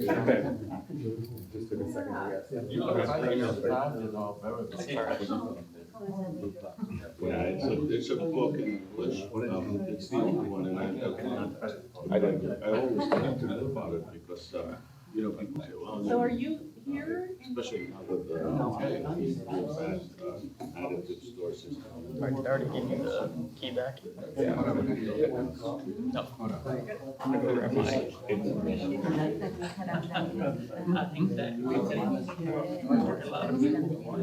Okay. Just took a second, I guess. Yeah, it's a book in English. It's the only one, and I always talk to them about it because, people say, well. So are you here? Especially now that the additive store system. Already gave you the key back? Yeah. No. I'm gonna grab my information. I think that we can work a lot of people.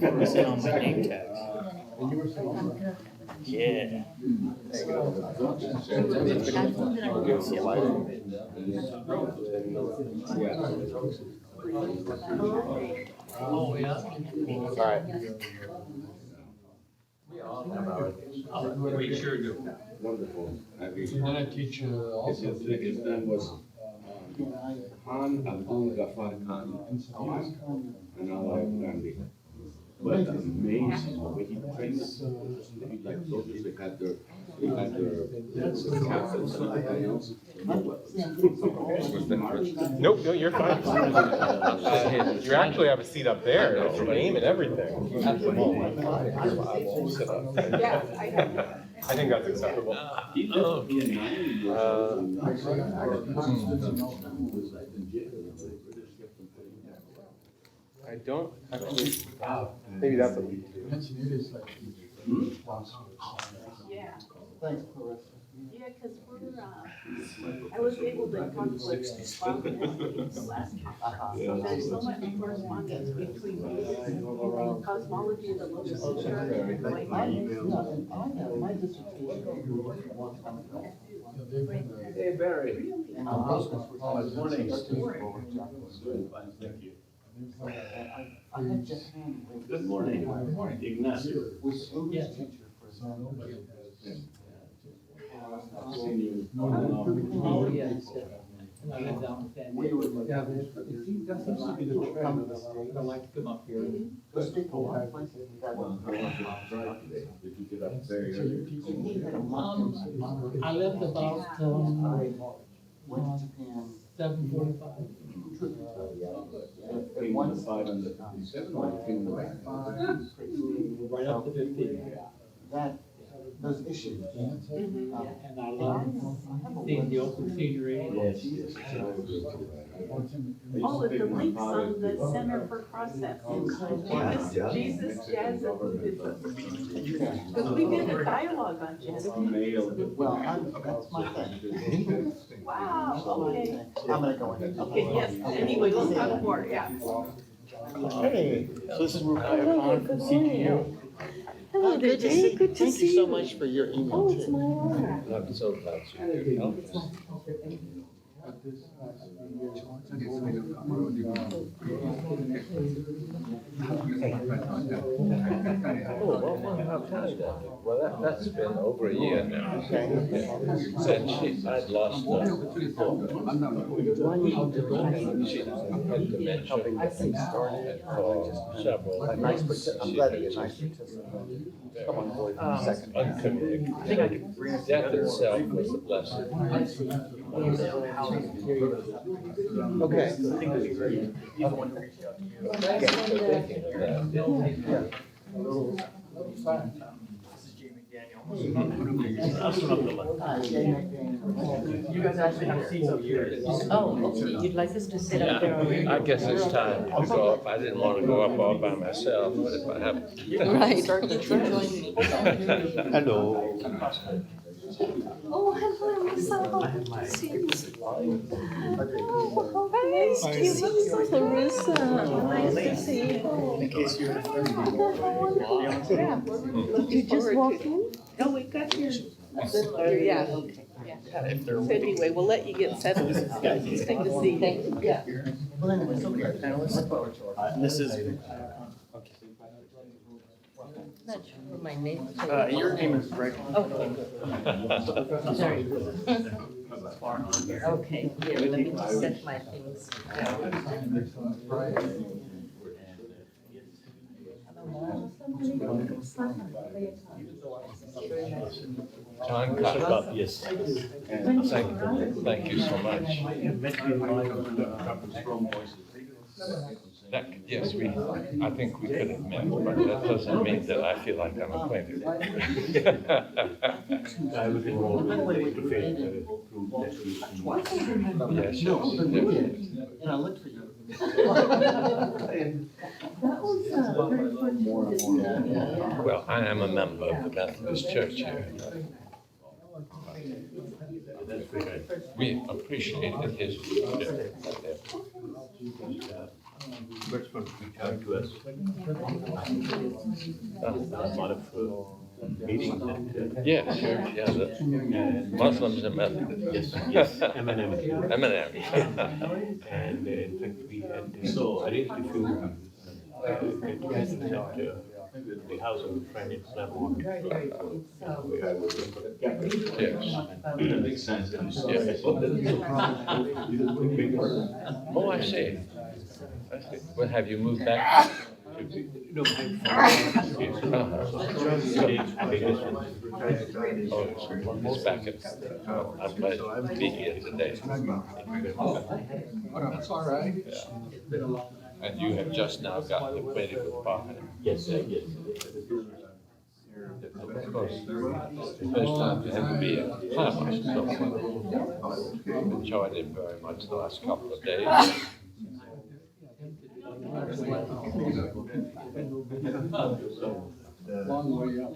Focusing on the name tags. Yeah. Oh, yeah. All right. We sure do. Wonderful. Then I teach also. His name was Farhan Khan, and now I have Gandhi. But amazing, when he trains, like soldiers, they had their caps and everything else. Nope, no, you're fine. You actually have a seat up there, with your name and everything. Yeah, I think that's acceptable. I don't actually, maybe that's what we do. yeah. Thanks, Clarissa. Yeah, because I was able to talk with Bob last time. There's so much correspondence between cosmology of the lotus sutra and going My dissertation. Hey, Barry. And our business was Morning. Thank you. I had Japan. Good morning. Ignacio. Was English teacher for some. Oh, yes. And I lived down with We that. would look at it. That seems to be the trend of the state. I like to come up here. The state of one place that we got one. Did you get up very So early? you're teaching. I left about, Went to Japan. 7:45. At one The 557, or the Kingdom of Right up to 15. that, those issues. And I love seeing the open scenery. Oh, at the links on the Center for Processing. Jesus, jazz, and Buddhism. Because we did a dialogue on jazz. Well, that's my thing. Wow, okay. I'm gonna go in. Okay, yes, anyway, we'll talk more, yeah. Hey, so this is Ruqayya Khan from CPU. Hello there, Jay, good to Thank see you so you. much for your email. Oh, it's my honor. I'm so glad you could help us. Well, that's been over a year now. And I'd lost her. She had dementia for several. I'm glad to be a nice participant. Come on, boy, second. Uncommitted. Death itself was a blessing. Okay. Thanks for thinking of that. Aslam Abdullah. You guys actually have seats up here. Oh, okay, you'd like us to sit up there on I guess it's time to go up. I didn't want to go up all by myself, but if I have to. Right, you can join me. Hello. Oh, hello, Mustafa. Nice to see you. Oh, nice to meet you, Clarissa. Nice to see you. Did you just walk in? No, we got here. Yeah, okay, yeah. So anyway, we'll let you get settled. It's good to see you. Yeah. Well, anyway, so we are panelists. This is, Not sure my name. your name is Greg. Okay. Sorry. Okay, here, let me just set my things. John Cobb. Yes. Thank you so much. Yes, I think we could have met, but that doesn't mean that I feel like I'm acquainted. I was involved in the faith Yes, yes. And I looked for you. Well, I am a member of the Methodist Church here. We appreciated his leadership. First one reached out to us. A lot of meetings and. Yes, sure, yeah, the Muslims and Methodists. Yes, M&M. M&M. And in fact, we had arranged a few get-togethers at the house of a friend in Islam. Yes. Makes sense. Yes. Oh, I see. I see. Well, have you moved back? No, It's back at, I'm glad to be here today. That's all right. And you have just now gotten acquainted with Farhan. yes, yes. Of course, the first time for him to be in Panama, so enjoyed it very much the last couple of days. Long way up.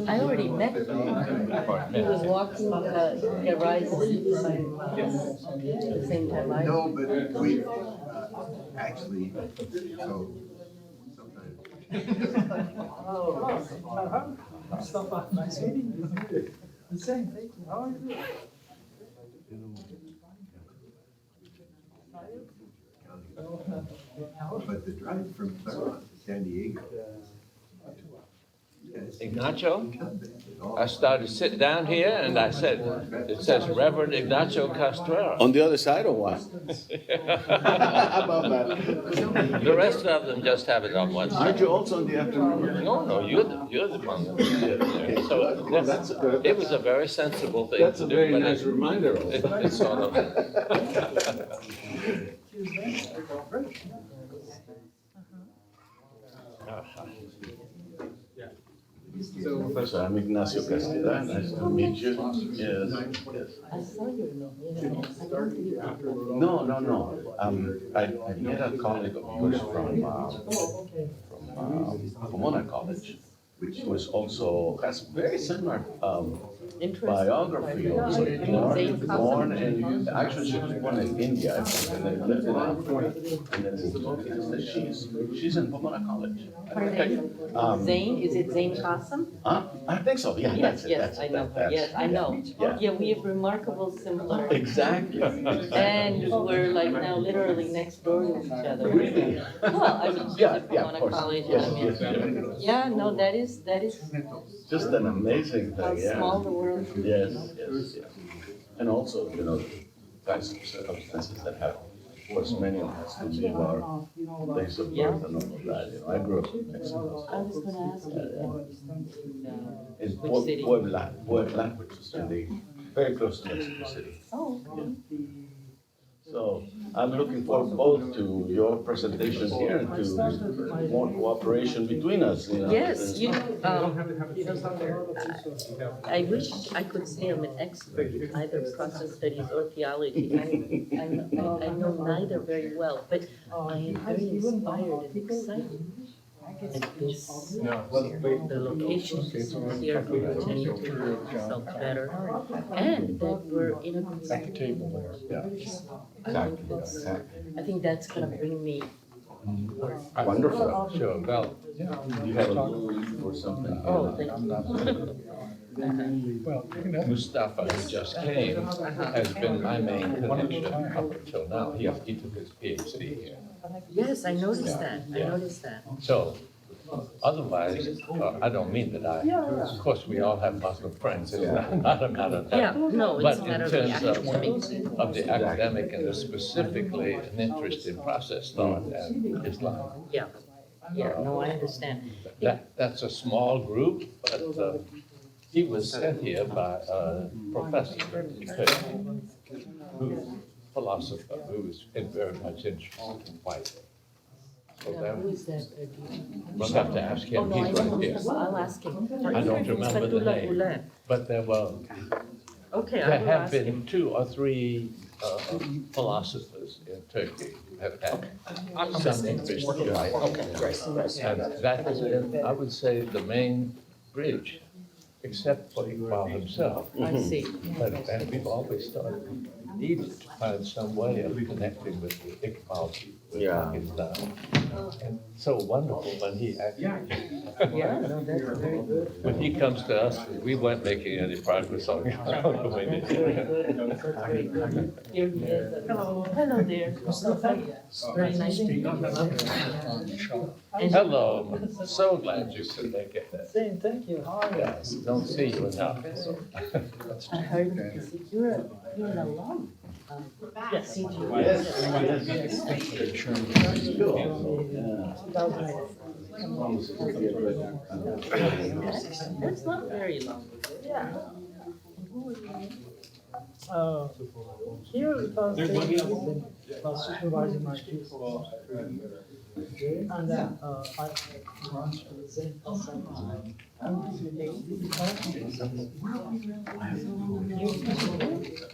I already met him. He was walking the horizon at the same time I. No, but we, actually, so, sometimes. Mustafa, nice meeting you. The same, thank you. How are you? But the drive from Claremont to San Diego. Ignacio, I started to sit down here and I said, it says Reverend Ignacio Castrera. On the other side or what? How about that? The rest of them just have it on one Aren't side. you also on the afternoon? No, you're the one. So That's it was a very sensible thing That's to a do. very but nice reminder. It's sort of. Professor, I'm Ignacio Castilla, nice to meet you. Yes, yes. I saw your name. No. I met a colleague of yours from Pomona College, which was also, has very similar Interesting. biography also. Born in, actually she was born in India, I think, and then lived in Africa. And then she's in Pomona College. Her name? Zane, is it Zane Qasim? I think so, yeah, Yes, that's it. yes, that's I it, know her, that's- yes, I know. Yeah. Yeah, we have remarkable similar, Exactly. and we're like now literally next door to each other. Well, I mean, she's Yeah, at yeah, of Pomona course. College, Yes, I mean, yes, yeah, no, that is just an amazing how thing, yeah. small the world is. Yes, yes, yes. And also, the kinds of circumstances that have forced many of us to leave our place of birth and all of that. I grew up in Mexico. I was gonna ask you, In which city? Puebla, which is very close to Mexico City. Oh, So I'm looking forward both to your presentation here and to more cooperation between us. yes, I wish I could say I'm an expert in either process studies or theology. I know neither very well, but I am very inspired and excited at this, the location here to myself better, and that we're in a group. At the table there. Exactly. I think that's gonna bring me. Wonderful. Sure, well, You have a little leaf or something. Oh, thank you. Well, Mustafa, who just came, has been my main connection up until now. He took his PhD here. Yes, I noticed that. I noticed that. So, otherwise, I don't mean that of course, we all have Muslim friends, it's not a matter of that. Yeah, no, it's But a matter in of the terms academic. of the academic and specifically an interest in process thought and Islam. Yeah. Yeah, no, I understand. That's a small group, but he was sent here by a professor in Turkey, philosopher, who was very much interested in Whitehead. So Now, who is that? we'll have to ask Oh, him, no, I he's right know, here. well, I'll ask him. I don't remember the Fethullah name. Gulen. But there Okay, I there will have ask been him. 2 or 3 philosophers in Turkey who have had some interest in Whitehead. Okay, great. And that has been, I would say, the main bridge, except for Iqbal himself. I see. And we've always thought we needed to find some way of connecting with Iqbal, with Yeah. his style. And so wonderful when he actually, Yeah, no, that's very good. when he comes to us, we weren't making any progress on it. That's very good, that's very good. Here he is. Hello. Hello there. Very nice to meet you. And Hello, so glad you could make it. Same, thank you. How are you? Yes, don't see you enough. I heard, you're an alum. Yes. That's not very long. Yeah. Here because they was supervising my kids. And then I run to the same person.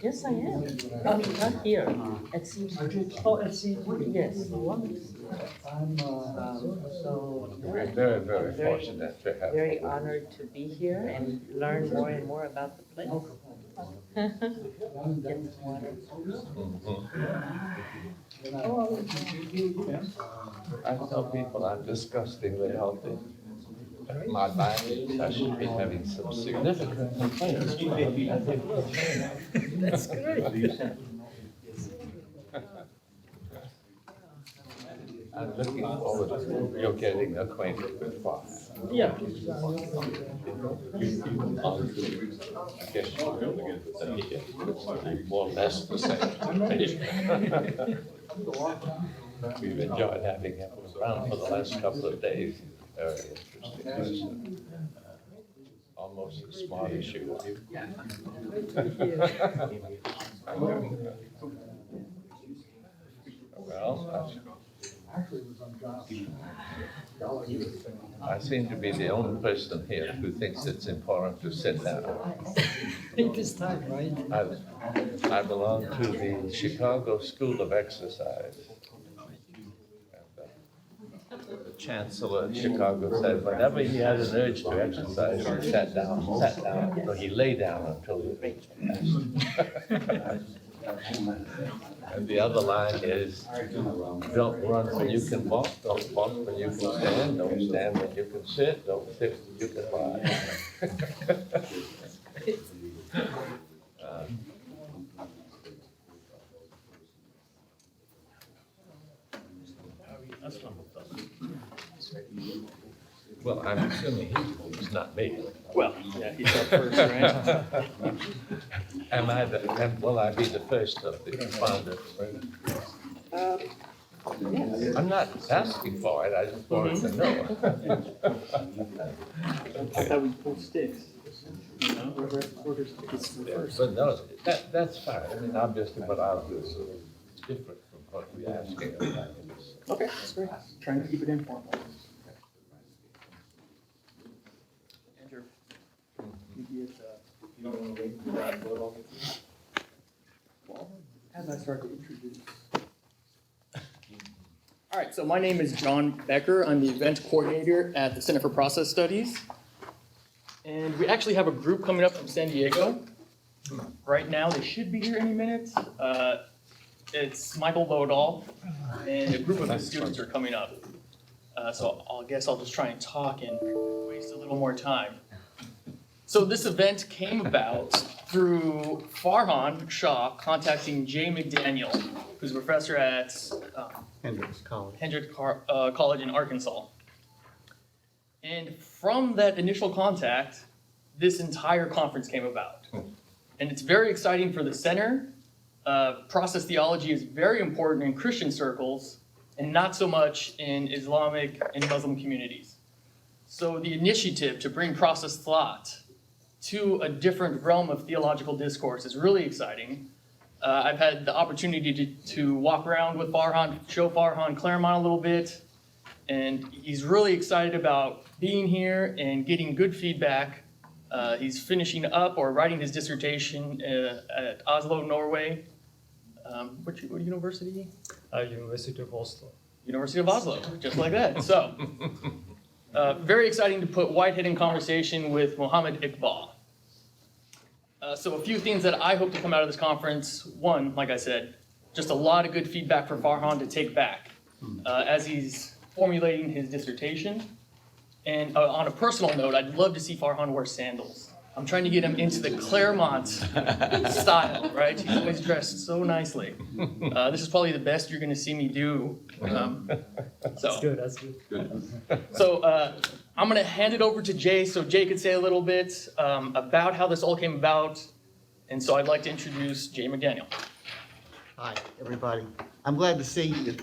Yes, I am. Not here, at CG. Oh, at CG. Yes. I'm, so. We're very, very fortunate to have. Very honored to be here and learn more and more about the place. Get the water. I tell people I'm disgustingly healthy. My diabetes, I should be having some significant complaints. That's good. I'm looking forward to you're getting acquainted with Farhan. Yeah. I guess you'll be able to get with them here. It's more or less the same. We've enjoyed having him around for the last couple of days. Very interesting person. Almost as smart as you are. Well, I seem to be the only person here who thinks it's important to sit down. I think it's time, right? I belong to the Chicago School of Exercise. And, the chancellor of Chicago said whenever he had an urge to exercise, he sat down, so he lay down until the reach passed. And the other line is, don't run when you can walk, don't walk when you can stand, don't stand when you can sit, don't sit when you can lie. Well, I'm assuming he's not me. Well, yeah, he's up first, right? Will I be the first of the respondents? I'm not asking for it, I just wanted to know. I thought we pulled sticks. You know, order sticks first. But no, that's fine. I mean, obviously what I'll do is different from what we're asking about. Okay, that's great. Trying to keep it informal. Andrew, you don't want to wait for that vote all the time? As I start to introduce. All right, so my name is John Becker. I'm the event coordinator at the Center for Process Studies. And we actually have a group coming up from San Diego. Right now, they should be here any minute. It's Michael Lodahl, and a group of his students are coming up. So I guess I'll just try and talk and waste a little more time. So this event came about through Farhan Shah contacting Jay McDaniel, who's a professor at Hendrix College. College in Arkansas. And from that initial contact, this entire conference came about. And it's very exciting for the center. Process theology is very important in Christian circles, and not so much in Islamic and Muslim communities. So the initiative to bring process thought to a different realm of theological discourse is really exciting. I've had the opportunity to walk around with Farhan, show Farhan Claremont a little bit, and he's really excited about being here and getting good feedback. He's finishing up or writing his dissertation at Oslo, Norway. What university? University of Oslo. University of Oslo, just like that. So, very exciting to put Whitehead in conversation with Muhammad Iqbal. So a few things that I hope to come out of this conference. One, like I said, just a lot of good feedback for Farhan to take back as he's formulating his dissertation. And on a personal note, I'd love to see Farhan wear sandals. I'm trying to get him into the Claremont style, right? He's always dressed so nicely. This is probably the best you're going to see me do. That's good, that's good. So I'm going to hand it over to Jay so Jay could say a little bit about how this all came about. And so I'd like to introduce Jay McDaniel. Hi, everybody. I'm glad to see you.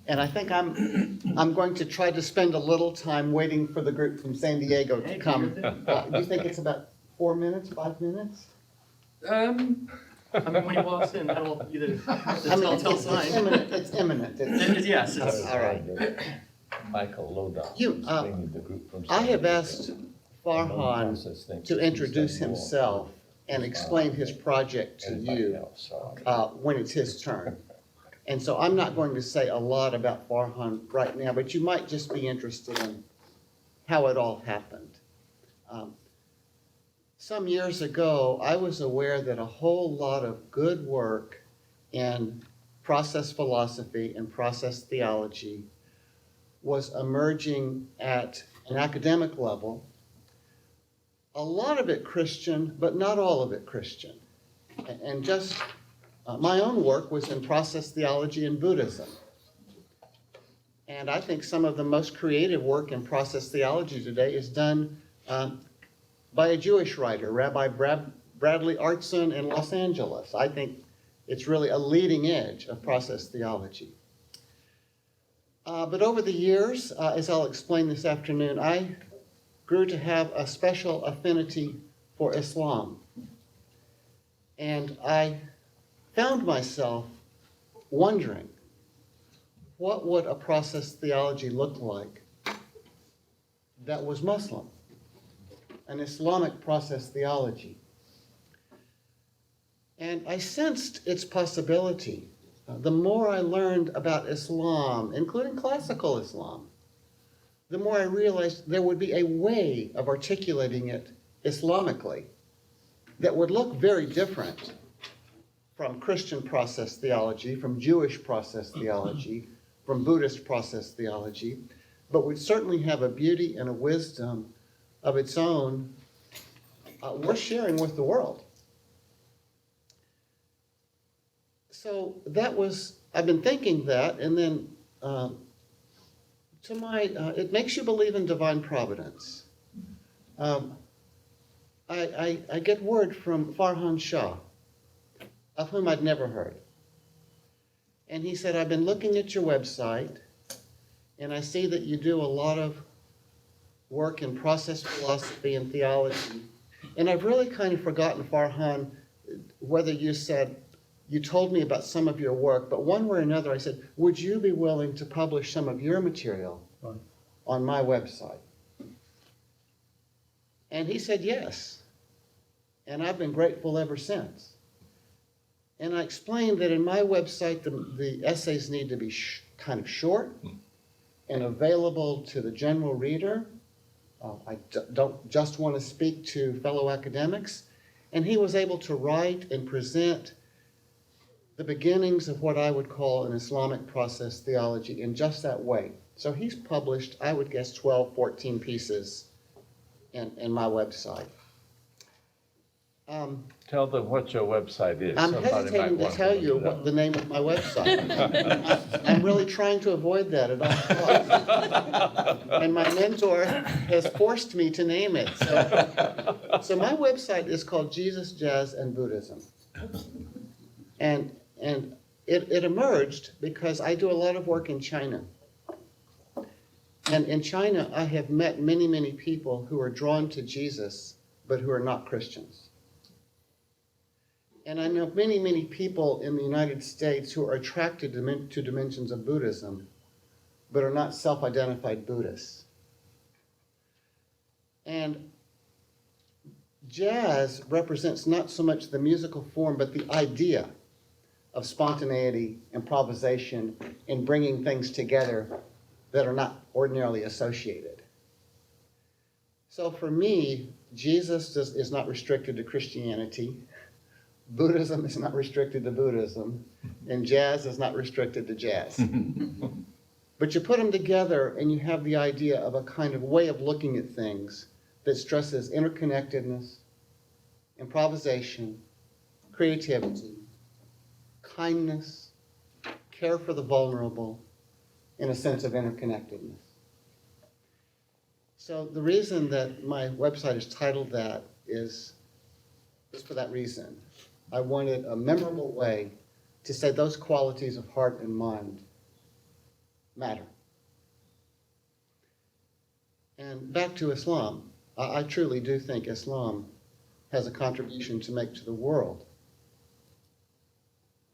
And I think I'm going to try to spend a little time waiting for the group from San Diego to come. Do you think it's about 4 minutes, 5 minutes? I mean, when he walks in, that'll be the telltale sign. It's imminent. Yes. All right. Michael Lowdown. You, I have asked Farhan to introduce himself and explain his project to you when it's his turn. And so I'm not going to say a lot about Farhan right now, but you might just be interested in how it all happened. Some years ago, I was aware that a whole lot of good work in process philosophy and process theology was emerging at an academic level. A lot of it Christian, but not all of it Christian. And just my own work was in process theology and Buddhism. And I think some of the most creative work in process theology today is done by a Jewish writer, Rabbi Bradley Artson in Los Angeles. I think it's really a leading edge of process theology. But over the years, as I'll explain this afternoon, I grew to have a special affinity for Islam. And I found myself wondering, what would a process theology look like that was Muslim? An Islamic process theology. And I sensed its possibility. The more I learned about Islam, including classical Islam, the more I realized there would be a way of articulating it Islamically that would look very different from Christian process theology, from Jewish process theology, from Buddhist process theology, but would certainly have a beauty and a wisdom of its own worth sharing with the world. So that was, I've been thinking that, and then it makes you believe in divine providence. I get word from Farhan Shah, of whom I'd never heard. And he said, I've been looking at your website, and I see that you do a lot of work in process philosophy and theology. And I've really kind of forgotten, Farhan, whether you said, you told me about some of your work, but one way or another I said, would you be willing to publish some of your material on my website? And he said yes. And I've been grateful ever since. And I explained that in my website, the essays need to be kind of short and available to the general reader. I don't just want to speak to fellow academics. And he was able to write and present the beginnings of what I would call an Islamic process theology in just that way. So he's published, I would guess, 12, 14 pieces in my website. Tell them what your website is. I'm Somebody hesitating might to want tell look you it up. what the name of my website. I'm really trying to avoid that at all costs. And my mentor has forced me to name it. So my website is called Jesus, Jazz, and Buddhism. And it emerged because I do a lot of work in China. And in China, I have met many, many people who are drawn to Jesus, but who are not Christians. And I know many, many people in the United States who are attracted to dimensions of Buddhism, but are not self-identified Buddhists. And jazz represents not so much the musical form, but the idea of spontaneity, improvisation, and bringing things together that are not ordinarily associated. So for me, Jesus is not restricted to Christianity, Buddhism is not restricted to Buddhism, and jazz is not restricted to jazz. But you put them together and you have the idea of a kind of way of looking at things that stresses interconnectedness, improvisation, creativity, kindness, care for the vulnerable, and a sense of interconnectedness. So the reason that my website is titled that is for that reason. I wanted a memorable way to say those qualities of heart and mind matter. And back to Islam. I truly do think Islam has a contribution to make to the world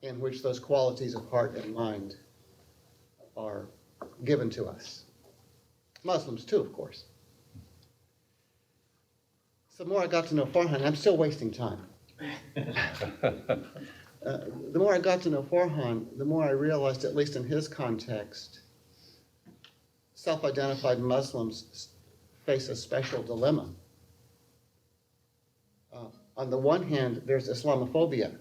in which those qualities of heart and mind are given to us. Muslims too, of course. So the more I got to know Farhan, I'm still wasting time. The more I got to know Farhan, the more I realized, at least in his context, self-identified Muslims face a special dilemma. On the one hand, there's Islamophobia.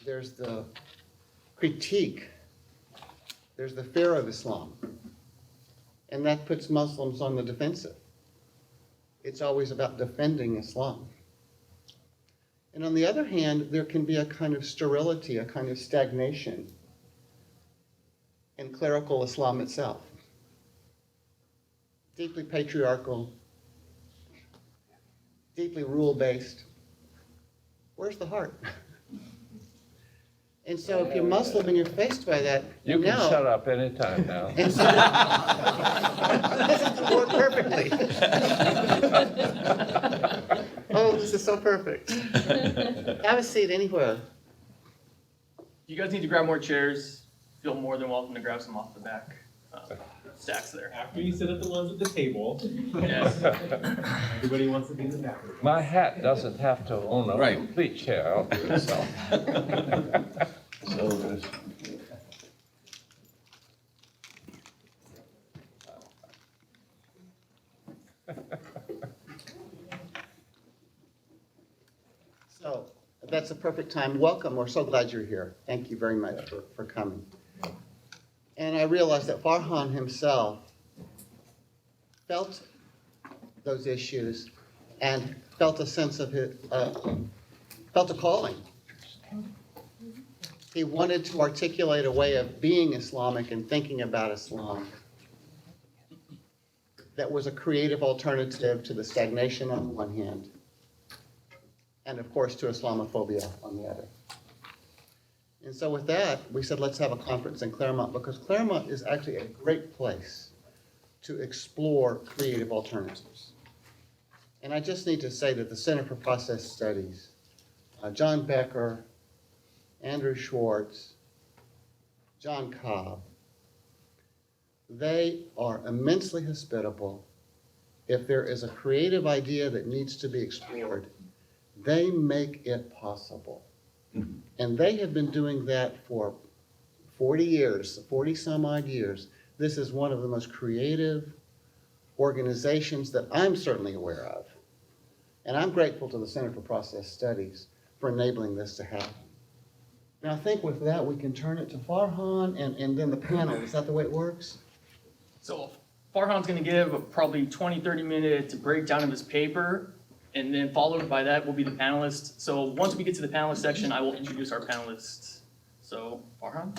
There's the critique. There's the fear of Islam. And that puts Muslims on the defensive. It's always about defending Islam. And on the other hand, there can be a kind of sterility, a kind of stagnation in clerical Islam itself. Deeply patriarchal, deeply rule-based. Where's the heart? And so if you're Muslim and you're faced by that, You can shut up anytime now. And so, this is to work perfectly. Oh, this is so perfect. Have a seat anywhere. You guys need to grab more chairs. Feel more than welcome to grab some off the back stacks there. After you sit at the ones at the table. Yes. Everybody wants to be in the back. My hat doesn't have to own a complete chair, I'll do it myself. So that's a perfect time. Welcome. We're so glad you're here. Thank you very much for coming. And I realized that Farhan himself felt those issues and felt a sense of his, felt a calling. He wanted to articulate a way of being Islamic and thinking about Islam that was a creative alternative to the stagnation on the one hand, and of course to Islamophobia on the other. And so with that, we said, let's have a conference in Claremont, because Claremont is actually a great place to explore creative alternatives. And I just need to say that the Center for Process Studies, John Becker, Andrew Schwartz, John Cobb, they are immensely hospitable. If there is a creative idea that needs to be explored, they make it possible. And they have been doing that for 40 years, 40 some odd years. This is one of the most creative organizations that I'm certainly aware of. And I'm grateful to the Center for Process Studies for enabling this to happen. Now I think with that we can turn it to Farhan and then the panel. Is that the way it works? So Farhan's going to give probably 20-30 minute breakdown of his paper, and then followed by that will be the panelists. So once we get to the panelist section, I will introduce our panelists. So Farhan,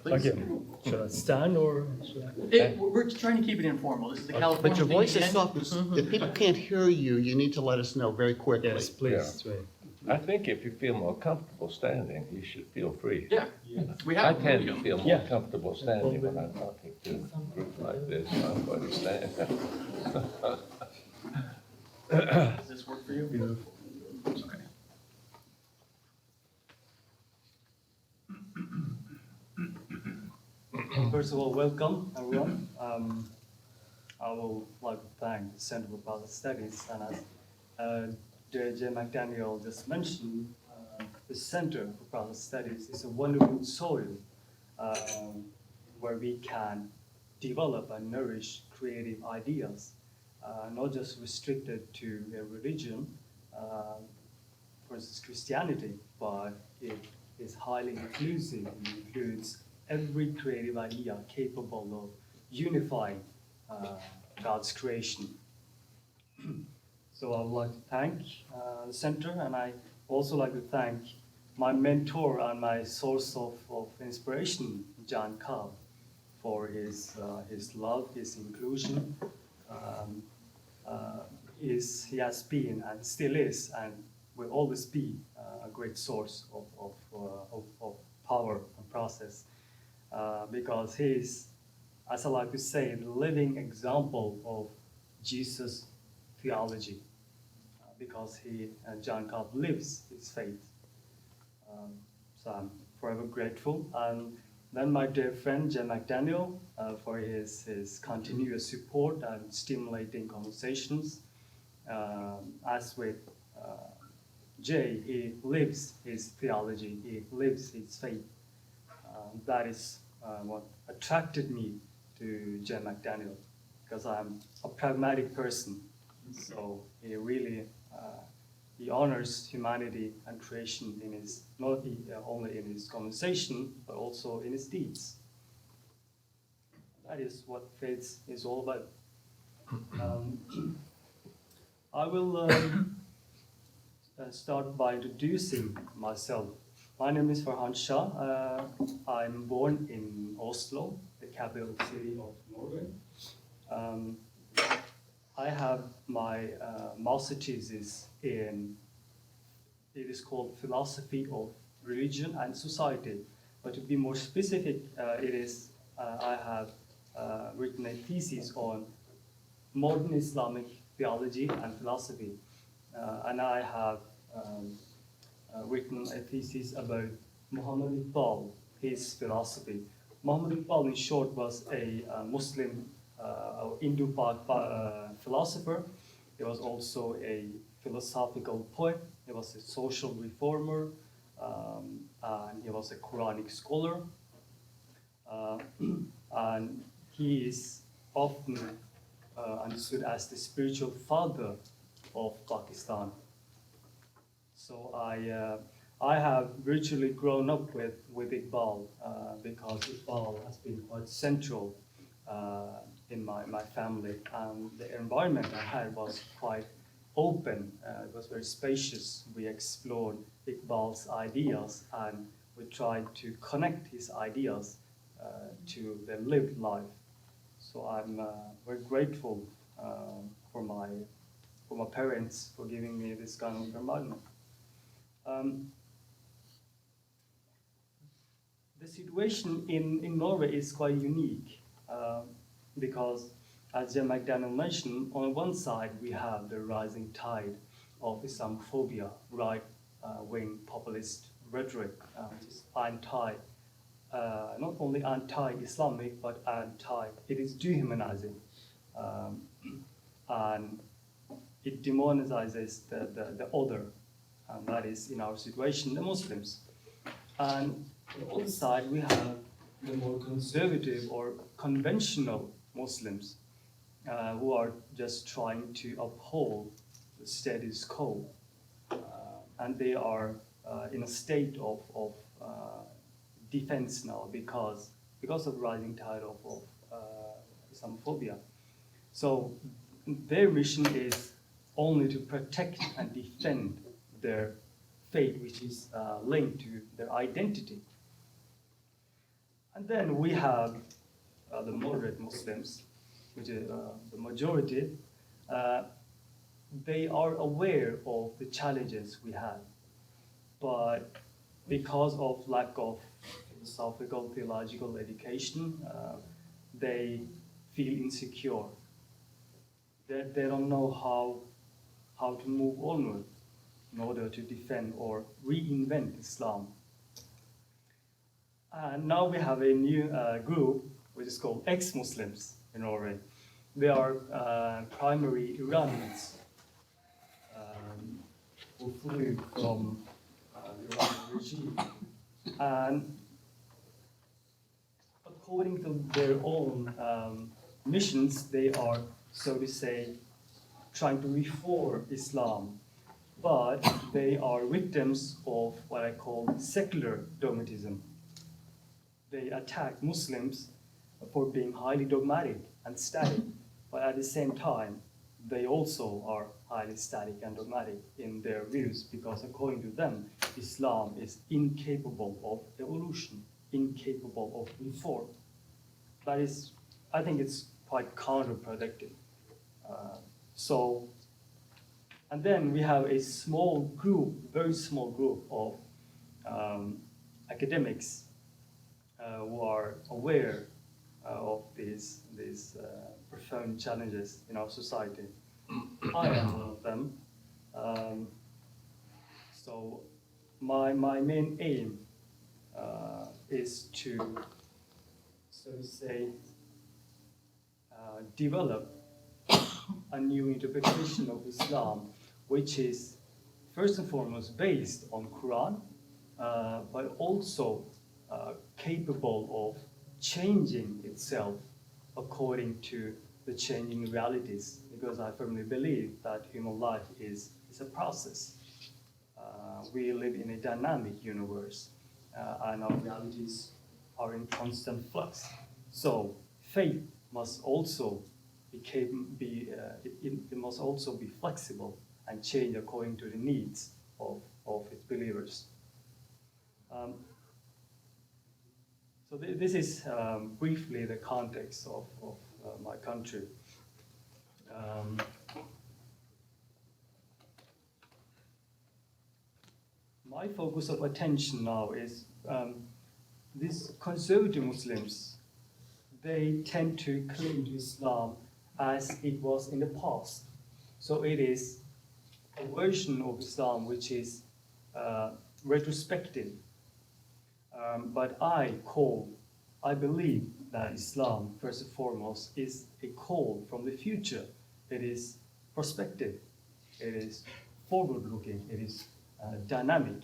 please. Okay. Should I stand or should I? We're trying to keep it informal. This is the California. But your voice is thing. soft. If people can't hear you, you need to let us know very quickly. Yes, please. Right. I think if you feel more comfortable standing, you should feel free. Yeah, we I have. tend to feel more Yeah. comfortable standing when I'm talking to a group like this, so I'm going to stand. Does this work for you? Beautiful. Okay. First of all, welcome everyone. I would like to thank the Center for Public Studies, and as J. McDaniel just mentioned, the Center for Public Studies is a wonderful soil where we can develop and nourish creative ideas, not just restricted to a religion, for instance Christianity, but it is highly inclusive and includes every creative idea capable of unifying God's creation. So I would like to thank the center, and I also like to thank my mentor and my source of inspiration, John Cobb, for his love, his inclusion. He has been and still is and will always be a great source of power and process, because he is, as I like to say, the living example of Jesus' theology, because John Cobb lives his faith. So I'm forever grateful. And then my dear friend Jay McDaniel for his continuous support and stimulating conversations. As with Jay, he lives his theology, he lives his faith. That is what attracted me to Jay McDaniel, because I'm a pragmatic person. So he really he honors humanity and creation in his not only in his conversation but also in his deeds. That is what faith is all about. I will start by introducing myself. My name is Farhan Shah. I'm born in Oslo, the capital city of Norway. I have my master thesis in, it is called Philosophy of Religion and Society. But to be more specific, I have written a thesis on modern Islamic theology and philosophy. And I have written a thesis about Muhammad Iqbal, his philosophy. Muhammad Iqbal, in short, was a Muslim Indo-Pak philosopher. He was also a philosophical poet. He was a social reformer, and he was a Quranic scholar. And he is often understood as the spiritual father of Pakistan. So I have virtually grown up with Iqbal because Iqbal has been quite central in my family, and the environment I had was quite open. It was very spacious. We explored Iqbal's ideas, and we tried to connect his ideas to the lived life. So I'm very grateful for my parents for giving me this kind of environment. The situation in Norway is quite unique because, as Jim McDaniel mentioned, on one side we have the rising tide of Islamophobia, right-wing populist rhetoric, which is not only anti-Islamic, but it is dehumanizing. And it demonizes the other, and that is, in our situation, the Muslims. And on the other side, we have the more conservative or conventional Muslims who are just trying to uphold the status quo. And they are in a state of defense now because of rising tide of Islamophobia. So their mission is only to protect and defend their faith, which is linked to their identity. And then we have the moderate Muslims, which is the majority. They are aware of the challenges we have but because of lack of philosophical, theological education, they feel insecure. They don't know how to move onward in order to defend or reinvent Islam. And now we have a new group, which is called ex-Muslims in Norway. They are primary Iranians who flew from the Iranian regime. And according to their own missions, they are, so to say, trying to reform Islam, but they are victims of what I call secular dogmatism. They attack Muslims for being highly dogmatic and static, but at the same time, they also are highly static and dogmatic in their views, because according to them, Islam is incapable of evolution, incapable of reform. That is, I think it's quite counterproductive. And then we have a small group, very small group of academics who are aware of these profound challenges in our society. I am one of them. So my main aim is to, so to say, develop a new interpretation of Islam, which is first and foremost based on Quran, but also capable of changing itself according to the changing realities, because I firmly believe that human life is a process. We live in a dynamic universe, and our realities are in constant flux. So faith must also it must also be flexible and change according to the needs of its believers. So this is briefly the context of my country. My focus of attention now is these conservative Muslims. They tend to cling to Islam as it was in the past. So it is a version of Islam which is retrospective. But I believe that Islam, first and foremost, is a call from the future. It is prospective. It is forward-looking. It is dynamic.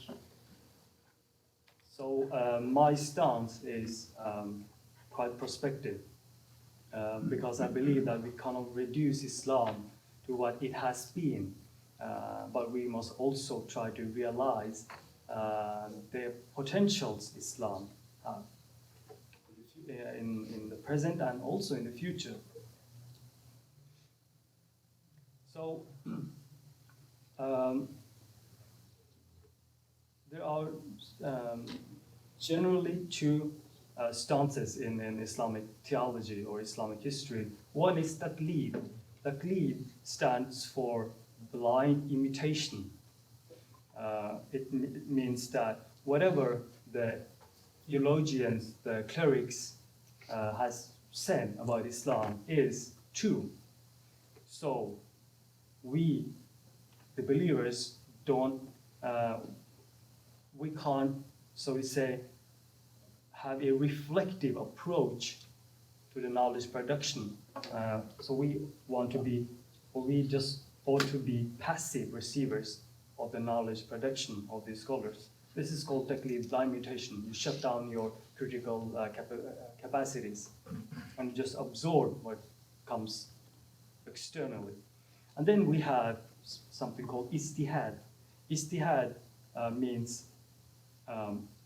So my stance is quite prospective, because I believe that we cannot reduce Islam to what it has been, but we must also try to realize the potentials Islam have in the present and also in the future. So there are generally two stances in Islamic theology or Islamic history. One is taqlid. Taqlid stands for blind imitation. It means that whatever the theologians, the clerics has said about Islam is true. So we, the believers, we can't, so to say, have a reflective approach to the knowledge production. So we want to be, or we just ought to be passive receivers of the knowledge production of these scholars. This is called taqlid, blind mutation. You shut down your critical capacities and just absorb what comes externally. And then we have something called ijtihad. Ijtihad means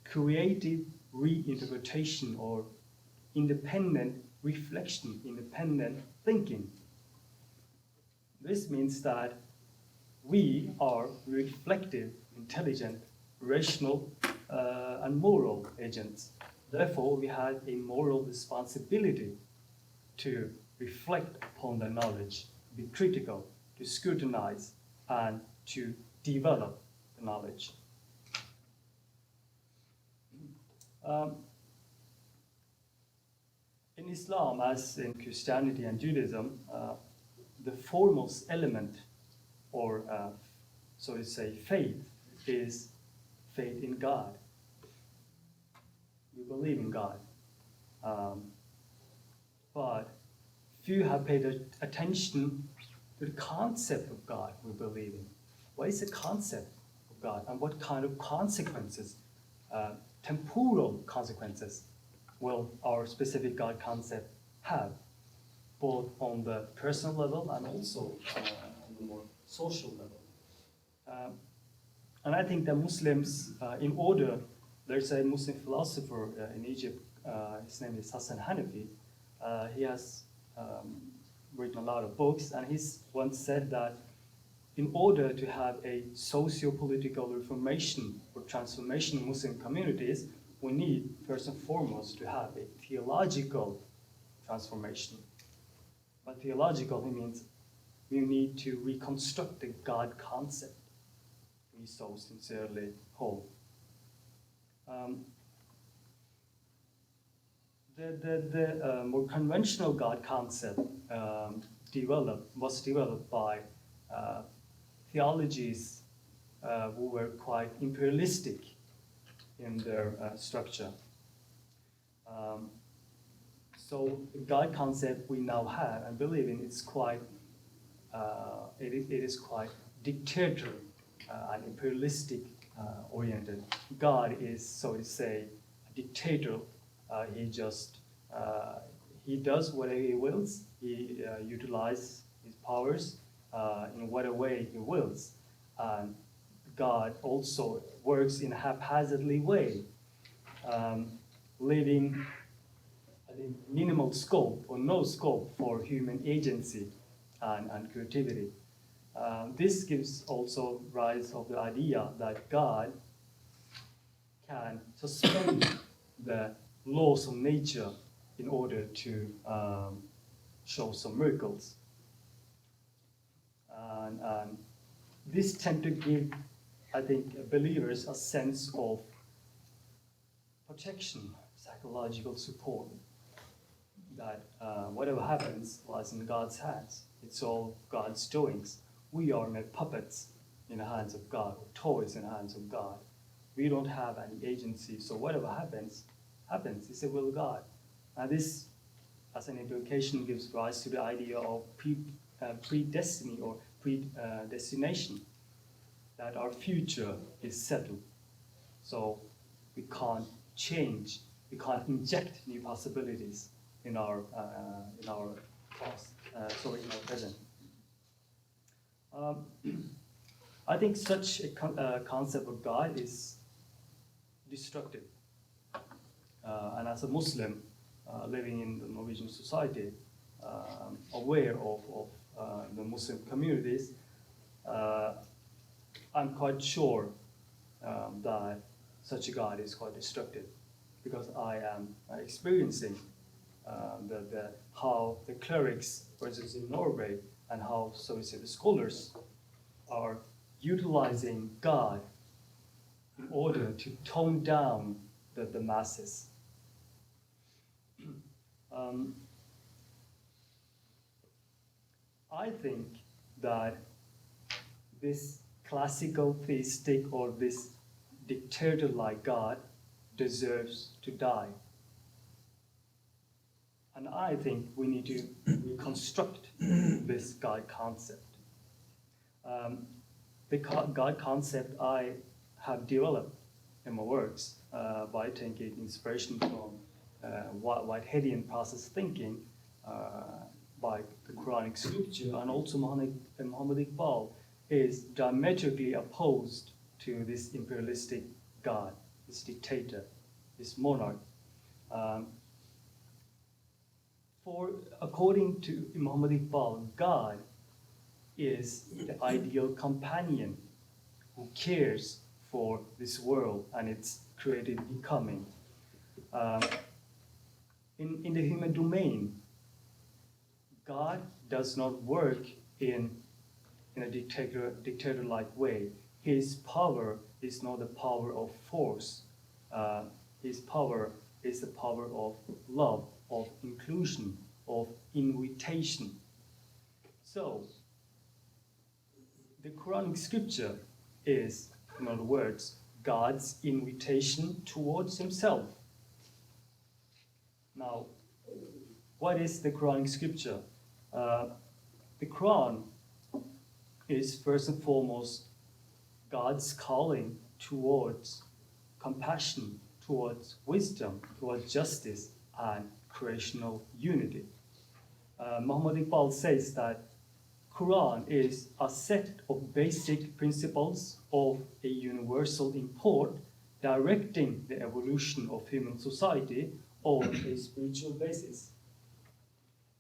creative reinterpretation or independent reflection, independent thinking. This means that we are reflective, intelligent, rational, and moral agents. Therefore, we have a moral responsibility to reflect upon the knowledge, be critical, to scrutinize, and to develop the knowledge. In Islam, as in Christianity and Judaism, the foremost element, or so to say, faith, is faith in God. We believe in God. But few have paid attention to the concept of God we believe in. What is the concept of God, and what kind of consequences, temporal consequences, will our specific God concept have, both on the personal level and also on the more social level? And I think that Muslims, there's a Muslim philosopher in Egypt, his name is Hassan Hanafi. He has written a lot of books, and he's once said that in order to have a socio-political reformation or transformation in Muslim communities, we need, first and foremost, to have a theological transformation. By theological, he means we need to reconstruct the God concept we so sincerely hold. The more conventional God concept was developed by theologies who were quite imperialistic in their structure. So the God concept we now have and believe in is quite it is quite dictator and imperialistic oriented. God is, so to say, a dictator. He does whatever he wills. He utilizes his powers in whatever way he wills. And God also works in a haphazardly way, leaving minimal scope or no scope for human agency and creativity. This gives also rise of the idea that God can suspend the laws of nature in order to show some miracles. And this tend to give, I think, believers a sense of protection, psychological support, that whatever happens was in God's hands. It's all God's doings. We are mere puppets in the hands of God, or toys in the hands of God. We don't have any agency, so whatever happens, happens. It's the will of God. And this, as an implication, gives rise to the idea of predestiny or predestination, that our future is settled. So we can't change, we can't inject new possibilities in our past, in our present. I think such a concept of God is destructive. And as a Muslim living in the Norwegian society, aware of the Muslim communities, I'm quite sure that such a God is quite destructive, because I am experiencing how the clerics, for instance, in Norway, and how, so to say, the scholars are utilizing God in order to tone down the masses. I think that this classical theistic or this dictator-like God deserves to die. And I think we need to reconstruct this God concept. The God concept I have developed in my works by taking inspiration from Whiteheadian process thinking by the Quranic scripture, and also Muhammad Iqbal is diametrically opposed to this imperialistic God, this dictator, this monarch. According to Muhammad Iqbal, God is the ideal companion who cares for this world and its created becoming. In the human domain, God does not work in a dictator-like way. His power is not the power of force. His power is the power of love, of inclusion, of invitation. So, the Quranic scripture is, in other words, God's invitation towards himself. Now, what is the Quranic scripture? The Quran is first and foremost God's calling towards compassion, towards wisdom, towards justice and creational unity. Muhammad Iqbal says that Quran is a set of basic principles of a universal import directing the evolution of human society on a spiritual basis.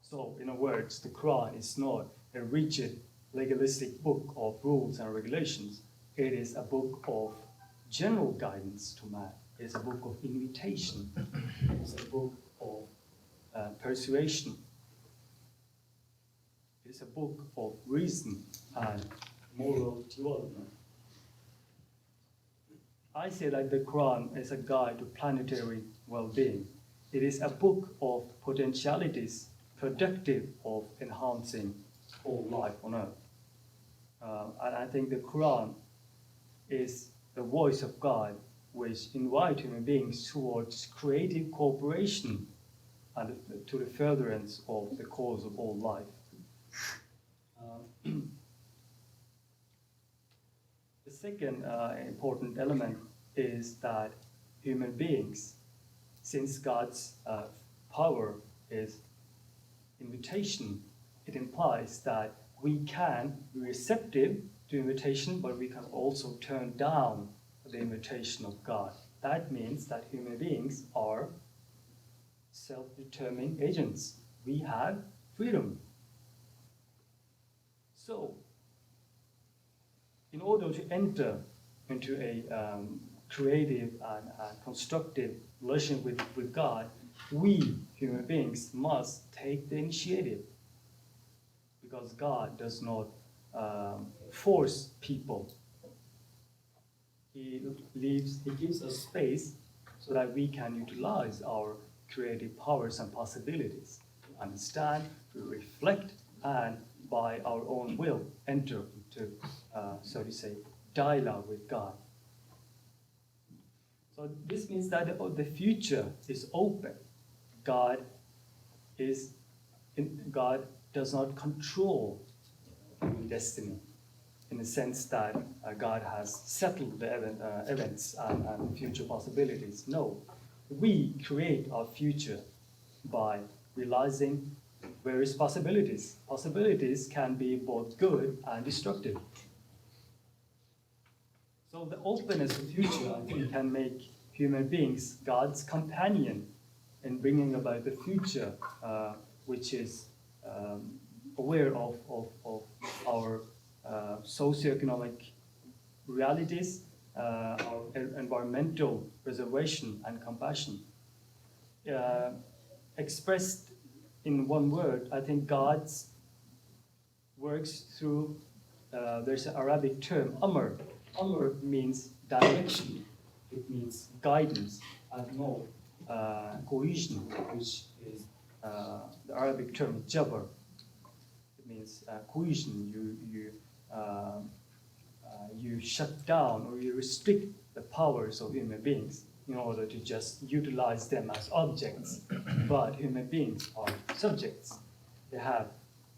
So, in other words, the Quran is not a rigid legalistic book of rules and regulations. It is a book of general guidance to man. It is a book of invitation. It is a book of persuasion. It is a book of reason and moral development. I say that the Quran is a guide to planetary well-being. It is a book of potentialities productive of enhancing all life on earth. And I think the Quran is the voice of God which invites human beings towards creative cooperation and to the furtherance of the cause of all life. The second important element is that human beings, since God's power is invitation, it implies that we can be receptive to invitation, but we can also turn down the invitation of God. That means that human beings are self-determining agents. We have freedom. So, in order to enter into a creative and constructive relation with God, we human beings must take the initiative, because God does not force people. He gives us space so that we can utilize our creative powers and possibilities, to understand, to reflect, and by our own will enter into, so to say, dialogue with God. So this means that the future is open. God does not control human destiny in the sense that God has settled the events and future possibilities. No, we create our future by realizing various possibilities. Possibilities can be both good and destructive. So the openness of the future, I think, can make human beings God's companion in bringing about the future, which is aware of our socioeconomic realities, our environmental preservation and compassion. Expressed in one word, I think God works through, there's an Arabic term, amr. Amr means direction, it means guidance, and more cohesion, which is the Arabic term jabr. It means cohesion. You shut down or you restrict the powers of human beings in order to just utilize them as objects. But human beings are subjects. They have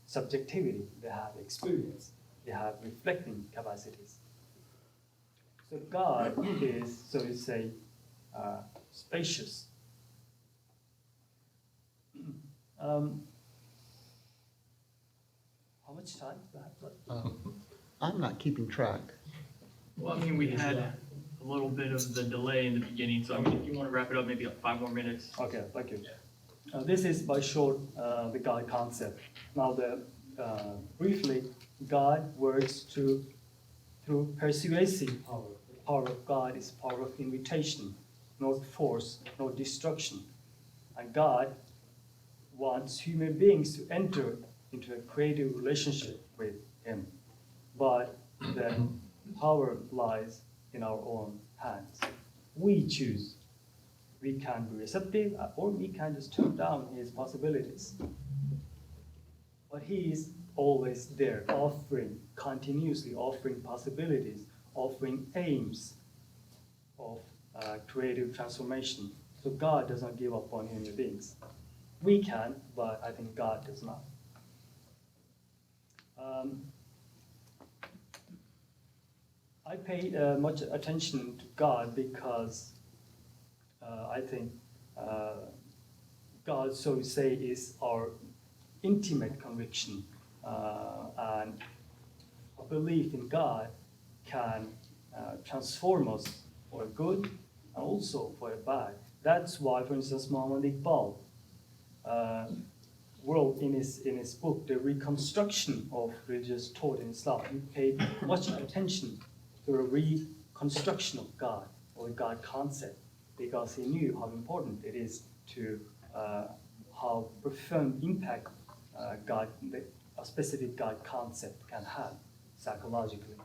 subjectivity, they have experience, they have reflecting capacities. So God is, so to say, spacious. How much time do I have left? I'm not keeping track. Well, I mean, we had a little bit of the delay in the beginning, so I mean, if you want to wrap it up, maybe like 5 more minutes. Okay, thank you. This is by short the God concept. Now, briefly, God works through persuasive power. The power of God is power of invitation, not force, not destruction. And God wants human beings to enter into a creative relationship with Him. But the power lies in our own hands. We choose We can be receptive, or we can just turn down his possibilities. But he is always there, continuously offering possibilities, offering aims of creative transformation. So God does not give up on human beings. We can, but I think God does not. I pay much attention to God because I think God, so to say, is our intimate conviction, and a belief in God can transform us for good and also for a bad. That's why, for instance, Muhammad Iqbal wrote in his book, The Reconstruction of Religious Thought in Islam. He paid much attention to the reconstruction of God, or God concept, because he knew how important it is to how profound impact a specific God concept can have psychologically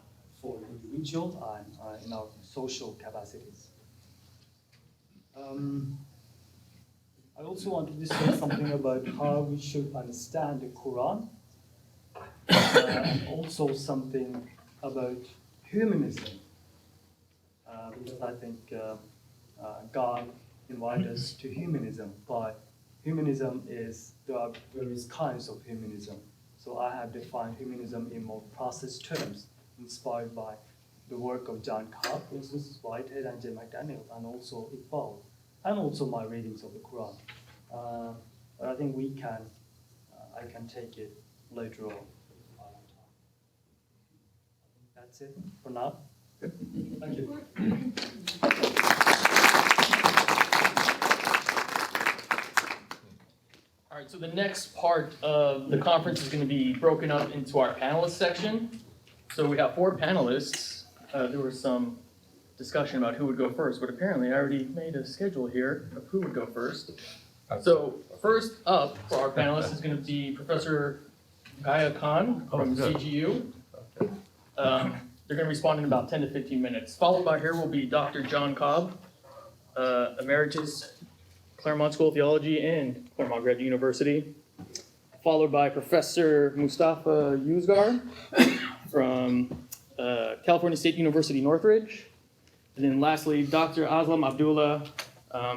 for the individual and in our social capacities. I also want to discuss something about how we should understand the Quran, and also something about humanism, because I think God invited us to humanism, but humanism there are various kinds of humanism. So I have defined humanism in more process terms, inspired by the work of John Cobb, for instance, Whitehead and McDaniel, and also Iqbal, and also my readings of the Quran. But I think I can take it later on. That's it for now. Thank you. All right, so the next part of the conference is going to be broken up into our panelist section. So we have 4 panelists. There was some discussion about who would go first, but apparently I already made a schedule here of who would go first. So first up for our panelists is going to be Professor Ruqayya Khan from CGU. They're going to respond in about 10 to 15 minutes. Followed by her will be Dr. John Cobb, Emeritus, Claremont School of Theology and Claremont Graduate University. Followed by Professor Mustafa Ruzgar from California State University, Northridge. And then lastly, Dr. Aslam Abdullah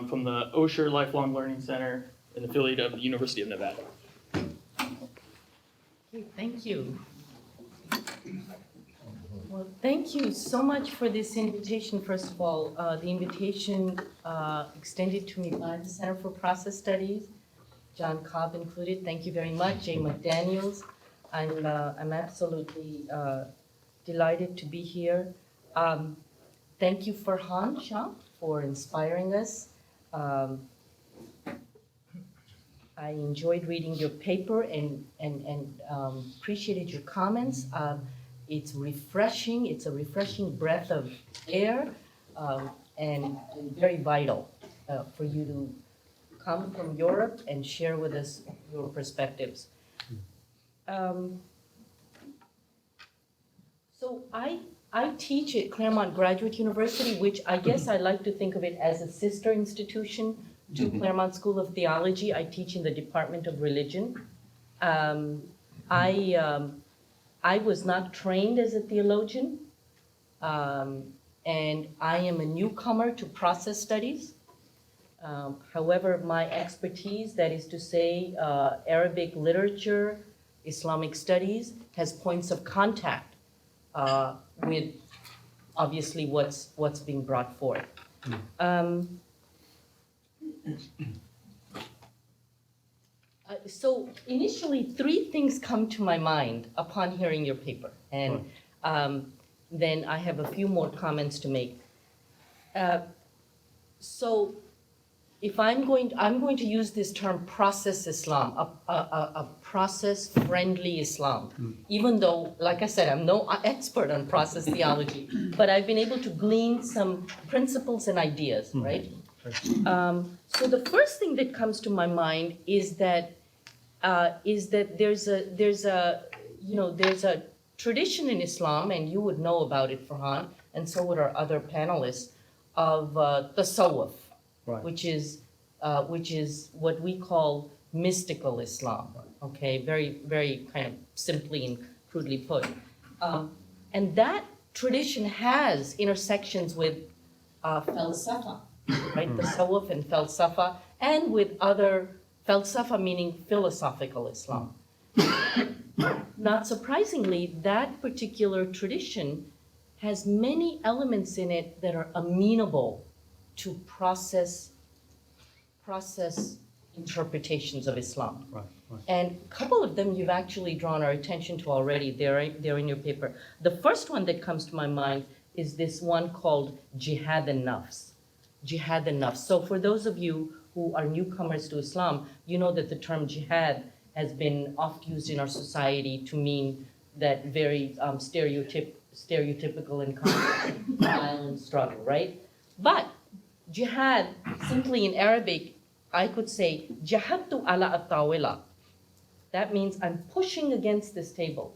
from the Osher Lifelong Learning Center, an affiliate of the University of Nevada. Okay, thank you. Well, thank you so much for this invitation, first of all. The invitation extended to me by the Center for Process Studies, John Cobb included. Thank you very much, Jay McDaniels. I'm absolutely delighted to be here. Thank you, Farhan Shah, for inspiring us. I enjoyed reading your paper and appreciated your comments. It's refreshing. It's a refreshing breath of air, and very vital for you to come from Europe and share with us your perspectives. So I teach at Claremont Graduate University, which I guess I like to think of it as a sister institution to Claremont School of Theology. I teach in the Department of Religion. I was not trained as a theologian, and I am a newcomer to process studies. However, my expertise, that is to say, Arabic literature, Islamic studies, has points of contact with obviously what's being brought forth. So initially, 3 things come to my mind upon hearing your paper, and then I have a few more comments to make. So if I'm going to use this term process Islam, a process-friendly Islam, even though, like I said, I'm no expert on process theology, but I've been able to glean some principles and ideas, right? So the first thing that comes to my mind is that there's a tradition in Islam, and you would know about it, Farhan, and so would our other panelists, of tasawwuf, Right. which is what we call mystical Islam. Okay, very, very kind of simply and crudely put. And that tradition has intersections with falsafa, right? Tasawwuf and falsafa, and with other falsafa meaning philosophical Islam. Not surprisingly, that particular tradition has many elements in it that are amenable to process interpretations of Islam. Right, right. And a couple of them you've actually drawn our attention to already. They're in your paper. The first one that comes to my mind is this one called jihad an-nafs. Jihad an-nafs. So for those of you who are newcomers to Islam, you know that the term jihad has been oft used in our society to mean that very stereotypical and common violent struggle, right? But jihad, simply in Arabic, I could say, jahadtu ala at-tawila. That means I'm pushing against this table.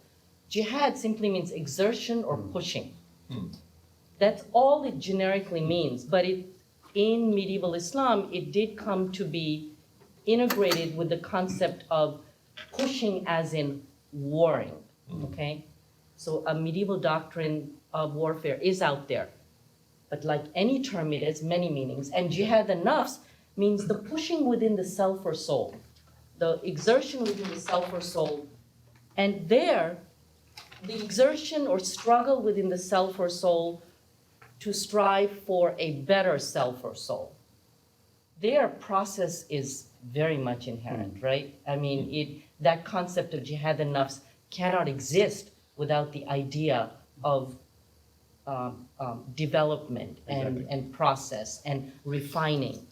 Jihad simply means exertion or pushing. That's all it generically means, but in medieval Islam, it did come to be integrated with the concept of pushing as in warring, okay? So a medieval doctrine of warfare is out there, but like any term, it has many meanings. And jihad an-nafs means the pushing within the self or soul, the exertion within the self or soul. And there, the exertion or struggle within the self or soul to strive for a better self or soul. Their process is very much inherent, right? I mean, that concept of jihad an-nafs cannot exist without the idea of development and process and refining.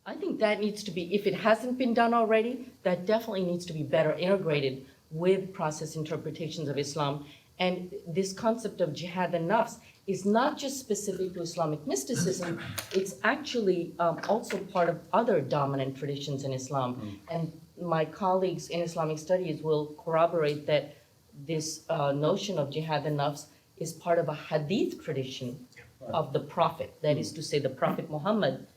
I think that needs to be, if it hasn't been done already, that definitely needs to be better integrated with process interpretations of Islam. And this concept of jihad an-nafs is not just specific to Islamic mysticism, it's actually also part of other dominant traditions in Islam. And my colleagues in Islamic studies will corroborate that this notion of jihad an-nafs is part of a hadith tradition of the Prophet. That is to say, the Prophet Muhammad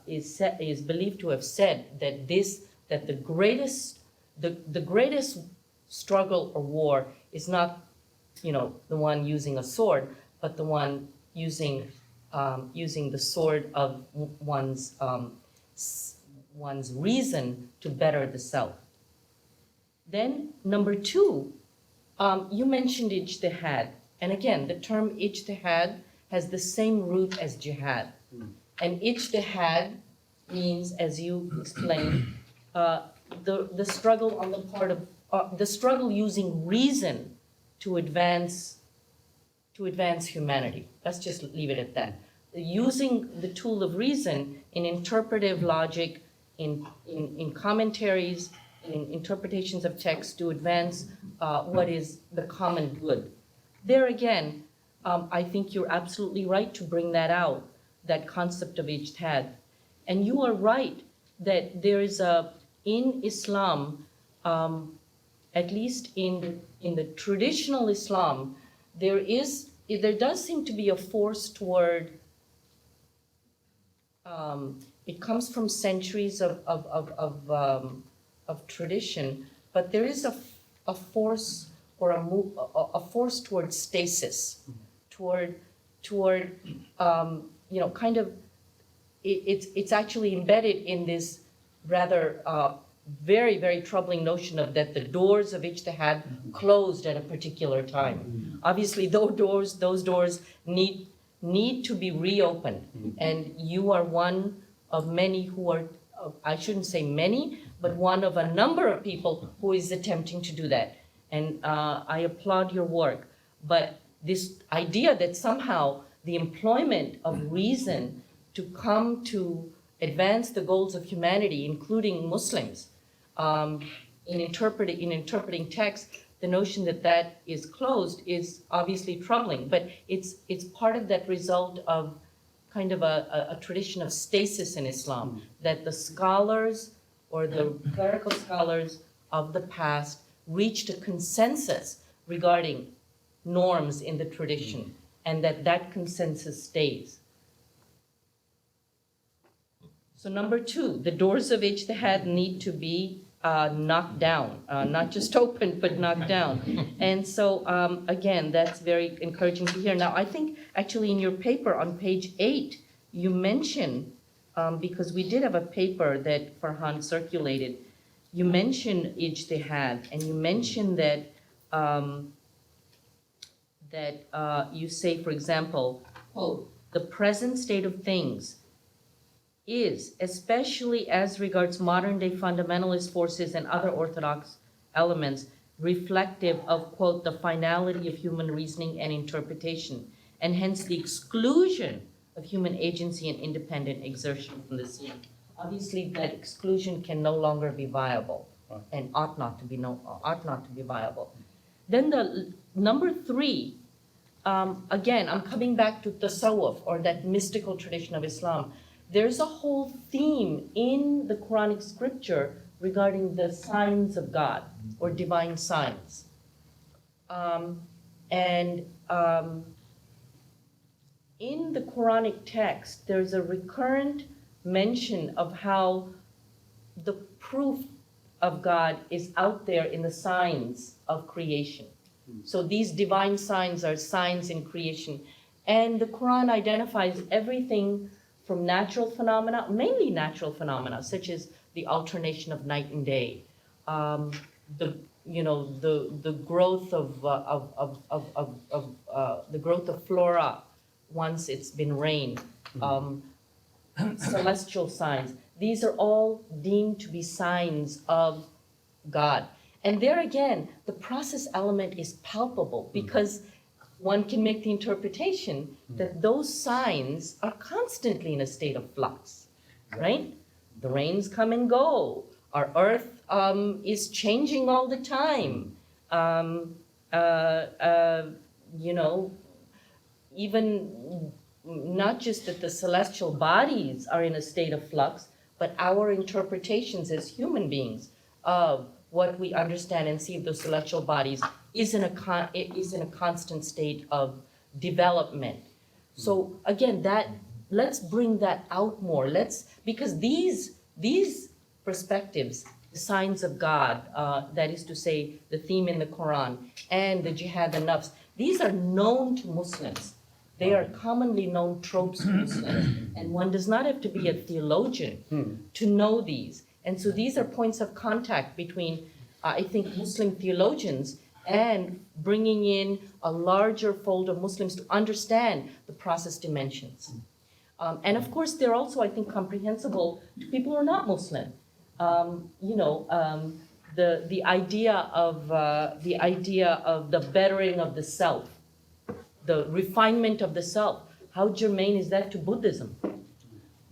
is believed to have said that the greatest struggle or war is not, the one using a sword, but the one using the sword of one's reason to better the self. Then number two, you mentioned ijtihad, and again, the term ijtihad has the same root as jihad. And ijtihad means, as you explained, the struggle on the part of the struggle using reason to advance humanity. Let's just leave it at that. Using the tool of reason in interpretive logic, in commentaries, in interpretations of text to advance what is the common good. There again, I think you're absolutely right to bring that out, that concept of ijtihad. And you are right that there is in Islam, at least in the traditional Islam, there does seem to be a force toward, it comes from centuries of tradition, but there is a force or a force toward stasis, toward kind of, it's actually embedded in this rather very, very troubling notion of that the doors of ijtihad closed at a particular time. Obviously, those doors need to be reopened, and you are one of many who are, I shouldn't say many, but one of a number of people who is attempting to do that. And I applaud your work. But this idea that somehow the employment of reason to come to advance the goals of humanity, including Muslims, in interpreting text, the notion that is closed is obviously troubling. But it's part of that result of kind of a tradition of stasis in Islam, that the scholars or the clerical scholars of the past reached a consensus regarding norms in the tradition, and that consensus stays. So number two, the doors of ijtihad need to be knocked down, not just opened, but knocked down. And so, again, that's very encouraging to hear. Now, I think actually in your paper on page 8, you mention, because we did have a paper that Farhan circulated, you mention ijtihad, and you mention that you say, for example, quote, the present state of things is, especially as regards modern-day fundamentalist forces and other orthodox elements, reflective of, quote, the finality of human reasoning and interpretation, and hence the exclusion of human agency and independent exertion from the scene. Obviously, that exclusion can no longer be viable and ought not to be viable. Then the number 3, again, I'm coming back to tasawwuf, or that mystical tradition of Islam. There's a whole theme in the Quranic scripture regarding the signs of God, or divine signs. In the Quranic text, there's a recurrent mention of how the proof of God is out there in the signs of creation. So these divine signs are signs in creation. And the Quran identifies everything from natural phenomena, mainly natural phenomena, such as the alternation of night and day, the growth of flora once it's been rained, celestial signs. These are all deemed to be signs of God. And there again, the process element is palpable because one can make the interpretation that those signs are constantly in a state of flux, right? The rains come and go. Our earth is changing all the time. Even not just that the celestial bodies are in a state of flux, but our interpretations as human beings of what we understand and see of those celestial bodies is in a constant state of development. So again, let's bring that out more. Because these perspectives, the signs of God, that is to say, the theme in the Quran, and the jihad and nafs, these are known to Muslims. They are commonly known tropes to Muslims, and one does not have to be a theologian to know these. And so these are points of contact between, I think, Muslim theologians and bringing in a larger fold of Muslims to understand the process dimensions. And of course, they're also, I think, comprehensible to people who are not Muslim. The idea of the bettering of the self, the refinement of the self. How germane is that to Buddhism?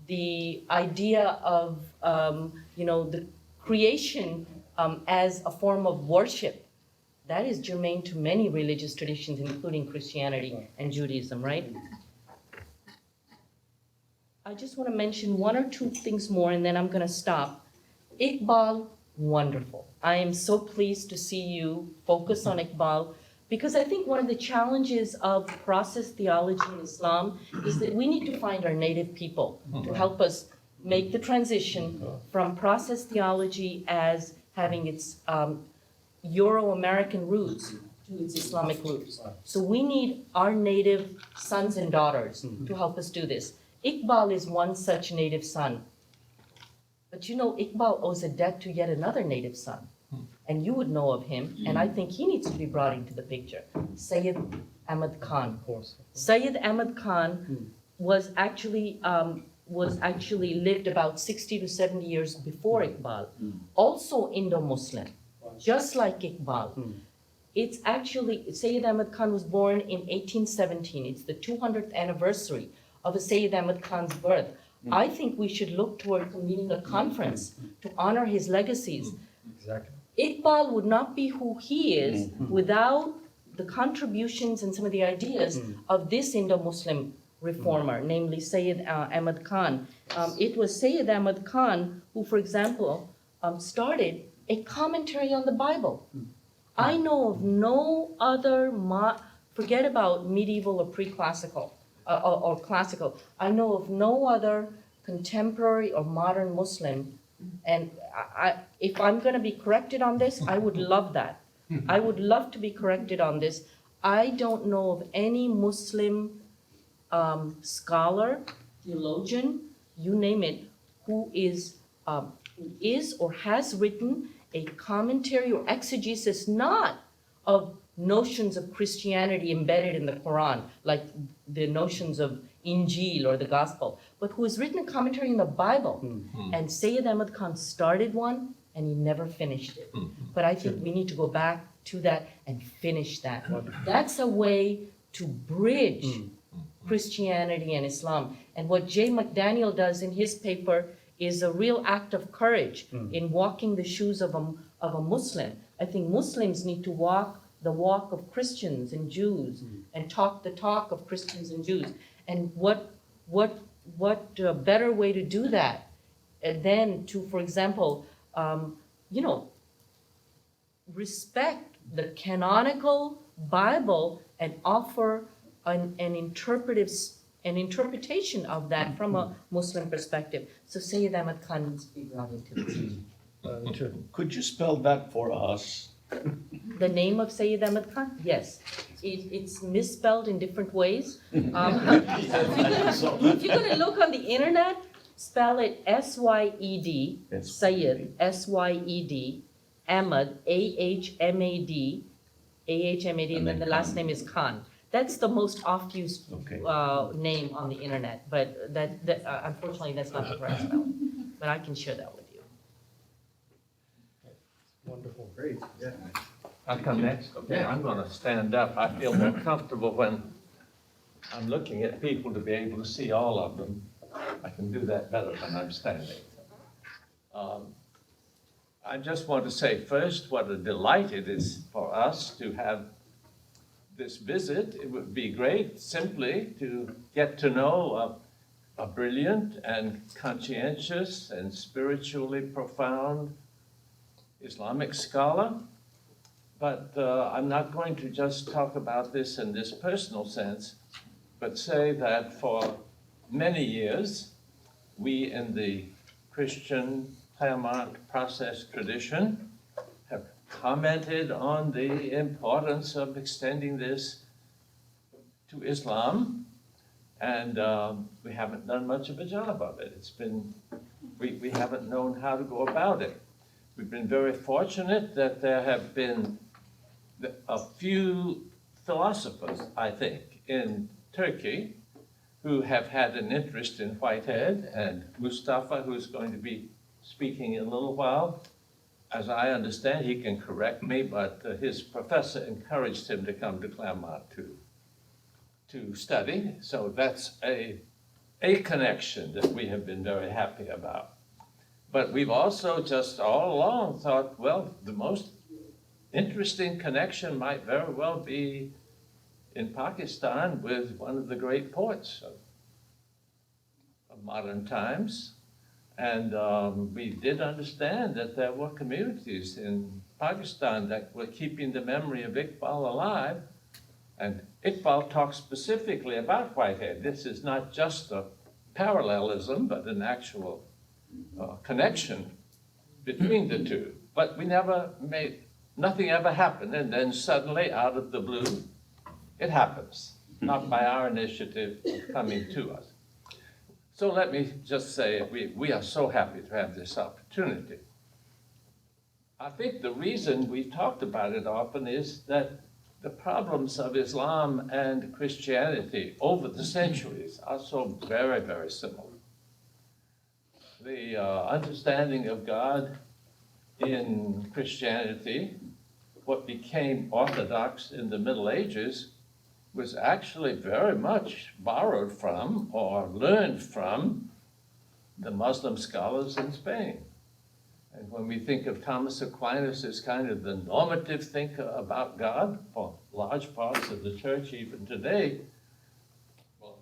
The idea of the creation as a form of worship, that is germane to many religious traditions, including Christianity and Judaism, right? I just want to mention 1 or 2 things more, and then I'm going to stop. Iqbal, wonderful. I am so pleased to see you focus on Iqbal, because I think one of the challenges of process theology in Islam is that we need to find our native people to help us make the transition from process theology as having its Euro-American roots to its Islamic roots. So we need our native sons and daughters to help us do this. Iqbal is one such native son. But Iqbal owes a debt to yet another native son. And you would know of him, and I think he needs to be brought into the picture. Sayyid Ahmad Khan. Sayyid Ahmad Khan was actually lived about 60 to 70 years before Iqbal. Also Indo-Muslim, just like Iqbal. It's actually, Sayyid Ahmad Khan was born in 1817. It's the 200th anniversary of Sayyid Ahmad Khan's birth. I think we should look toward convening a conference to honor his legacies. Exactly. Iqbal would not be who he is without the contributions and some of the ideas of this Indo-Muslim reformer, namely Sayyid Ahmad Khan. It was Sayyid Ahmad Khan who, for example, started a commentary on the Bible. I know of no other, forget about medieval or pre-classical or classical, I know of no other contemporary or modern Muslim, and if I'm gonna be corrected on this, I would love that. I would love to be corrected on this. I don't know of any Muslim scholar, theologian, you name it, who is or has written a commentary or exegesis not of notions of Christianity embedded in the Quran, like the notions of Injil or the Gospel, but who has written a commentary in the Bible. And Sayyid Ahmad Khan started one and he never finished it. But I think we need to go back to that and finish that. That's a way to bridge Christianity and Islam. And what J. McDaniel does in his paper is a real act of courage in walking the shoes of a Muslim. I think Muslims need to walk the walk of Christians and Jews and talk the talk of Christians and Jews. And what better way to do that than to, for example, respect the canonical Bible and offer an interpretation of that from a Muslim perspective. So Sayyid Ahmad Khan needs to be brought into this. Could you spell that for us? The name of Sayyid Ahmad Khan? Yes. It's misspelled in different ways. If you're gonna look on the internet, spell it S-Y-E-D, Sayyid, S-Y-E-D, Ahmad, A-H-M-A-D, A-H-M-A-D, and then the last name is Khan. That's the most oft-used name on the internet, but that unfortunately that's not the correct spelling. But I can share that with you. Wonderful, great, yeah. I'll come next. Okay, I'm going to stand up. I feel more comfortable when I'm looking at people to be able to see all of them. I can do that better when I'm standing. I just want to say first what a delight it is for us to have this visit. It would be great simply to get to know a brilliant and conscientious and spiritually profound Islamic scholar. But I'm not going to just talk about this in this personal sense, but say that for many years, we in the Christian Claremont process tradition have commented on the importance of extending this to Islam, and we haven't done much of a job of it. It's been, we haven't known how to go about it. We've been very fortunate that there have been a few philosophers, I think, in Turkey who have had an interest in Whitehead, and Mustafa, who's going to be speaking in a little while. As I understand, he can correct me, but his professor encouraged him to come to Claremont to study. So that's a connection that we have been very happy about. But we've also just all along thought, well, the most interesting connection might very well be in Pakistan with one of the great poets of modern times. And we did understand that there were communities in Pakistan that were keeping the memory of Iqbal alive. And Iqbal talks specifically about Whitehead. This is not just a parallelism, but an actual connection between the two. But we never made, nothing ever happened. And then suddenly, out of the blue, it happens, not by our initiative coming to us. So let me just say, we are so happy to have this opportunity. I think the reason we've talked about it often is that the problems of Islam and Christianity over the centuries are so very, very similar. The understanding of God in Christianity, what became orthodox in the Middle Ages, was actually very much borrowed from or learned from the Muslim scholars in Spain. And when we think of Thomas Aquinas as kind of the normative thinker about God for large parts of the church even today, well,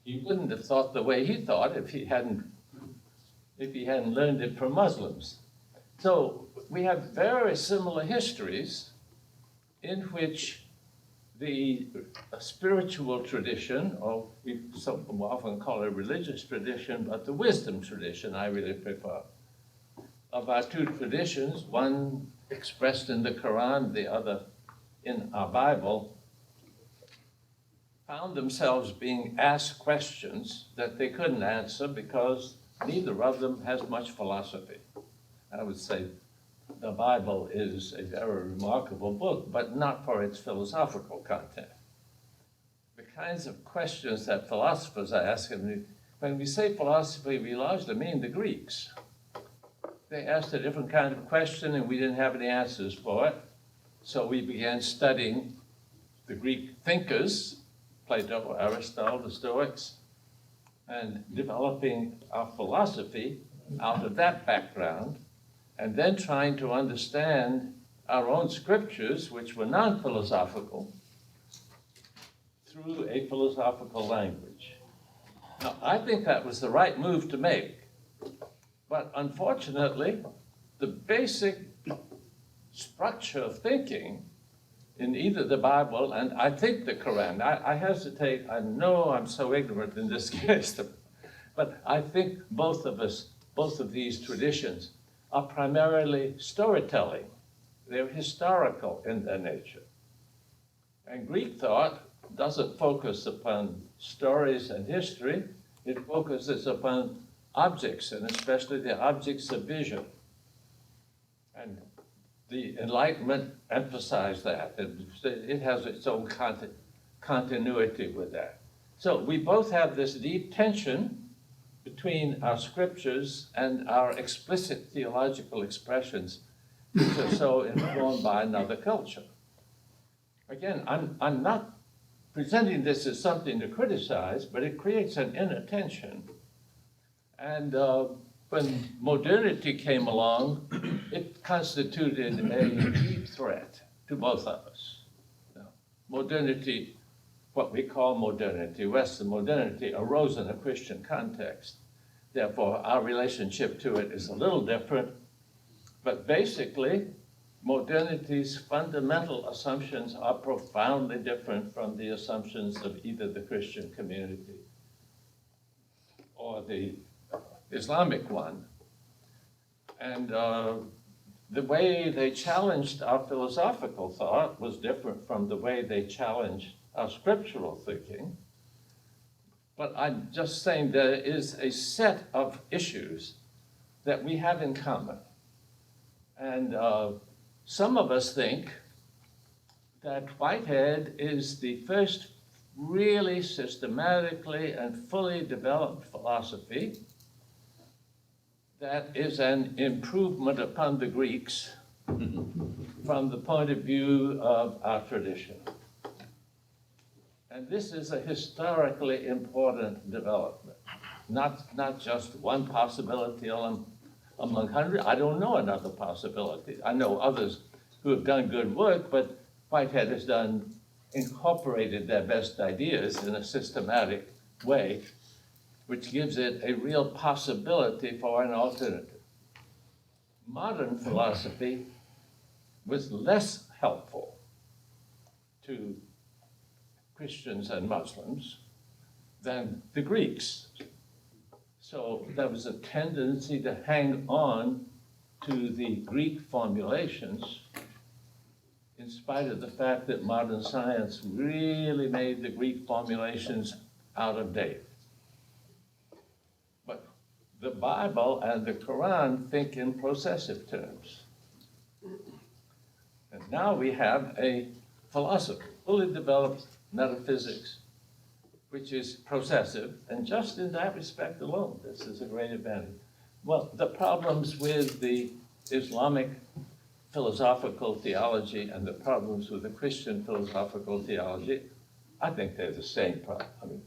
he wouldn't have thought the way he thought if he hadn't learned it from Muslims. So we have very similar histories in which the spiritual tradition, or some often call it religious tradition, but the wisdom tradition I really prefer. Of our two traditions, one expressed in the Quran, the other in our Bible, found themselves being asked questions that they couldn't answer because neither of them has much philosophy. I would say the Bible is a very remarkable book, but not for its philosophical content. The kinds of questions that philosophers ask, and when we say philosophy, we largely mean the Greeks. They asked a different kind of question, and we didn't have any answers for it. So we began studying the Greek thinkers, Plato, Aristotle, the Stoics, and developing our philosophy out of that background, and then trying to understand our own scriptures, which were non-philosophical, through a philosophical language. Now, I think that was the right move to make, but unfortunately, the basic structure of thinking in either the Bible and I think the Quran, I hesitate, I know I'm so ignorant in this case, but I think both of these traditions are primarily storytelling. They're historical in their nature. And Greek thought doesn't focus upon stories and history, it focuses upon objects, and especially the objects of vision. And the Enlightenment emphasized that. It has its own continuity with that. So we both have this deep tension between our scriptures and our explicit theological expressions, which are so informed by another culture. Again, I'm not presenting this as something to criticize, but it creates an inner tension. And when modernity came along, it constituted a deep threat to both of us. Now, modernity, what we call modernity, Western modernity, arose in a Christian context. Therefore, our relationship to it is a little different. But basically, modernity's fundamental assumptions are profoundly different from the assumptions of either the Christian community or the Islamic one. And the way they challenged our philosophical thought was different from the way they challenged our scriptural thinking. But I'm just saying there is a set of issues that we have in common. And some of us think that Whitehead is the first really systematically and fully developed philosophy that is an improvement upon the Greeks from the point of view of our tradition. And this is a historically important development, not just one possibility among hundreds. I don't know another possibility. I know others who have done good work, but Whitehead has incorporated their best ideas in a systematic way, which gives it a real possibility for an alternative. Modern philosophy was less helpful to Christians and Muslims than the Greeks. So there was a tendency to hang on to the Greek formulations in spite of the fact that modern science really made the Greek formulations out of date. But the Bible and the Quran think in processive terms. And now we have a philosophy, fully developed metaphysics, which is processive, and just in that respect alone, this is a great advantage. Well, the problems with the Islamic philosophical theology and the problems with the Christian philosophical theology, I think they're the same problem. I mean,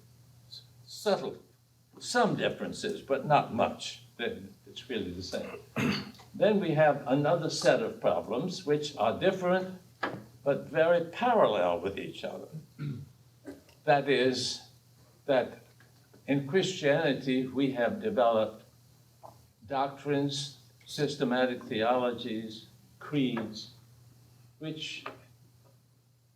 subtle, some differences, but not much. It's really the same. Then we have another set of problems which are different, but very parallel with each other. That is, that in Christianity we have developed doctrines, systematic theologies, creeds, which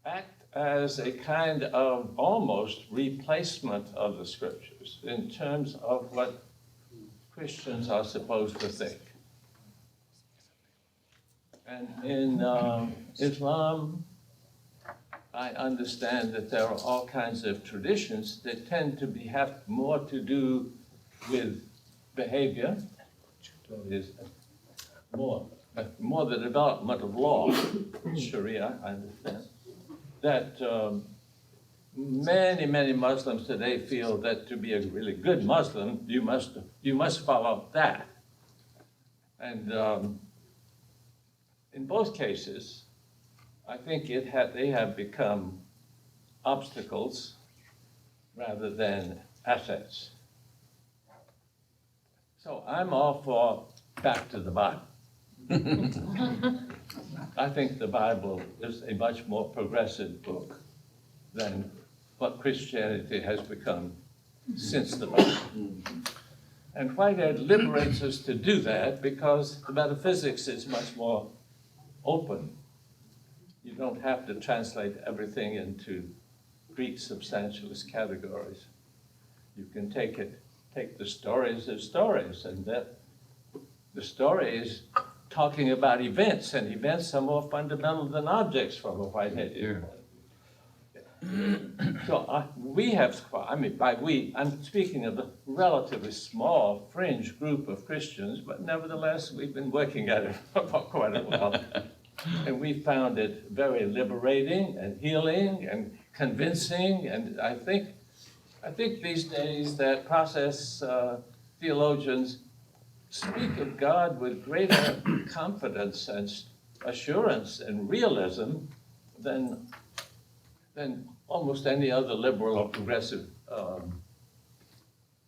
act as a kind of almost replacement of the scriptures in terms of what Christians are supposed to think. And in Islam, I understand that there are all kinds of traditions that tend to have more to do with behavior, is more the development of law, Sharia, I understand, that many Muslims today feel that to be a really good Muslim, you must follow that. And in both cases, I think they have become obstacles rather than assets. So I'm all for back to the Bible. I think the Bible is a much more progressive book than what Christianity has become since the Bible. And Whitehead liberates us to do that because the metaphysics is much more open. You don't have to translate everything into Greek substantialist categories. You can take the stories as stories, and that the story is talking about events, and events are more fundamental than objects from a Whitehead view. So we have, by we, I'm speaking of a relatively small fringe group of Christians, but nevertheless, we've been working at it for quite a while. And we found it very liberating and healing and convincing, and I think these days that process theologians speak of God with greater confidence and assurance and realism than almost any other liberal or progressive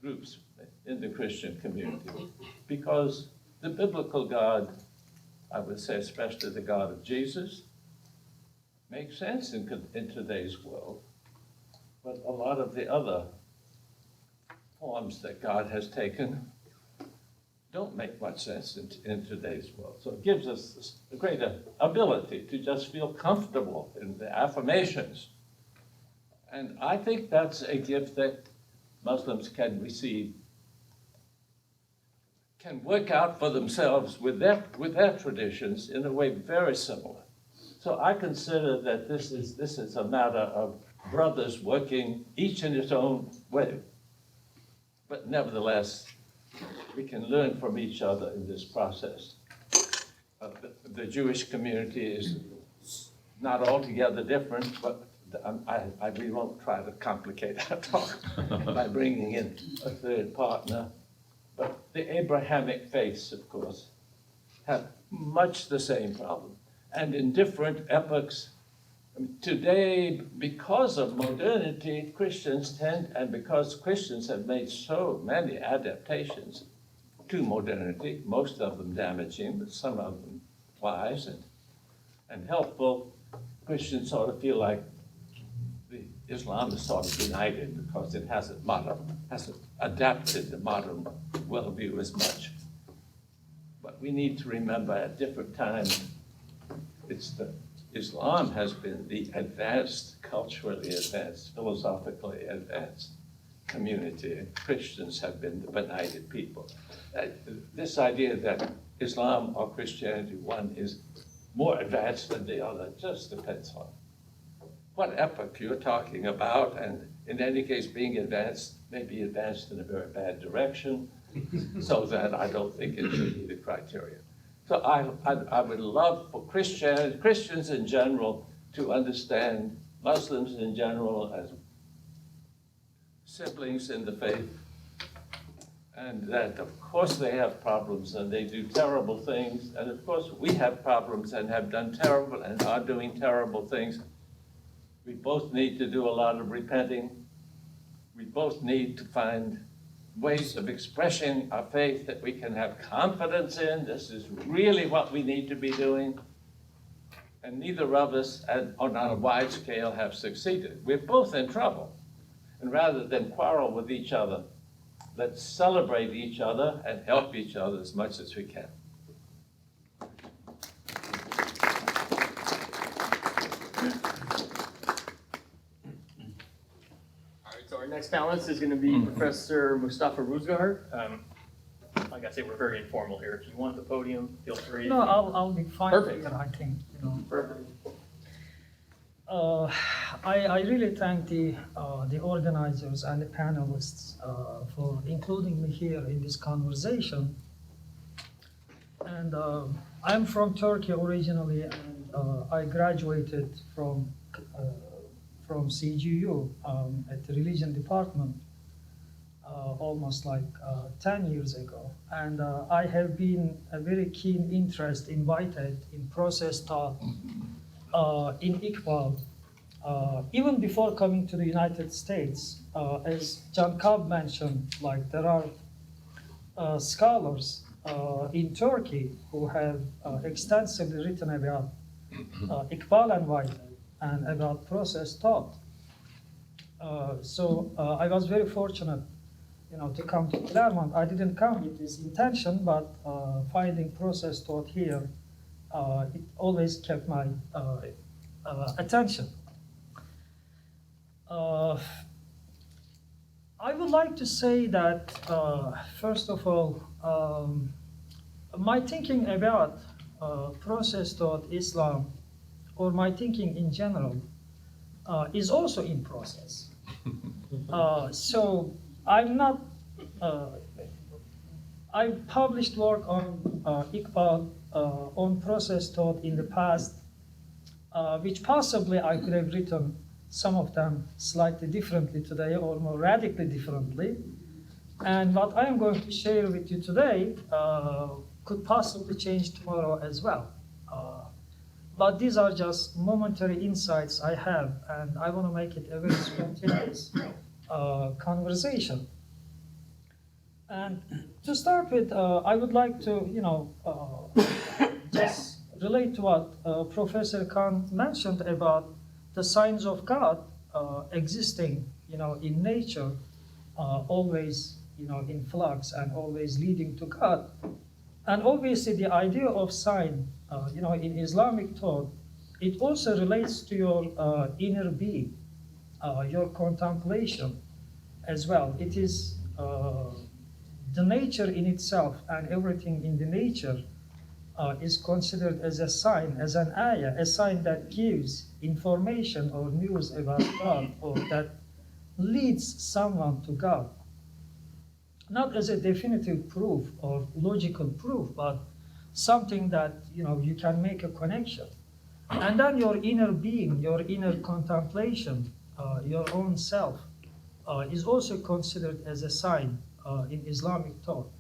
groups in the Christian community. Because the biblical God, I would say especially the God of Jesus, makes sense in today's world. But a lot of the other forms that God has taken don't make much sense in today's world. So it gives us a greater ability to just feel comfortable in the affirmations. And I think that's a gift that Muslims can receive, can work out for themselves with their traditions in a way very similar. So I consider that this is a matter of brothers working each in his own way. But nevertheless, we can learn from each other in this process. The Jewish community is not altogether different, but we won't try to complicate our talk by bringing in a third partner. But the Abrahamic faiths, of course, have much the same problem. And in different epochs, today, because of modernity, and because Christians have made so many adaptations to modernity, most of them damaging, but some of them wise and helpful, Christians sort of feel like Islam is sort of united because it hasn't adapted the modern worldview as much. But we need to remember at different times, Islam has been the advanced, culturally advanced, philosophically advanced community, and Christians have been the benighted people. This idea that Islam or Christianity, one is more advanced than the other, just depends on what epoch you're talking about, and in any case, being advanced may be advanced in a very bad direction, so that I don't think it should be the criteria. So I would love for Christians in general to understand Muslims in general as siblings in the faith, and that of course they have problems and they do terrible things, and of course we have problems and have done terrible and are doing terrible things. We both need to do a lot of repenting. We both need to find ways of expressing our faith that we can have confidence in. This is really what we need to be doing. And neither of us, on a wide scale, have succeeded. We're both in trouble. And rather than quarrel with each other, let's celebrate each other and help each other as much as we can. next panelist is going to be Professor Mustafa Ruzgar. Like I say, we're very informal here. If you want the podium, feel free. No, I'll be fine. Perfect. Here, I think. You know. Perfect. I really thank the organizers and the panelists for including me here in this conversation. And I'm from Turkey originally, and I graduated from CGU at the religion department almost like 10 years ago. And I have been a very keen interest in Whitehead, in process thought, in Iqbal, even before coming to the United States. As John Cobb mentioned, like there are scholars in Turkey who have extensively written about Iqbal and Whitehead and about process thought. So I was very fortunate, to come to Claremont. I didn't come with this intention, but finding process thought here, it always kept my attention. I would like to say that, first of all, my thinking about process thought, Islam, or my thinking in general, is also in process. So I'm not, I published work on Iqbal, on process thought in the past, which possibly I could have written some of them slightly differently today or more radically differently. And what I am going to share with you today could possibly change tomorrow as well. But these are just momentary insights I have, and I want to make it a very spontaneous conversation. And to start with, I would like to, just relate to what Professor Khan mentioned about the signs of God existing, in nature, always, in flux and always leading to God. And obviously the idea of sign, in Islamic thought, it also relates to your inner being, your contemplation as well. It is the nature in itself, and everything in the nature is considered as a sign, as an ayah, a sign that gives information or news about God, or that leads someone to God. Not as a definitive proof or logical proof, but something that you can make a connection. And then your inner being, your inner contemplation, your own self, is also considered as a sign in Islamic thought.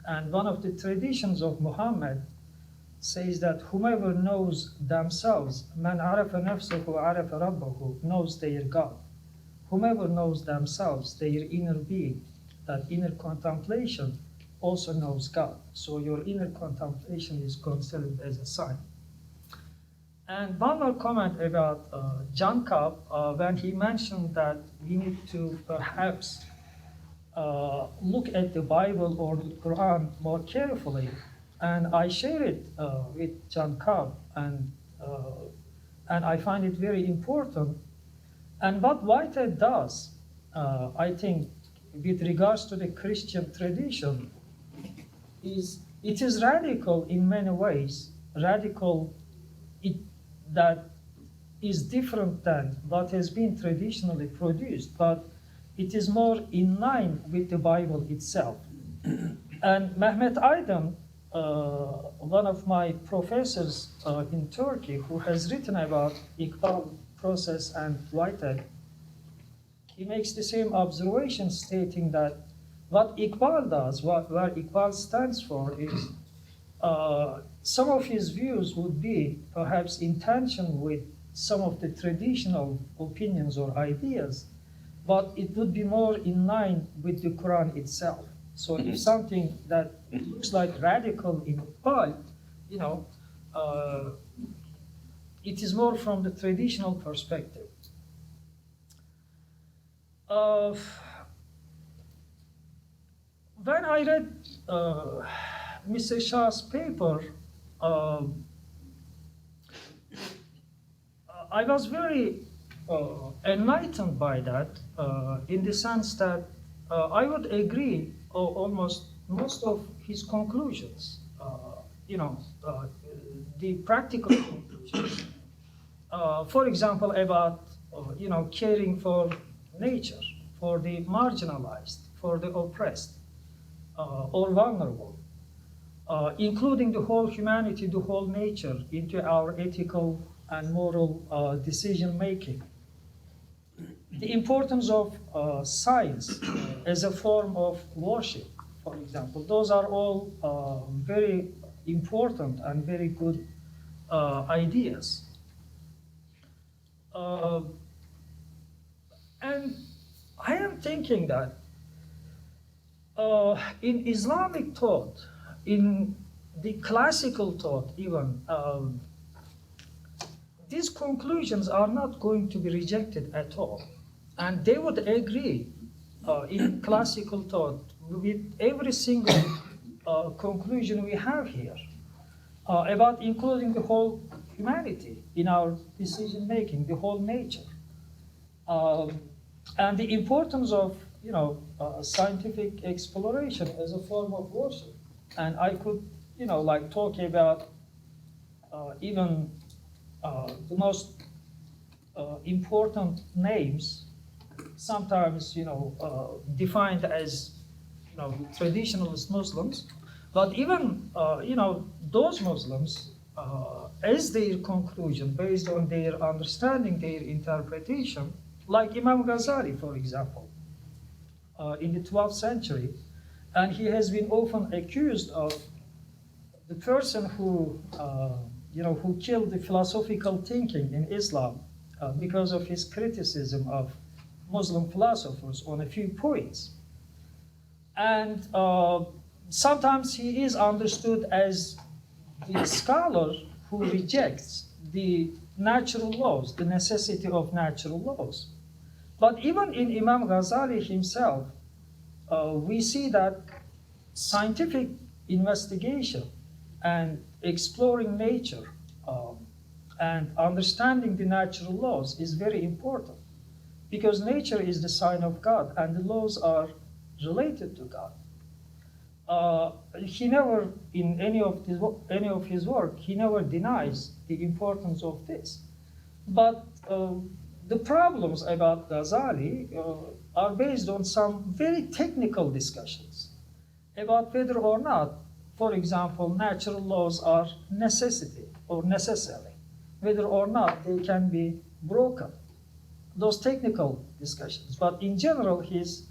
And one of the traditions of Muhammad says that whomever knows themselves, man arafa nafsahu arafa rabbahu, knows their God. Whomever knows themselves, their inner being, that inner contemplation, also knows God. So your inner contemplation is considered as a sign. And one more comment about John Cobb, when he mentioned that we need to perhaps look at the Bible or the Quran more carefully. And I share it with John Cobb, and I find it very important. And what Whitehead does, I think, with regards to the Christian tradition, is it is radical in many ways, radical that is different than what has been traditionally produced, but it is more in line with the Bible itself. And Mehmet Aydın, one of my professors in Turkey, who has written about Iqbal process and Whitehead, he makes the same observation, stating that what Iqbal does, where Iqbal stands for, is some of his views would be perhaps in tension with some of the traditional opinions or ideas, but it would be more in line with the Quran itself. So if something that looks like radical in Iqbal, it is more from the traditional perspective. When I read Mr. Shah's paper, I was very enlightened by that in the sense that I would agree almost most of his conclusions, the practical conclusions. For example, about caring for nature, for the marginalized, for the oppressed or vulnerable, including the whole humanity, the whole nature into our ethical and moral decision making. The importance of science as a form of worship, for example, those are all very important and very good ideas. And I am thinking that in Islamic thought, in the classical thought even, these conclusions are not going to be rejected at all. And they would agree in classical thought with every single conclusion we have here about including the whole humanity in our decision making, the whole nature, and the importance of scientific exploration as a form of worship. And I could talk about even the most important names, sometimes defined as traditionalist Muslims, but even those Muslims, as their conclusion, based on their understanding, their interpretation, like Imam Ghazali, for example, in the 12th century, and he has been often accused of the person who killed the philosophical thinking in Islam because of his criticism of Muslim philosophers on a few points. And sometimes he is understood as the scholar who rejects the natural laws, the necessity of natural laws. But even in Imam Ghazali himself, we see that scientific investigation and exploring nature and understanding the natural laws is very important, because nature is the sign of God and the laws are related to God. He never, in any of his work, he never denies the importance of this. But the problems about Ghazali are based on some very technical discussions about whether or not, for example, natural laws are necessity or necessary, whether or not they can be broken. Those technical discussions. But in general, his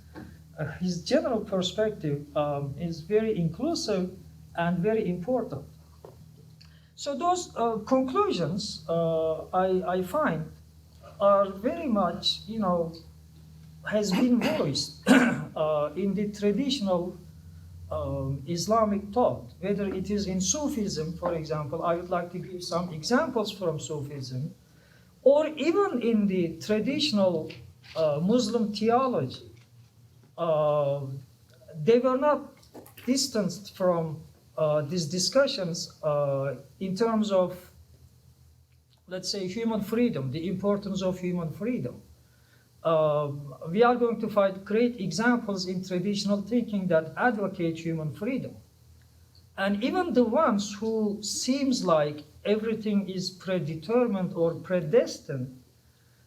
general perspective is very inclusive and very important. So those conclusions, I find, are very much, has been voiced in the traditional Islamic thought, whether it is in Sufism, for example. I would like to give some examples from Sufism, or even in the traditional Muslim theology. They were not distanced from these discussions in terms of, let's say, human freedom, the importance of human freedom. We are going to find great examples in traditional thinking that advocate human freedom. And even the ones who seems like everything is predetermined or predestined,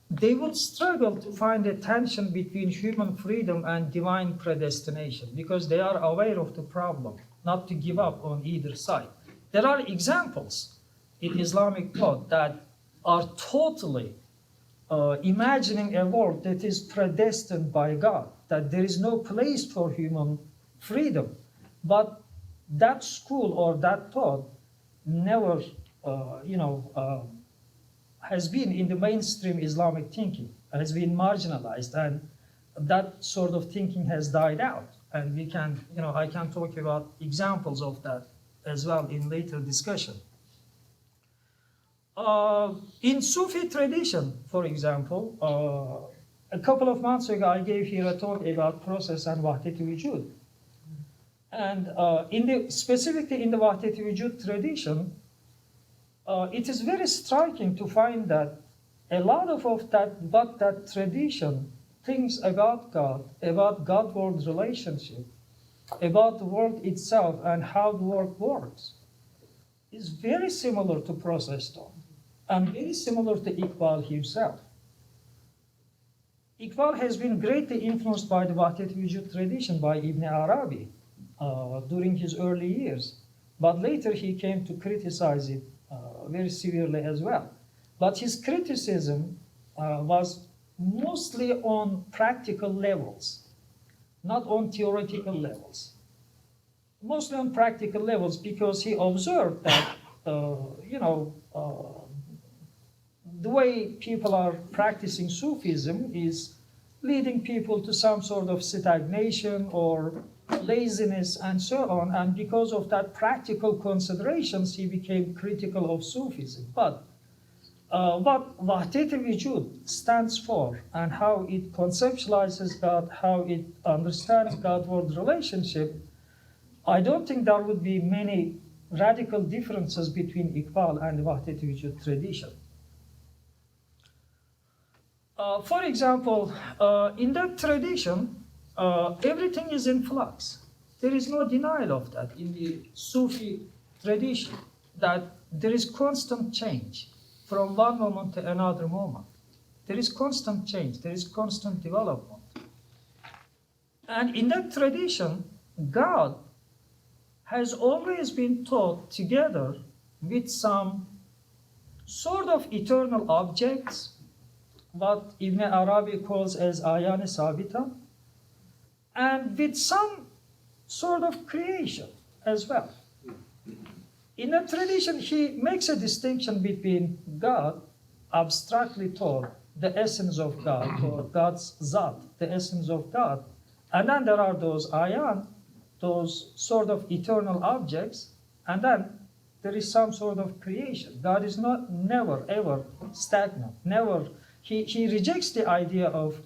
they will struggle to find a tension between human freedom and divine predestination, because they are aware of the problem, not to give up on either side. There are examples in Islamic thought that are totally imagining a world that is predestined by God, that there is no place for human freedom. But that school or that thought never, has been in the mainstream Islamic thinking, has been marginalized, and that sort of thinking has died out. And we can, I can talk about examples of that as well in later discussion. In Sufi tradition, for example, a couple of months ago, I gave here a talk about process and Wahdat Wujud. And specifically in the Wahdat Wujud tradition, it is very striking to find that a lot of that, what that tradition thinks about God-world relationship, about the world itself and how the world works, is very similar to process thought and very similar to Iqbal himself. Iqbal has been greatly influenced by the Wahdat Wujud tradition by Ibn Arabi during his early years, but later he came to criticize it very severely as well. But his criticism was mostly on practical levels, not on theoretical levels. Mostly on practical levels, because he observed that, the way people are practicing Sufism is leading people to some sort of stagnation or laziness and so on. And because of that practical considerations, he became critical of Sufism. But what Wahdat Wujud stands for and how it conceptualizes God, how it understands God-world relationship, I don't think there would be many radical differences between Iqbal and the Wahdat Wujud tradition. For example, in that tradition, everything is in flux. There is no denial of that in the Sufi tradition, that there is constant change from one moment to another moment. There is constant change, there is constant development. And in that tradition, God has always been taught together with some sort of eternal objects, what Ibn Arabi calls as ayan sabita, and with some sort of creation as well. In that tradition, he makes a distinction between God, abstractly taught, the essence of God, or God's Zat, the essence of God. And then there are those ayan, those sort of eternal objects, and then there is some sort of creation. God is never, ever stagnant, never. He rejects the idea of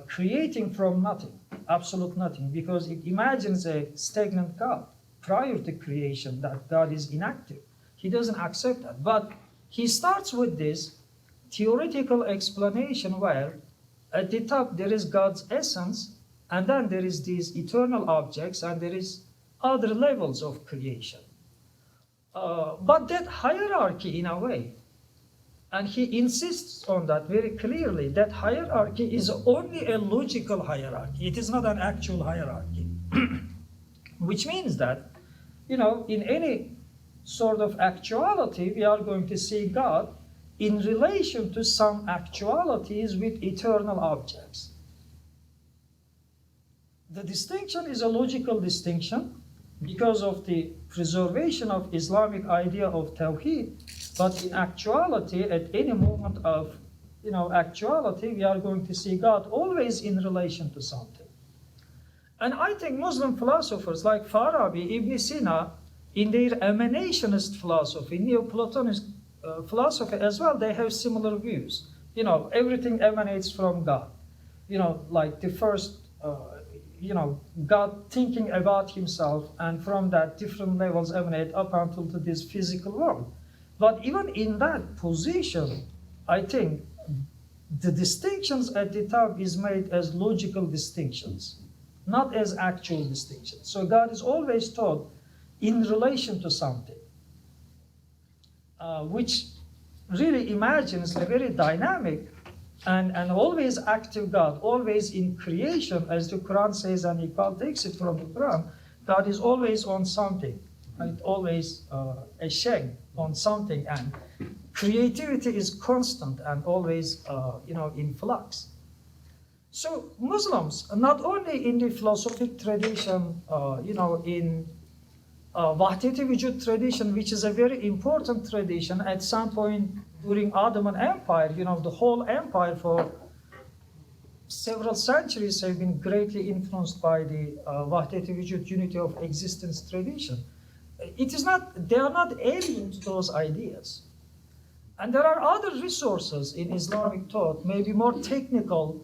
creating from nothing, absolute nothing, because it imagines a stagnant God prior to creation, that God is inactive. He doesn't accept that. But he starts with this theoretical explanation where at the top there is God's essence, and then there is these eternal objects, and there is other levels of creation. But that hierarchy, in a way, and he insists on that very clearly, that hierarchy is only a logical hierarchy. It is not an actual hierarchy. Which means that, in any sort of actuality, we are going to see God in relation to some actualities with eternal objects. The distinction is a logical distinction because of the preservation of Islamic idea of Tawheed, but in actuality, at any moment of actuality, we are going to see God always in relation to something. And I think Muslim philosophers like Farabi, Ibn Sina, in their emanationist philosophy, Neoplatonist philosophy as well, they have similar views. Everything emanates from God. Like the first, God thinking about himself, and from that different levels emanate up until to this physical world. But even in that position, I think the distinctions at the top is made as logical distinctions, not as actual distinctions. So God is always taught in relation to something, which really imagines a very dynamic and always active God, always in creation, as the Quran says, and Iqbal takes it from the Quran. God is always on something, right? Always a sheg on something, and creativity is constant and always, in flux. So Muslims, not only in the philosophic tradition, in Wahdat Wujud tradition, which is a very important tradition, at some point during Ottoman Empire, the whole empire for several centuries have been greatly influenced by the Wahdat Wujud unity of existence tradition. They are not alien to those ideas. And there are other resources in Islamic thought, maybe more technical.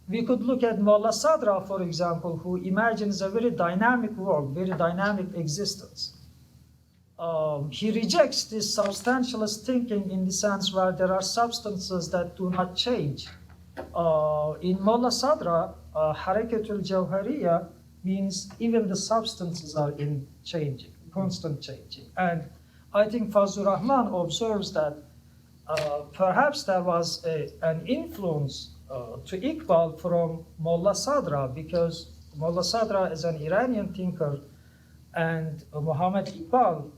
We could look at Mullah Sadra, for example, who imagines a very dynamic world, very dynamic existence. he rejects this substantialist thinking in the sense where there are substances that do not change. In Mullah Sadra, Harakatul Jawhariya means even the substances are in changing, constant changing. And I think Fazlur Rahman observes that perhaps there was an influence to Iqbal from Mullah Sadra, because Mullah Sadra is an Iranian thinker, and Muhammad Iqbal,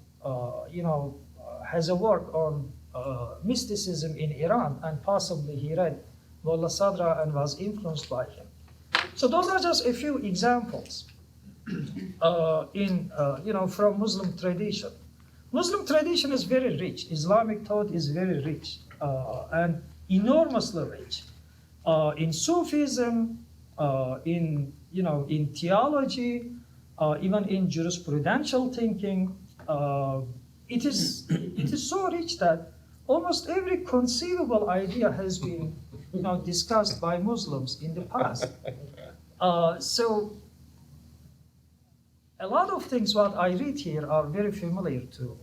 has a work on mysticism in Iran, and possibly he read Mullah Sadra and was influenced by him. So those are just a few examples from Muslim tradition. Muslim tradition is very rich. Islamic thought is very rich and enormously rich in Sufism, in theology, even in jurisprudential thinking. It is so rich that almost every conceivable idea has been discussed by Muslims in the past. So a lot of things what I read here are very familiar to,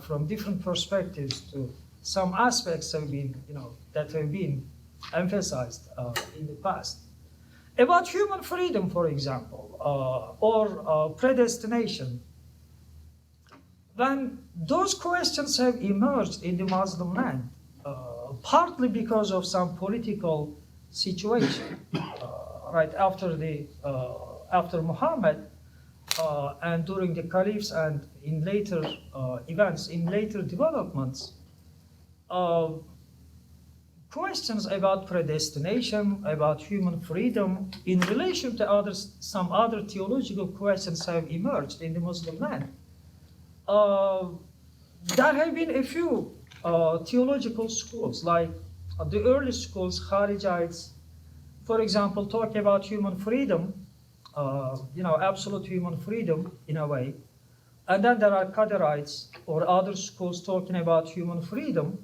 from different perspectives. To some aspects have been, that have been emphasized in the past. About human freedom, for example, or predestination. When those questions have emerged in the Muslim land, partly because of some political situation, right after Muhammad, and during the caliphs and in later events, in later developments, questions about predestination, about human freedom, in relation to some other theological questions have emerged in the Muslim land. There have been a few theological schools, like the early schools, Kharijites, for example, talk about human freedom, absolute human freedom in a way. And then there are Qadarites or other schools talking about human freedom.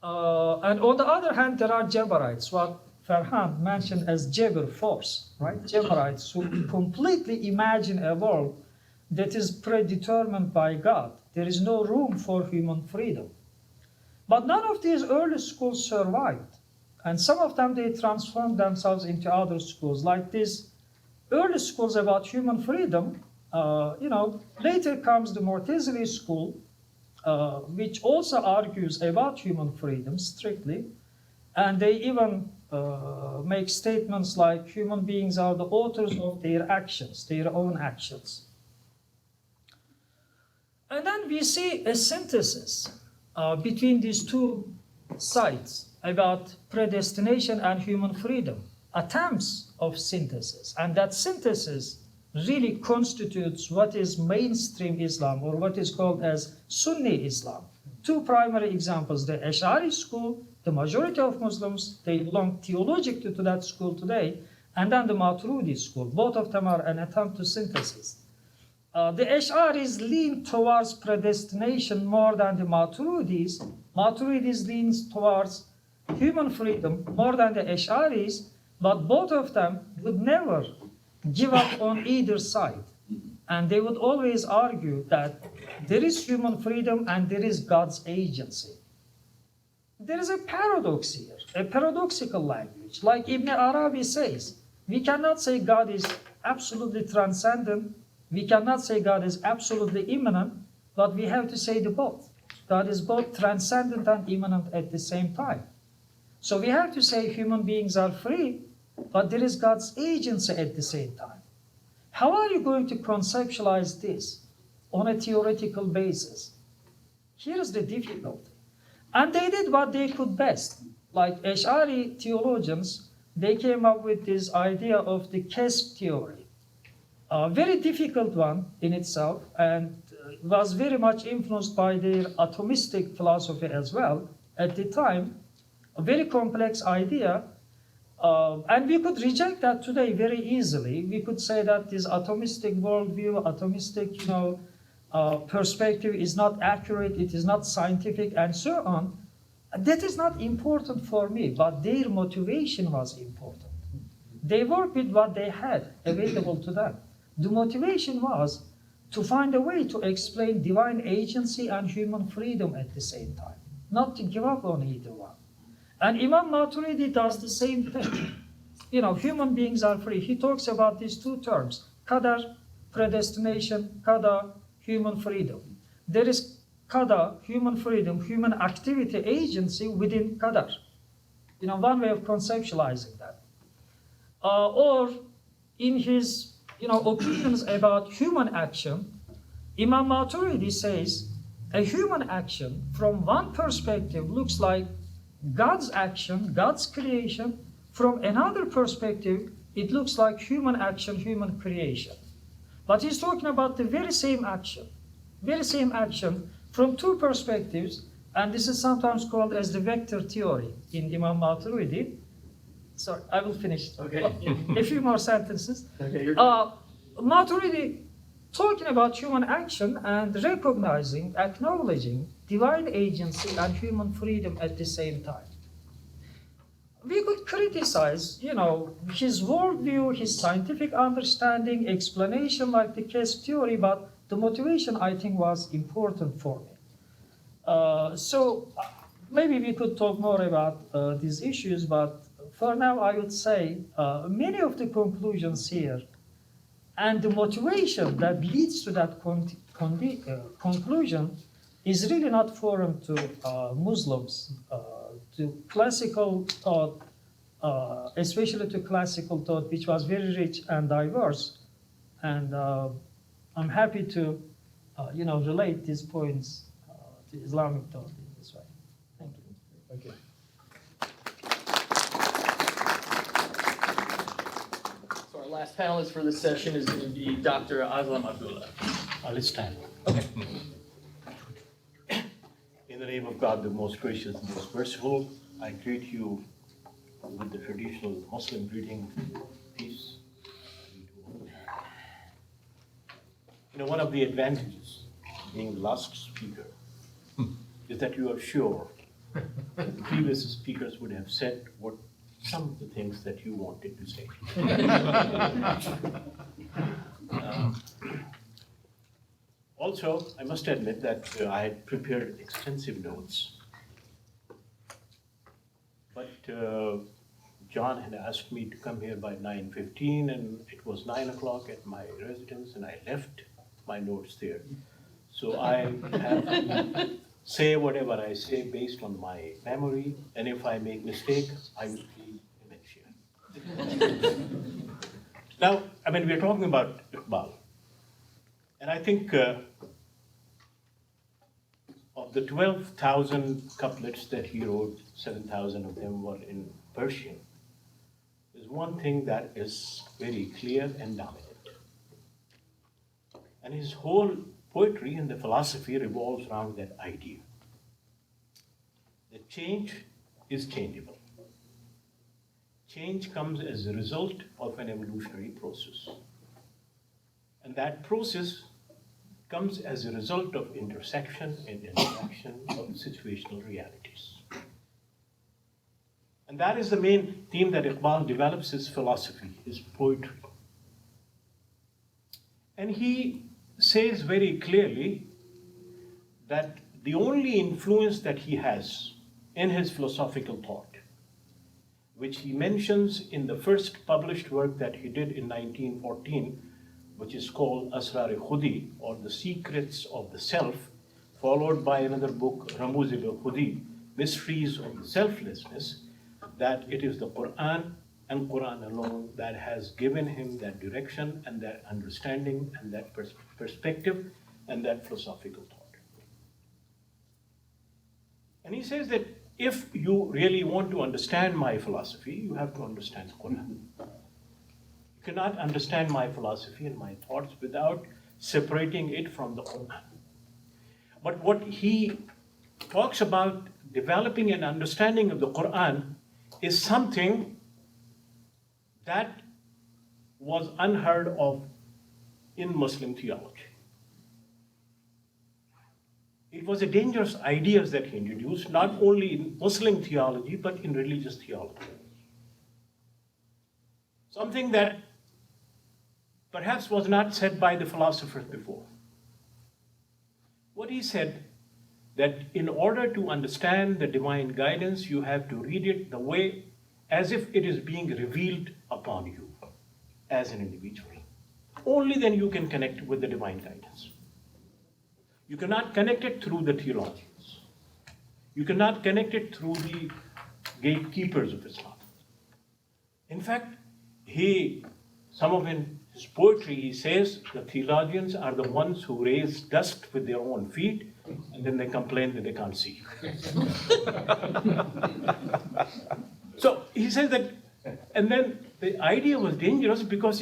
And on the other hand, there are Jabarites, what Farhan mentioned as Jabir force, right? Jabarites who completely imagine a world that is predetermined by God. There is no room for human freedom. But none of these early schools survived. And some of them, they transformed themselves into other schools, like these early schools about human freedom. Later comes the Mu'tazili school, which also argues about human freedom strictly. And they even make statements like human beings are the authors of their actions, their own actions. And then we see a synthesis between these two sides about predestination and human freedom, attempts of synthesis. And that synthesis really constitutes what is mainstream Islam, or what is called as Sunni Islam. Two primary examples: the Ash'ari school, the majority of Muslims, they belong theologically to that school today, and then the Maturidi school. Both of them are an attempt to synthesis. The Ash'aris lean towards predestination more than the Maturidis. Maturidis leans towards human freedom more than the Ash'aris, but both of them would never give up on either side. And they would always argue that there is human freedom and there is God's agency. There is a paradox here, a paradoxical language. Like Ibn Arabi says, we cannot say God is absolutely transcendent, we cannot say God is absolutely immanent, but we have to say the both. God is both transcendent and immanent at the same time. So we have to say human beings are free, but there is God's agency at the same time. How are you going to conceptualize this on a theoretical basis? Here is the difficulty. And they did what they could best. Like Ash'ari theologians, they came up with this idea of the Kesb theory. A very difficult one in itself, and was very much influenced by their atomistic philosophy as well at the time. A very complex idea. And we could reject that today very easily. We could say that this atomistic worldview, atomistic perspective is not accurate, it is not scientific, and so on. That is not important for me, but their motivation was important. They worked with what they had available to them. The motivation was to find a way to explain divine agency and human freedom at the same time, not to give up on either one. And Imam Maturidi does the same thing. Human beings are free. He talks about these two terms, qadar, predestination, qadar, human freedom. There is qadar, human freedom, human activity, agency within qadar. One way of conceptualizing that. Or in his opinions about human action, Imam Maturidi says a human action from one perspective looks like God's action, God's creation. From another perspective, it looks like human action, human creation. But he's talking about the very same action from two perspectives, and this is sometimes called as the vector theory in Imam Maturidi. Sorry, I will finish. Okay. A few more sentences. Okay, you're Maturidi talking about human action and recognizing, acknowledging divine agency and human freedom at the same time. We could criticize, his worldview, his scientific understanding, explanation like the case theory, but the motivation, I think, was important for me. So maybe we could talk more about these issues, but for now, I would say many of the conclusions here and the motivation that leads to that conclusion is really not foreign to Muslims, to classical thought, especially to classical thought, which was very rich and diverse. And I'm happy to, relate these points to Islamic thought in this way. Thank you. Okay. So our last panelist for this session is going to be Dr. Aslam Abdullah. Let's stand. Okay. In the name of God, the most gracious and most merciful, I greet you with the traditional Muslim greeting, peace. One of the advantages of being the last speaker is that you are sure that the previous speakers would have said what some of the things that you wanted to say. Also, I must admit that I had prepared extensive notes, but John had asked me to come here by 9:15, and it was 9 o'clock at my residence, and I left my notes there. So I have to say whatever I say based on my memory, and if I make mistake, I will plead dementia. Now, we're talking about Iqbal, and I think of the 12,000 couplets that he wrote, 7,000 of them were in Persian. There's one thing that is very clear and dominant. And his whole poetry and the philosophy revolves around that idea. That change is changeable. Change comes as a result of an evolutionary process. And that process comes as a result of intersection and interaction of situational realities. And that is the main theme that Iqbal develops his philosophy, his poetry. And he says very clearly that the only influence that he has in his philosophical thought, which he mentions in the first published work that he did in 1914, which is called Asrar-e-Khudi, or The Secrets of the Self, followed by another book, Ramuz-e-Khudi, Mysteries of the Selflessness, that it is the Quran and Quran alone that has given him that direction and that understanding and that perspective and that philosophical thought. And he says that if you really want to understand my philosophy, you have to understand the Quran. You cannot understand my philosophy and my thoughts without separating it from the Quran. But what he talks about developing an understanding of the Quran is something that was unheard of in Muslim theology. It was a dangerous idea that he introduced, not only in Muslim theology, but in religious theology. Something that perhaps was not said by the philosophers before. What he said, that in order to understand the divine guidance, you have to read it the way as if it is being revealed upon you as an individual. Only then you can connect with the divine guidance. You cannot connect it through the theologians. You cannot connect it through the gatekeepers of Islam. In fact, some of in his poetry, he says the theologians are the ones who raise dust with their own feet, and then they complain that they can't see. So he says that, and then the idea was dangerous because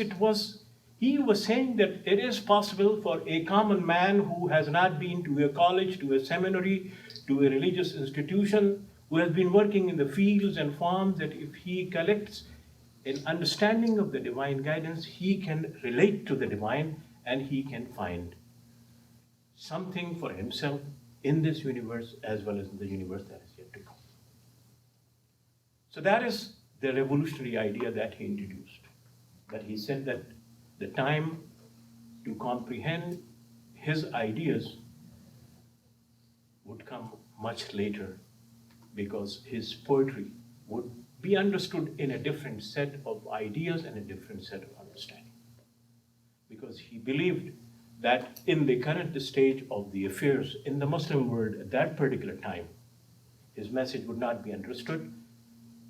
he was saying that it is possible for a common man who has not been to a college, to a seminary, to a religious institution, who has been working in the fields and farms, that if he collects an understanding of the divine guidance, he can relate to the divine and he can find something for himself in this universe as well as in the universe that is yet to come. So that is the revolutionary idea that he introduced. That he said that the time to comprehend his ideas would come much later, because his poetry would be understood in a different set of ideas and a different set of understanding. Because he believed that in the current stage of the affairs in the Muslim world at that particular time, his message would not be understood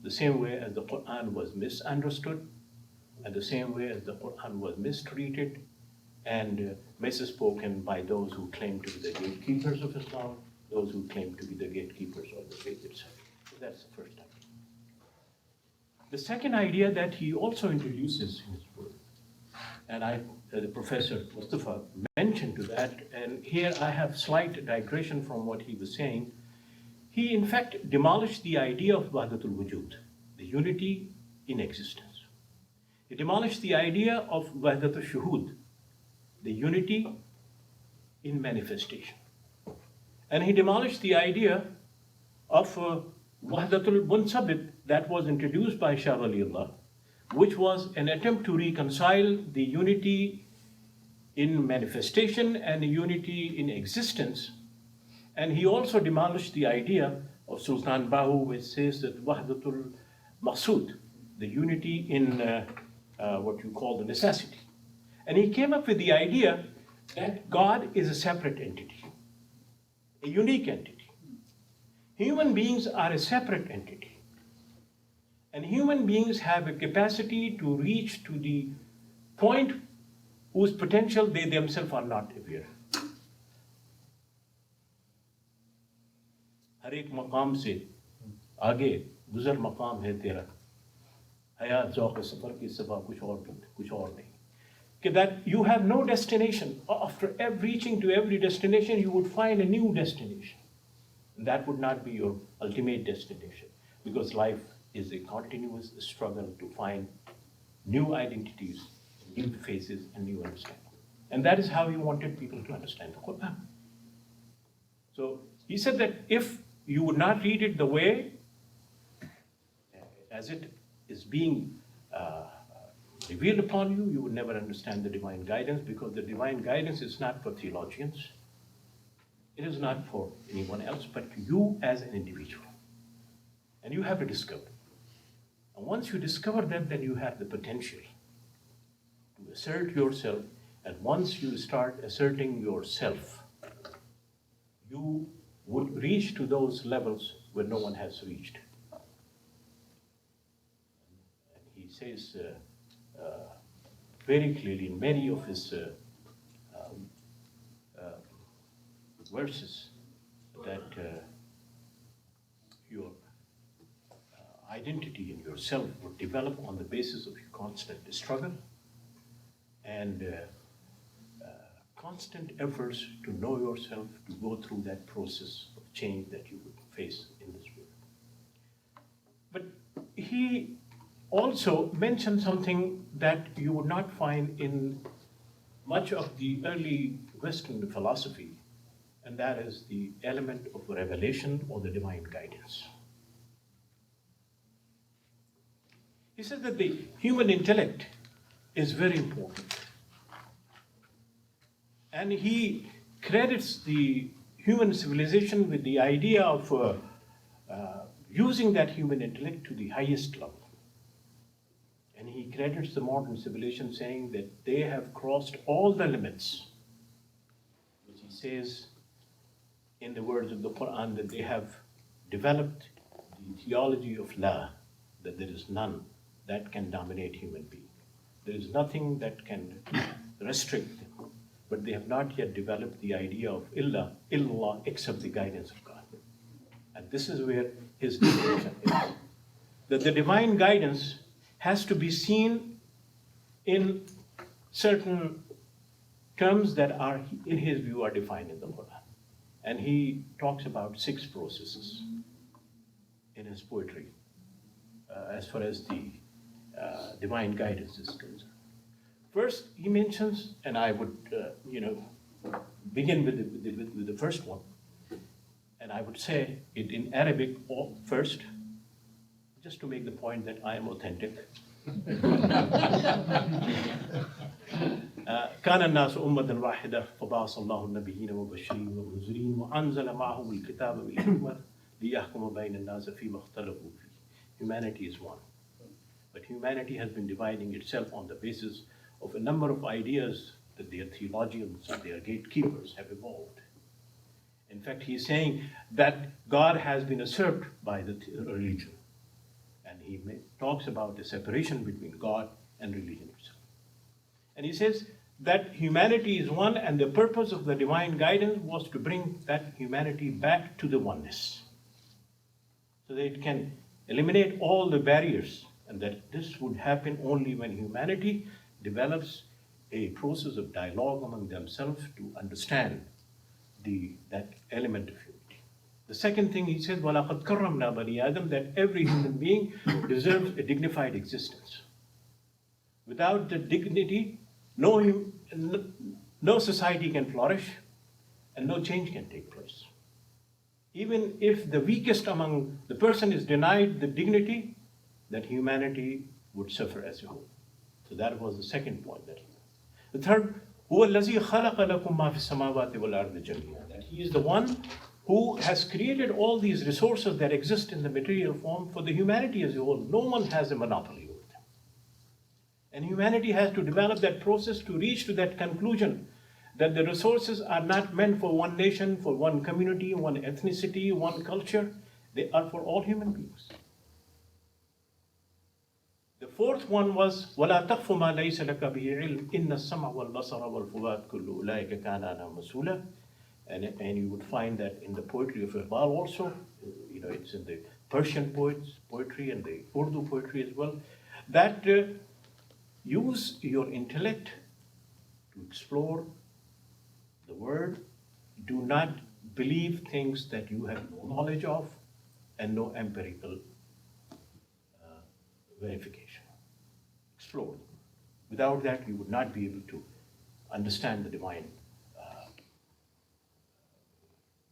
the same way as the Quran was misunderstood, and the same way as the Quran was mistreated and misspoken by those who claim to be the gatekeepers of Islam, those who claim to be the gatekeepers of the faith itself. So that's the first idea. The second idea that he also introduces in his work, and the Professor Mustafa mentioned to that, and here I have slight digression from what he was saying. He in fact demolished the idea of Wahdatul Wujud, the unity in existence. He demolished the idea of Wahdatul Shuhud, the unity in manifestation. And he demolished the idea of Wahdatul Munsabit that was introduced by Shah Waliullah, which was an attempt to reconcile the unity in manifestation and the unity in existence. And he also demolished the idea of Sultan Bahu, which says that Wahdatul Maqsood, the unity in what you call the necessity. And he came up with the idea that God is a separate entity, a unique entity. Human beings are a separate entity. And human beings have a capacity to reach to the point whose potential they themselves are not aware. हर एक मकाम से आगे गुजर मकाम है तेरा, हयात ज़ौक़ सफ़र की सिवा कुछ और नहीं. That you have no destination. After reaching to every destination, you would find a new destination. And that would not be your ultimate destination, because life is a continuous struggle to find new identities, new faces, and new understanding. And that is how he wanted people to understand the Quran. So he said that if you would not read it the way as it is being revealed upon you, you would never understand the divine guidance, because the divine guidance is not for theologians. It is not for anyone else but you as an individual. And you have to discover. And once you discover that, then you have the potential to assert yourself. And once you start asserting yourself, you would reach to those levels where no one has reached. And he says very clearly in many of his verses that your identity in yourself would develop on the basis of your constant struggle and constant efforts to know yourself, to go through that process of change that you would face in this world. But he also mentioned something that you would not find in much of the early Western philosophy, and that is the element of revelation or the divine guidance. He says that the human intellect is very important. And he credits the human civilization with the idea of using that human intellect to the highest level. And he credits the modern civilization saying that they have crossed all the limits, which he says in the words of the Quran, that they have developed the theology of La, that there is none that can dominate human being. There is nothing that can restrict them. But they have not yet developed the idea of illallah, except the guidance of God. And this is where his definition is. That the divine guidance has to be seen in certain terms that are, in his view, are defined in the Quran. And he talks about 6 processes in his poetry, as far as the divine guidance is concerned. First, he mentions, and I would, begin with the first one, and I would say it in Arabic first, just to make the point that I am authentic. كان الناس أمة واحدة فبعث الله النبيين مبشرين ومنذرين وأنزل معهم الكتاب والحكمة ليحكم بين الناس فيما اختلفوا فيه. Humanity is one, but humanity has been dividing itself on the basis of a number of ideas that their theologians and their gatekeepers have evolved. In fact, he's saying that God has been usurped by the religion. And he talks about the separation between God and religion itself. And he says that humanity is one, and the purpose of the divine guidance was to bring that humanity back to the oneness, so that it can eliminate all the barriers, and that this would happen only when humanity develops a process of dialogue among themselves to understand that element of unity. The second thing he says, وَلَقَدْ كَرَّمْنَا بَنِي آدَمَ, that every human being deserves a dignified existence. Without the dignity, no society can flourish and no change can take place. Even if the weakest among the person is denied the dignity, that humanity would suffer as a whole. So that was the second point that he made. The third, هُوَ الَّذِي خَلَقَ لَكُم مَّا فِي السَّمَاوَاتِ وَالْأَرْضِ جَمِيعًا, that he is the one who has created all these resources that exist in the material form for the humanity as a whole. No one has a monopoly over them. And humanity has to develop that process to reach to that conclusion that the resources are not meant for one nation, for one community, one ethnicity, one culture. They are for all human beings. The fourth one was وَلَا تَقْفُ مَا لَيْسَ لَكَ بِهِ عِلْمٍ إِنَّ السَّمْعَ وَالْبَصَرَ وَالْفُؤَادَ كُلُّ أُولَٰئِكَ كَانَ عَنْهُ مَسْئُولًا. And you would find that in the poetry of Iqbal also, it's in the Persian poetry and the Urdu poetry as well, that use your intellect to explore the word. Do not believe things that you have no knowledge of and no empirical verification. Explore. Without that, you would not be able to understand the divine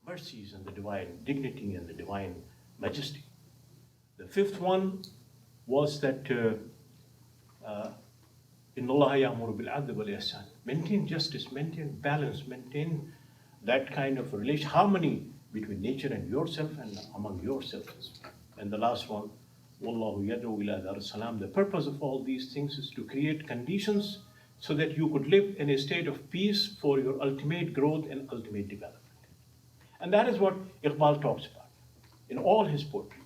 mercies and the divine dignity and the divine majesty. The fifth one was that إِنَّ اللَّهَ يَأْمُرُ بِالْعَدْلِ وَالْإِحْسَانِ, maintain justice, maintain balance, maintain that kind of relation, harmony between nature and yourself and among yourselves. And the last one, وَاللَّهُ يَدْعُو إِلَىٰ دَارِ السَّلَامِ, the purpose of all these things is to create conditions so that you could live in a state of peace for your ultimate growth and ultimate development. And that is what Iqbal talks about in all his poetry,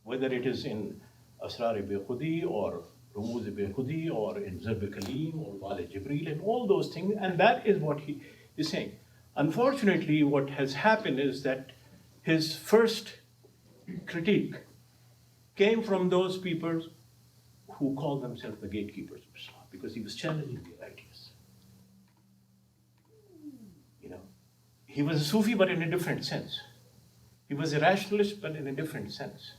whether it is in Asrar-e-Bekhudi or Rumuz-e-Bekhudi or in Zarb-e-Kalim or Wal-e-Jibreel and all those things. And that is what he is saying. Unfortunately, what has happened is that his first critique came from those people who call themselves the gatekeepers of Islam, because he was challenging their ideas. He was a Sufi, but in a different sense. He was a rationalist, but in a different sense.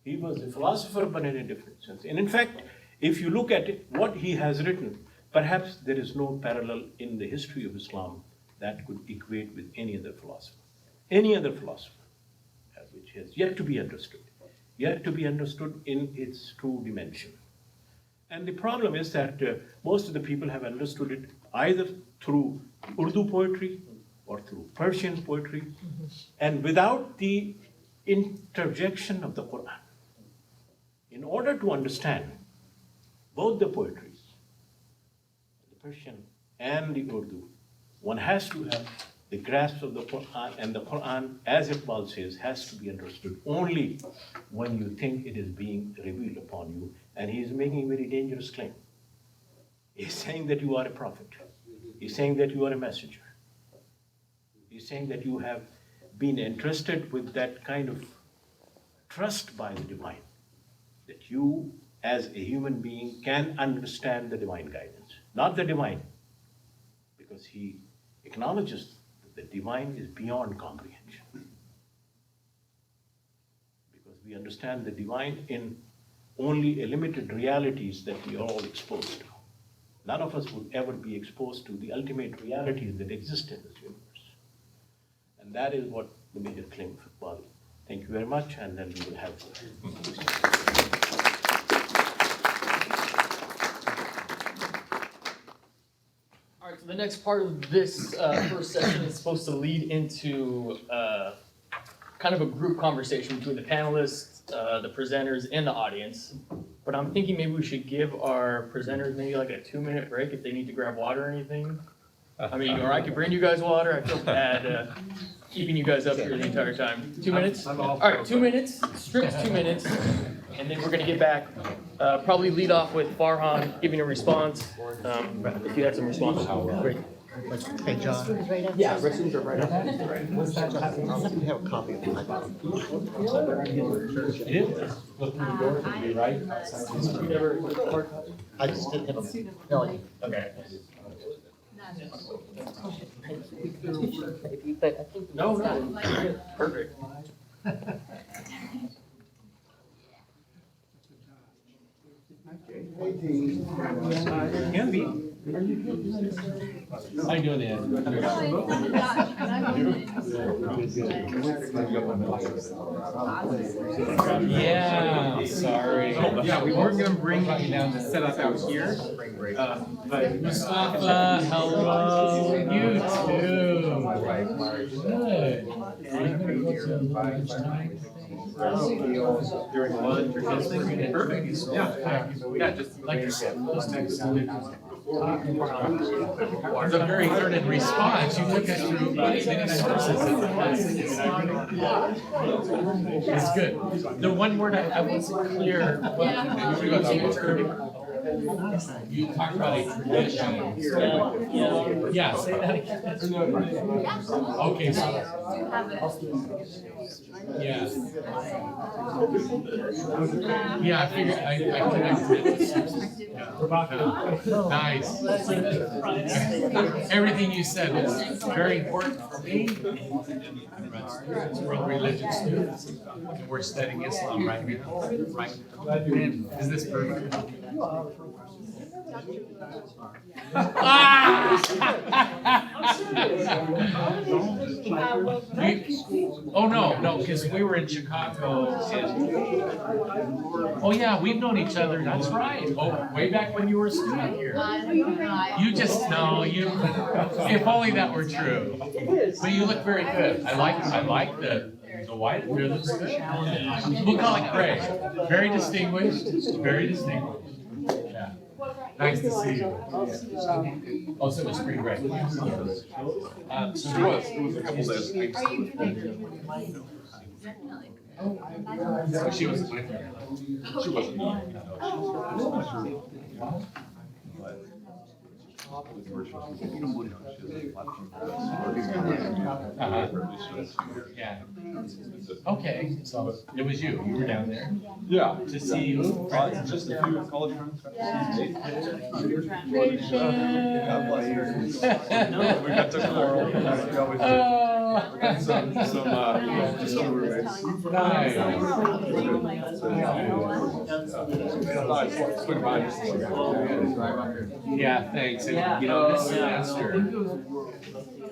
He was a philosopher, but in a different sense. And in fact, if you look at it, what he has written, perhaps there is no parallel in the history of Islam that could equate with any other philosopher. Any other philosopher, which has yet to be understood in its true dimension. And the problem is that most of the people have understood it either through Urdu poetry or through Persian poetry, and without the interjection of the Quran. In order to understand both the poetries, the Persian and the Urdu, one has to have the grasp of the Quran, and the Quran, as Iqbal says, has to be understood only when you think it is being revealed upon you. And he is making a very dangerous claim. He's saying that you are a prophet. He's saying that you are a messenger. He's saying that you have been entrusted with that kind of trust by the divine, that you, as a human being, can understand the divine guidance, not the divine, because he acknowledges that the divine is beyond comprehension. Because we understand the divine in only a limited realities that we are all exposed to. None of us would ever be exposed to the ultimate realities that exist in this universe. And that is what the major claim of Iqbal. Thank you very much, and then we will have. All right, so the next part of this first session is supposed to lead into kind of a group conversation between the panelists, the presenters, and the audience. But I'm thinking maybe we should give our presenters maybe like a 2-minute break if they need to grab water or anything. I mean, or I could bring you guys water. I feel bad keeping you guys up here the entire time. 2 minutes? All right, 2 minutes, strict 2 minutes. And then we're gonna get back, probably lead off with Farhan giving a response. If you had some responses. Great. Hey, John. Yeah, restrooms are right up. You have a copy of my book. It is. Go through the door, it'll be right. I just didn't have a, no, Okay. But I think. No, perfect. Can be. How you doing, Ed? Yeah, sorry. Yeah, we weren't gonna bring you down to set up out here. But Mustafa, hello. You too. Good. Are you gonna go to a little lunchtime? during lunch or something. Perfect. Yeah. Yeah, just Like you said, those next It's a very learned response. You took us through many sources. It's good. The one word I wasn't clear. You talked about a tradition. Yeah, say that again. Okay, so. Yeah. Yeah, I figured I connected. Nice. Everything you said was very important for me. We're religion students, and we're studying Islam right now. Right? And is this perfect? Oh no, because we were in Chicago. Oh yeah, we've known each other. That's right. Oh, way back when you were a student here. You just know you. If only that were true. But you look very good. I like the white. It looks good. We'll call it gray. Very distinguished. Very distinguished. Yeah. Nice to see you. Oh, so it was spring break. It was a couple days. So she wasn't my friend. She wasn't mine. Yeah. Okay, so it was you. You were down there. Yeah. To see you. Just a few college friends. Oh, That's some Yeah, thanks. And, you know, this semester,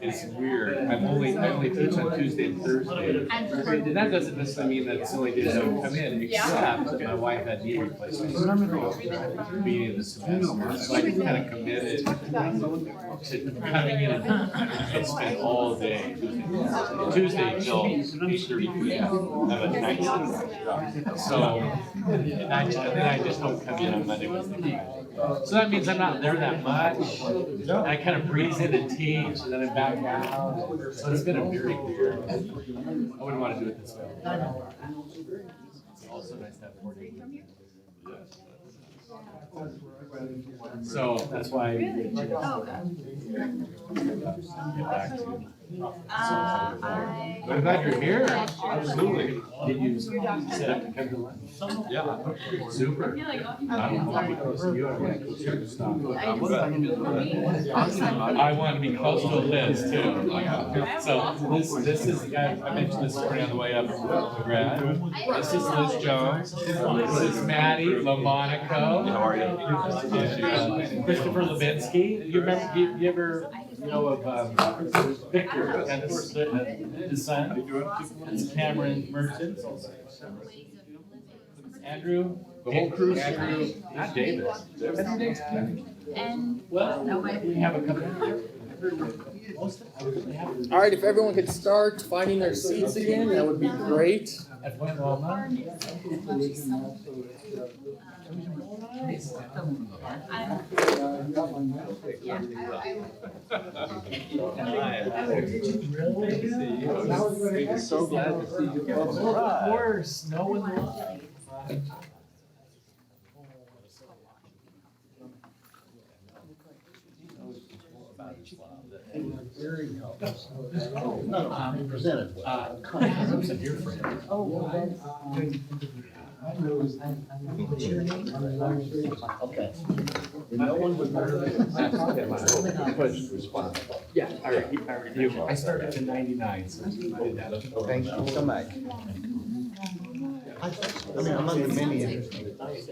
it's weird. I only teach on Tuesday and Thursday. And that doesn't necessarily mean that it's the only days I would come in, except that my wife had knee replacement surgery at the beginning of the semester. So I kind of committed to coming in and spend all day Tuesday till 8:30 p.m. Have a night session. So, and then I just don't come in on Monday, Wednesday, Friday. So that means I'm not there that much. I kind of breeze in and teach, and then I'm back out. So it's been a very weird. I wouldn't want to do it this way. It's also nice to have 4 days. So that's why. Get back to you. I'm glad you're here. Absolutely. Did you set up to come to lunch? Yeah. Super. I don't want to be close to you. I want to be close to stop. I want to be close to Liz too. So this is, I mentioned this morning on the way up from grad. This is Liz Jones. This is Maddie LaMonaco. How are you? Christopher Levinsky. You remember, you ever know of Victor and his son? It's Cameron Merchant. Andrew. The whole crew. Andrew. Not David. And well, we have a couple. All right, if everyone could start finding their seats again, that would be great. So glad to see you. Of course, no one. Very helpful. No, presented well. Who's a dear friend? Oh, well, that's. Okay. No one would respond. Yeah, I already. I started in '99, so I did that. Thank you so much. I mean, among the many interesting points.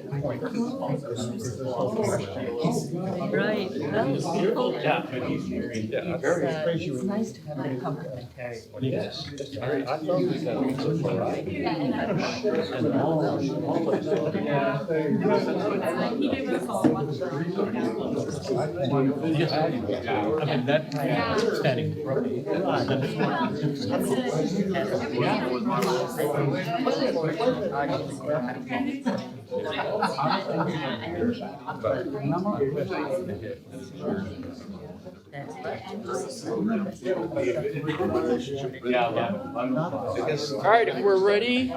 Right, that was beautiful. Yeah, but he's very. It's nice to have that complementary. Yes. I thought we got some variety. I mean, that standing rugby. All right, if we're ready.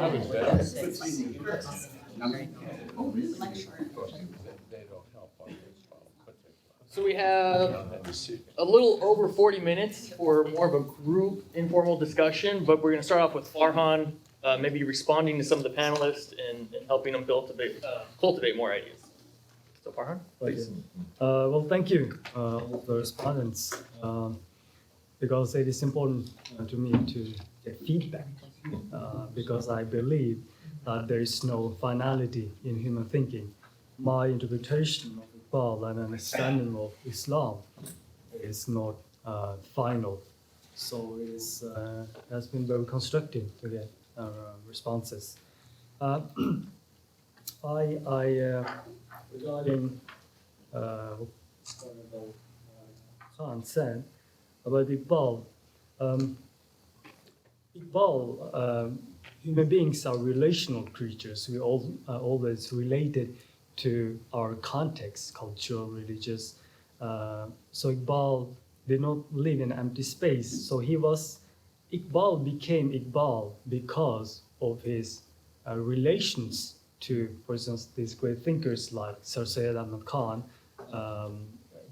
So we have a little over 40 minutes for more of a group informal discussion, but we're going to start off with Farhan, maybe responding to some of the panelists and helping them cultivate more ideas. So Farhan, please. Well, thank you, all the respondents, because it is important to me to get feedback, because I believe that there is no finality in human thinking. My interpretation of Iqbal and understanding of Islam is not final, so it has been very constructive to get responses. Regarding what Khan said about Iqbal, human beings are relational creatures. We all are always related to our context, cultural, religious. So Iqbal did not live in empty space. So Iqbal became Iqbal because of his relations to, for instance, these great thinkers like Sir Syed Ahmad Khan,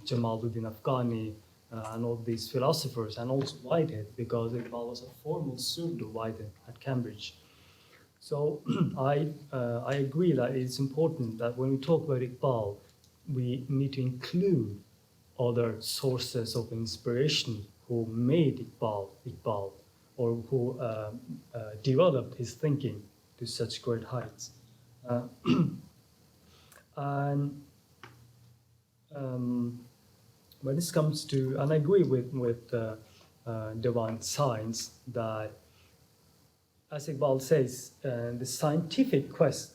Jamaluddin Afghani, and all these philosophers, and also Whitehead, because Iqbal was a formal student of Whitehead at Cambridge. So I agree that it's important that when we talk about Iqbal, we need to include other sources of inspiration who made Iqbal. or who developed his thinking to such great heights. And when this comes to, and I agree with divine science, that, as Iqbal says, the scientific quest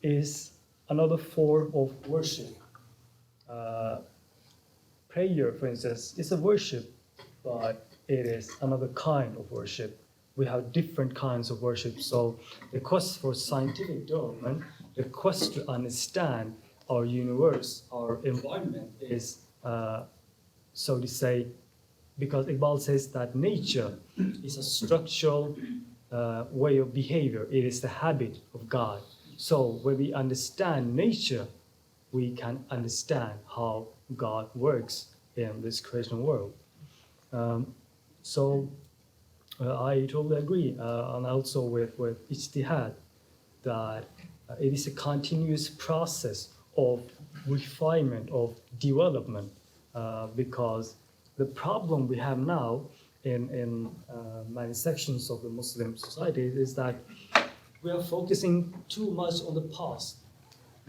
is another form of worship. Prayer, for instance, is a worship, but it is another kind of worship. We have different kinds of worship. So the quest for scientific development, the quest to understand our universe, our environment is, so to say, because Iqbal says that nature is a structural way of behavior. It is the habit of God. So when we understand nature, we can understand how God works in this creation world. So I totally agree, and also with Ijtihad, that it is a continuous process of refinement, of development, because the problem we have now in many sections of the Muslim society is that we are focusing too much on the past.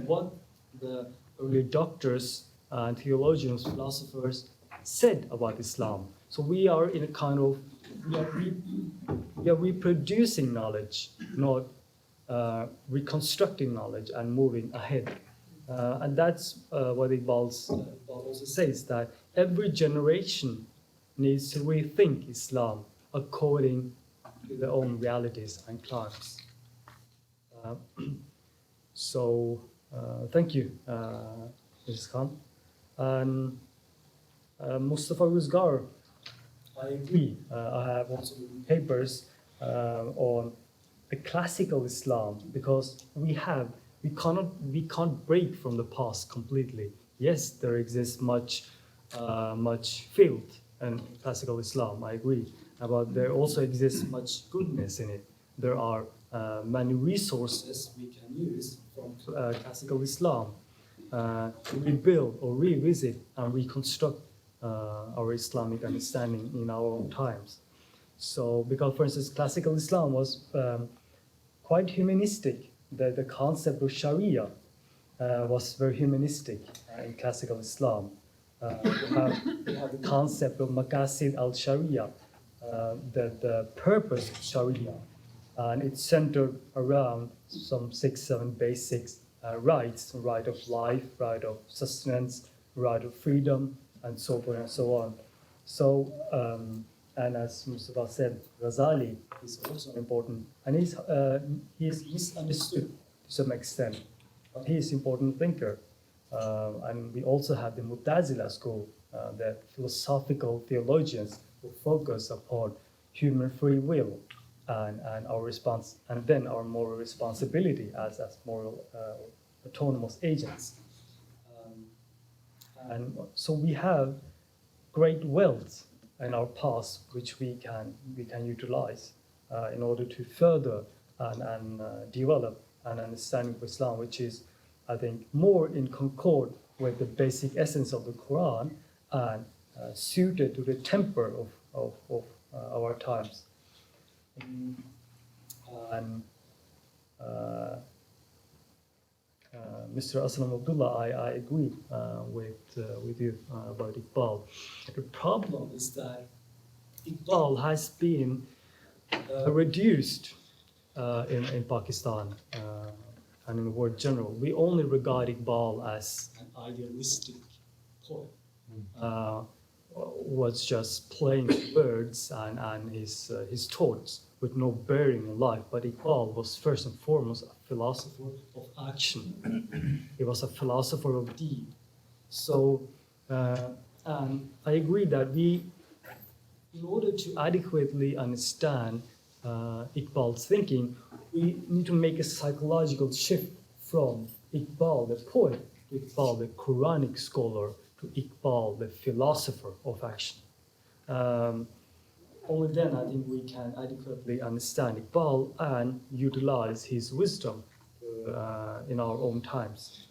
What the early doctors and theologians, philosophers said about Islam. So we are in a kind of, we are reproducing knowledge, not reconstructing knowledge and moving ahead. And that's what Iqbal also says, that every generation needs to rethink Islam according to their own realities and climes. So thank you, Mrs. Khan. And Mustafa Ruzgar, I agree. I have also written papers on the classical Islam, because we can't break from the past completely. Yes, there exists much filth in classical Islam, I agree, but there also exists much goodness in it. There are many resources we can use from classical Islam to rebuild or revisit and reconstruct our Islamic understanding in our own times. So, because for instance, classical Islam was quite humanistic. The concept of Sharia was very humanistic in classical Islam. We have the concept of Maqasid al-Sharia, the purpose of Sharia, and it's centered around some 6-7 basic rights: right of life, right of sustenance, right of freedom, and so forth and so on. So, and as Mustafa said, Ghazali is also important, and he's misunderstood to some extent, but he is an important thinker. And we also have the Mu'tazila school, the philosophical theologians who focus upon human free will and our response, and then our moral responsibility as moral autonomous agents. And so we have great wealth in our past, which we can utilize in order to further and develop an understanding of Islam, which is, I think, more in concord with the basic essence of the Quran and suited to the temper of our times. And Mr. Aslam Abdullah, I agree with you about Iqbal. The problem is that Iqbal has been reduced in Pakistan and in the world general. We only regard Iqbal as an idealistic poet. Was just playing words and his thoughts with no bearing in life. But Iqbal was first and foremost a philosopher of action. He was a philosopher of deed. So, and I agree that in order to adequately understand Iqbal's thinking, we need to make a psychological shift from Iqbal the poet to Iqbal the Quranic scholar to Iqbal the philosopher of action. Only then I think we can adequately understand Iqbal and utilize his wisdom in our own times.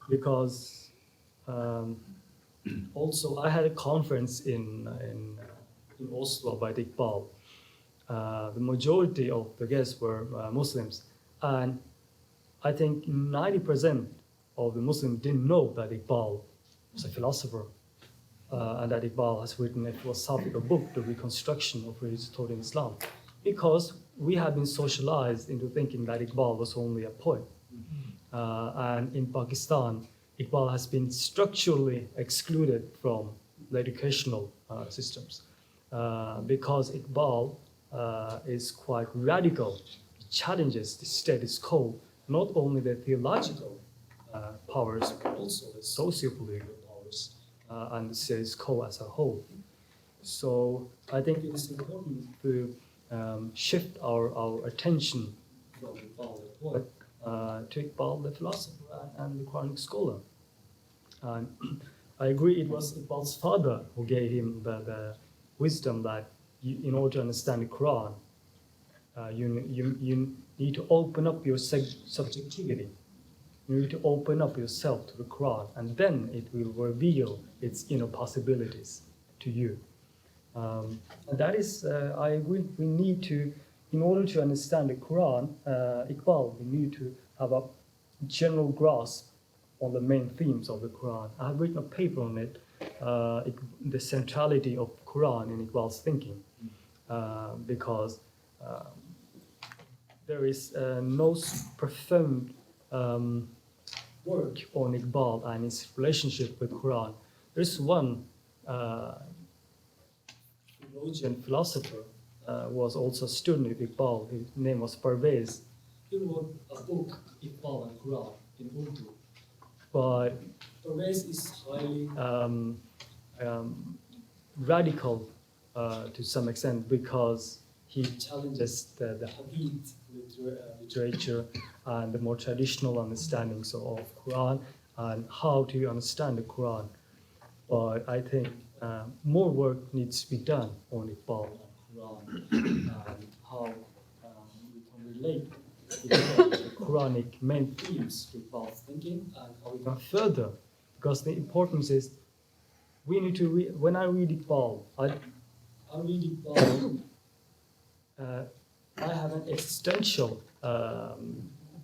Because also I had a conference in in Oslo by Iqbal. The majority of the guests were Muslims, and I think 90% of the Muslims didn't know that Iqbal was a philosopher, and that Iqbal has written a philosophical book, The Reconstruction of Religious Thought in Islam, because we have been socialized into thinking that Iqbal was only a poet. And in Pakistan, Iqbal has been structurally excluded from the educational systems because Iqbal is quite radical. He challenges the status quo, not only the theological powers, but also the socio-political powers and the status quo as a whole. So I think it is important to shift our attention from Iqbal the poet to Iqbal the philosopher and the Quranic scholar. And I agree it was Iqbal's father who gave him the wisdom that in order to understand the Quran, you need to open up your subjectivity. You need to open up yourself to the Quran, and then it will reveal its inner possibilities to you. And that is, I agree, we need to, in order to understand the Quran, Iqbal, we need to have a general grasp on the main themes of the Quran. I have written a paper on it, the centrality of Quran in Iqbal's thinking, because there is no profound work on Iqbal and his relationship with Quran. There's one theologian philosopher was also a student of Iqbal. His name was Parvez. He wrote a book, Iqbal and Quran, in Urdu. But Parvez is highly radical to some extent because he challenges the Hadith literature and the more traditional understandings of Quran and how to understand the Quran. But I think more work needs to be done on Iqbal and Quran and how we can relate the Quranic main themes to Iqbal's thinking and how we can further, because the importance is we need to read, when I read Iqbal, I have an existential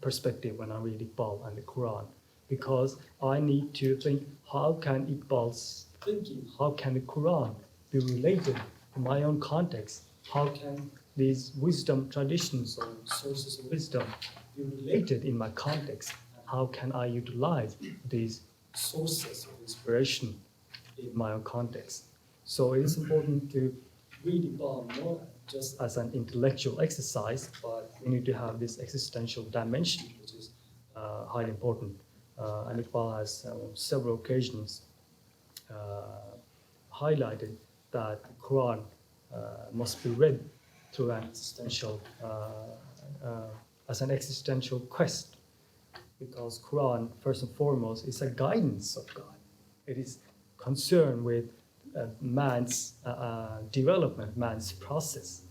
perspective when I read Iqbal and the Quran, because I need to think, how can Iqbal's thinking, how can the Quran be related to my own context? How can these wisdom traditions or sources of wisdom be related in my context? How can I utilize these sources of inspiration in my own context? So it is important to read Iqbal not just as an intellectual exercise, but we need to have this existential dimension, which is highly important. And Iqbal has on several occasions highlighted that the Quran must be read through an existential, as an existential quest, because Quran, first and foremost, is a guidance of God. It is concerned with man's development, man's process,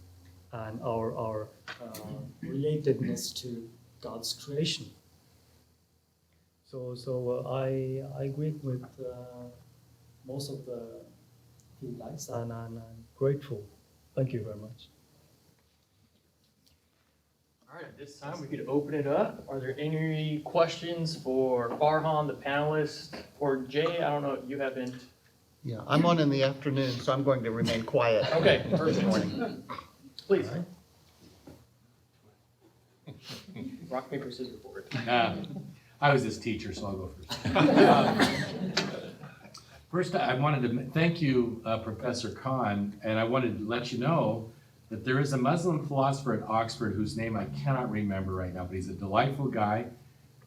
and our relatedness to God's creation. So I agree with most of the feedbacks, and I'm grateful. Thank you very much. All right, at this time we could open it up. Are there any questions for Farhan, the panelists, or Jay? I don't know, you haven't. Yeah, I'm on in the afternoon, so I'm going to remain quiet. Okay, this perfect. morning. Please. Rock, paper, scissors, board. I was his teacher, so I'll go first. First, I wanted to thank you, Professor Khan, and I wanted to let you know that there is a Muslim philosopher at Oxford whose name I cannot remember right now, but he's a delightful guy,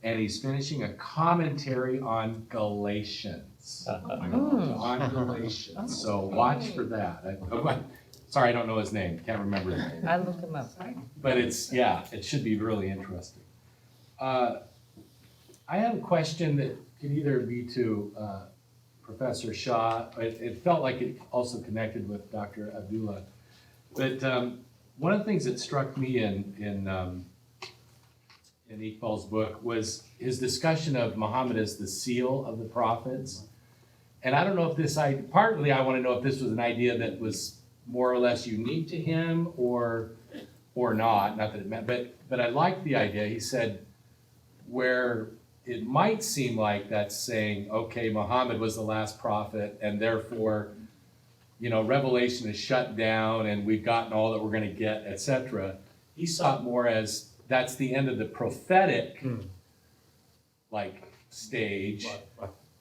and he's finishing a commentary on Galatians. On Galatians. So watch for that. Sorry, I don't know his name. Can't remember his name. I looked him up. But it's, yeah, it should be really interesting. I have a question that could either be to Professor Shah. It felt like it also connected with Dr. Abdullah. But one of the things that struck me in Iqbal's book was his discussion of Muhammad as the seal of the prophets. And I don't know if this, partly I want to know if this was an idea that was more or less unique to him or not that it meant, but I like the idea. He said where it might seem like that's saying, okay, Muhammad was the last prophet and therefore, revelation is shut down and we've gotten all that we're going to get, etc. He saw it more as that's the end of the prophetic stage,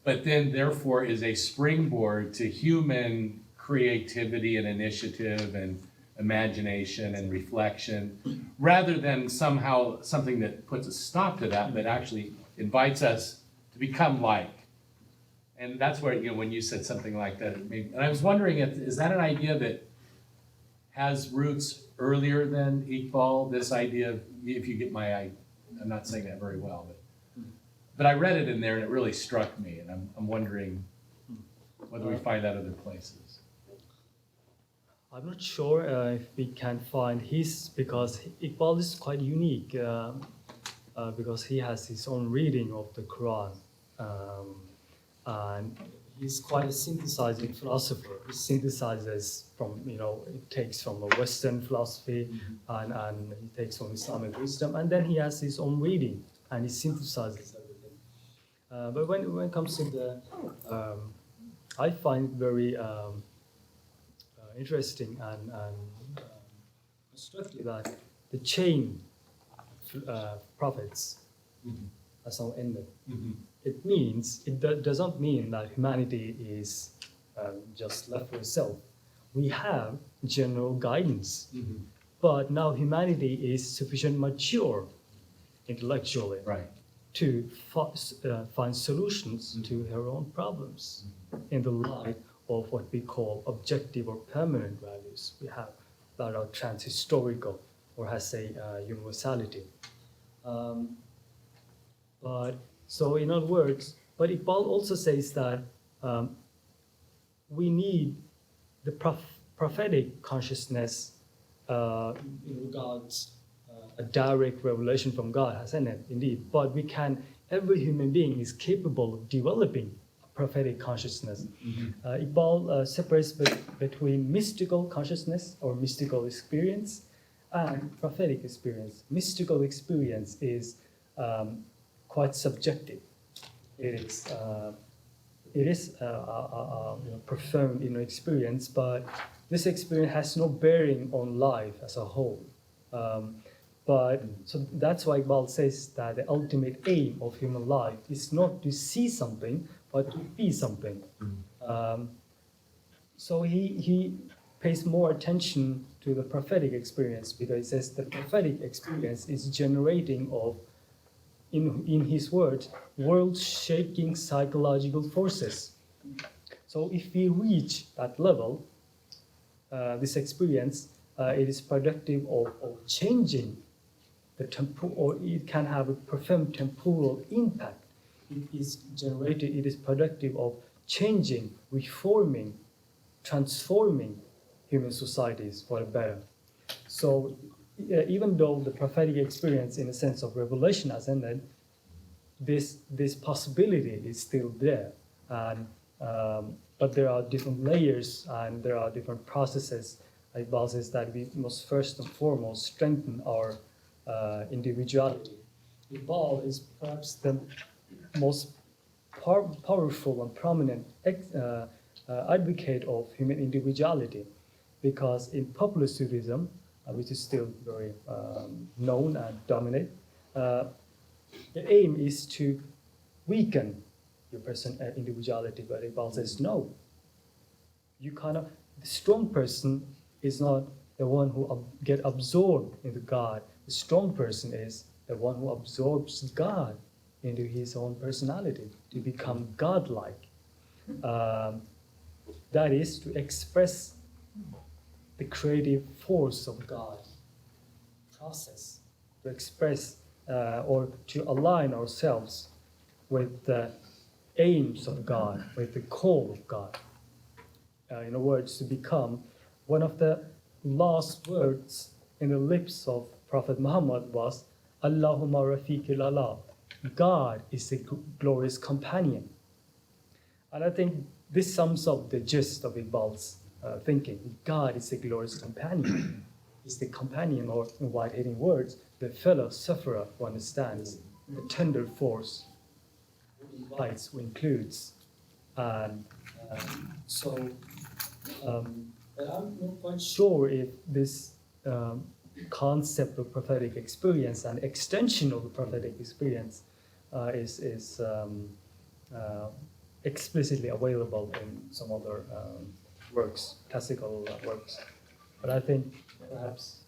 but then therefore is a springboard to human creativity and initiative and imagination and reflection, rather than somehow something that puts a stop to that, but actually invites us to become like. And that's where, when you said something like that, and I was wondering, is that an idea that has roots earlier than Iqbal, this idea of, if you get I'm not saying that very well, but I read it in there and it really struck me, and I'm wondering whether we find that other places. I'm not sure if we can find his, because Iqbal is quite unique because he has his own reading of the Quran. And he's quite a synthesizing philosopher. He synthesizes from, it takes from a Western philosophy and he takes from Islamic wisdom, and then he has his own reading and he synthesizes everything. But when it comes to the, I find it very interesting and constructive that the chain prophets has now ended. It means, doesn't mean that humanity is just left for itself. We have general guidance, but now humanity is sufficiently mature intellectually to find solutions to her own problems in the light of what we call objective or permanent values we have that are transhistorical or has a universality. So in other words, but Iqbal also says that we need the prophetic consciousness in regards a direct revelation from God, hasn't it? Indeed, but every human being is capable of developing a prophetic consciousness. Iqbal separates between mystical consciousness or mystical experience and prophetic experience. Mystical experience is quite subjective. It is profound inner experience, but this experience has no bearing on life as a whole. So that's why Iqbal says that the ultimate aim of human life is not to see something, but to be something. So he pays more attention to the prophetic experience because he says the prophetic experience is generating of, in his words, world-shaking psychological forces. So if we reach that level, this experience, it is productive of changing the or it can have a profound temporal impact. It is productive of changing, reforming, transforming human societies for the better. So even though the prophetic experience in a sense of revelation has ended, this possibility is still there. And, but there are different layers and there are different processes. Iqbal says that we must first and foremost strengthen our individuality. Iqbal is perhaps the most powerful and prominent advocate of human individuality, because in popular Sufism, which is still very known and dominant, the aim is to weaken your personal individuality. But Iqbal says no. The strong person is not the one who get absorbed into God. The strong person is the one who absorbs God into his own personality to become godlike. That is to express the creative force of God process, to express or to align ourselves with the aims of God, with the call of God. In other words, to become one of the last words in the lips of Prophet Muhammad was Allahumma rafiqil ala. God is a glorious companion. And I think this sums up the gist of Iqbal's thinking. God is the glorious companion. He's the companion, or in Whiteheadian words, the fellow sufferer who understands, the tender force who invites, who includes. And but I'm not quite sure if this concept of prophetic experience and extension of the prophetic experience is explicitly available in some other works, classical works. But I think perhaps.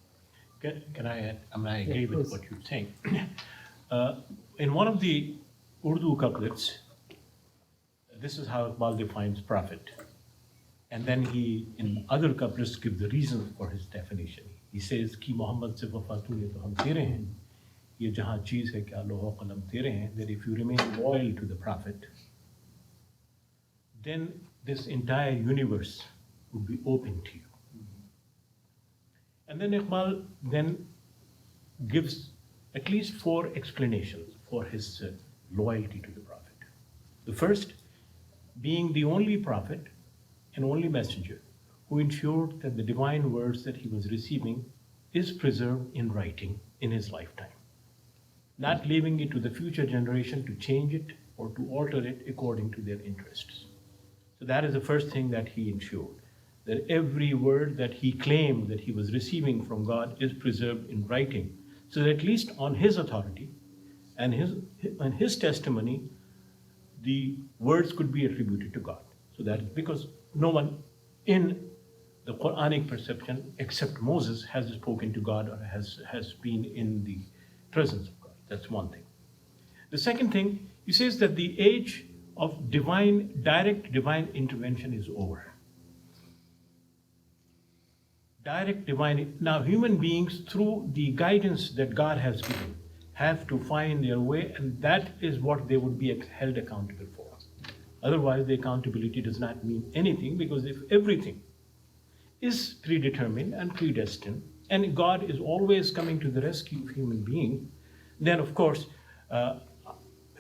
Can I add? I mean, I agree Yeah, with please. what you're saying. In one of the Urdu couplets, this is how Iqbal defines prophet. And then he, in other couplets, gives the reason for his definition. He says, Ki Muhammad se wafa tune to hum tere hain. Ye jahan cheez hai kya loho qalam tere hain. That if you remain loyal to the prophet, then this entire universe would be open to you. And then Iqbal then gives at least 4 explanations for his loyalty to the prophet. The first, being the only prophet and only messenger who ensured that the divine words that he was receiving is preserved in writing in his lifetime, not leaving it to the future generation to change it or to alter it according to their interests. So that is the first thing that he ensured, that every word that he claimed that he was receiving from God is preserved in writing, so that at least on his authority and his testimony, the words could be attributed to God. So that is because no one in the Quranic perception except Moses has spoken to God or has been in the presence of God. That's one thing. The second thing, he says that the age of direct divine intervention is over. Direct divine, now human beings, through the guidance that God has given, have to find their way, and that is what they would be held accountable for. Otherwise, the accountability does not mean anything, because if everything is predetermined and predestined, and God is always coming to the rescue of human beings, then of course,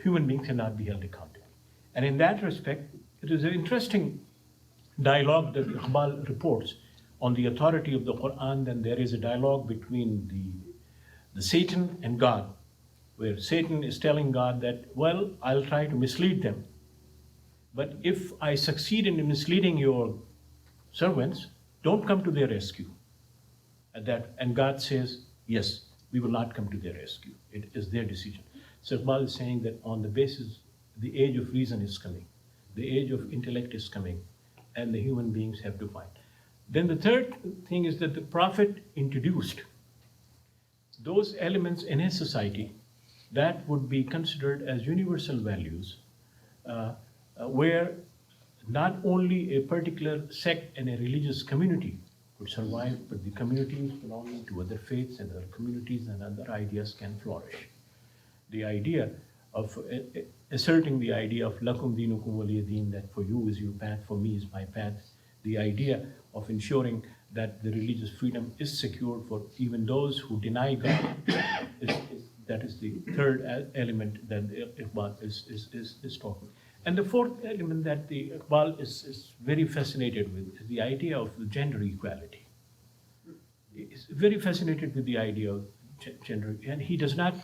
human beings cannot be held accountable. And in that respect, it is an interesting dialogue that Iqbal reports on the authority of the Quran. Then there is a dialogue between the Satan and God, where Satan is telling God that, well, I'll try to mislead them, but if I succeed in misleading your servants, don't come to their rescue. And God says, yes, we will not come to their rescue. It is their decision. So Iqbal is saying that on the basis, the age of reason is coming, the age of intellect is coming, and the human beings have to find. Then the third thing is that the prophet introduced those elements in his society that would be considered as universal values, where not only a particular sect and a religious community would survive, but the communities belonging to other faiths and other communities and other ideas can flourish. The idea of asserting the idea of lakum dinukum waliya deen, that for you is your path, for me is my path. The idea of ensuring that the religious freedom is secured for even those who deny God, that is the third element that Iqbal is talking. And the fourth element that the Iqbal is very fascinated with is the idea of gender equality. He's very fascinated with the idea of gender, and he does not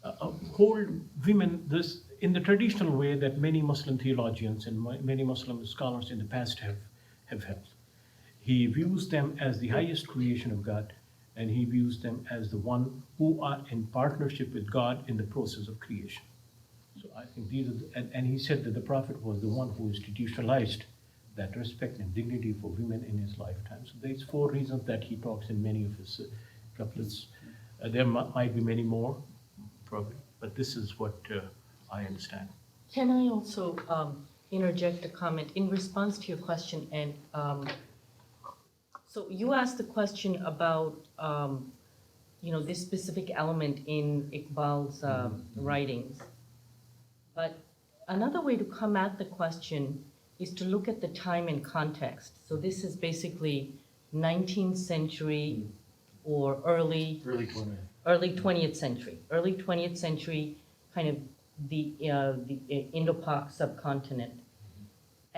hold women this in the traditional way that many Muslim theologians and many Muslim scholars in the past have held. He views them as the highest creation of God, and he views them as the one who are in partnership with God in the process of creation. So I think these are, and he said that the Prophet was the one who institutionalized that respect and dignity for women in his lifetime. So there's 4 reasons that he talks in many of his couplets. There might be many more, probably, but this is what I understand. Can I also interject a comment in response to your question? And so you asked the question about this specific element in Iqbal's writings. But another way to come at the question is to look at the time and context. So this is basically 19th century or early 20th century. Early 20th century, kind of the Indo-Pak subcontinent.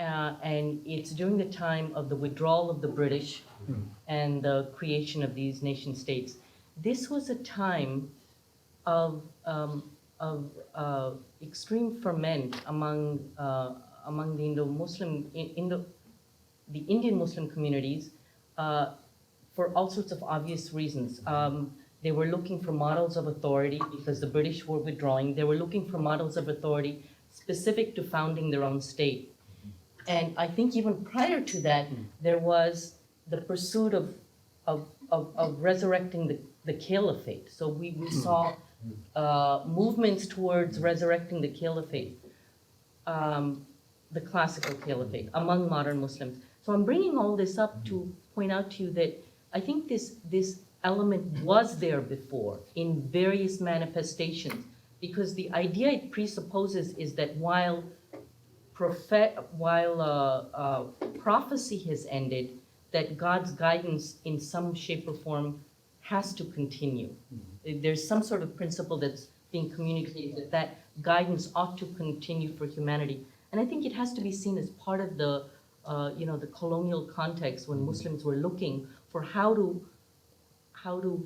and it's during the time of the withdrawal of the British and the creation of these nation states. This was a time of extreme ferment among the the Indian Muslim communities for all sorts of obvious reasons. They were looking for models of authority because the British were withdrawing. They were looking for models of authority specific to founding their own state. And I think even prior to that, there was the pursuit of resurrecting the caliphate. So we saw movements towards resurrecting the caliphate, the classical caliphate, among modern Muslims. So I'm bringing all this up to point out to you that I think this element was there before in various manifestations, because the idea it presupposes is that while prophecy has ended, that God's guidance in some shape or form has to continue. There's some sort of principle that's being communicated that guidance ought to continue for humanity. And I think it has to be seen as part of the colonial context when Muslims were looking for how to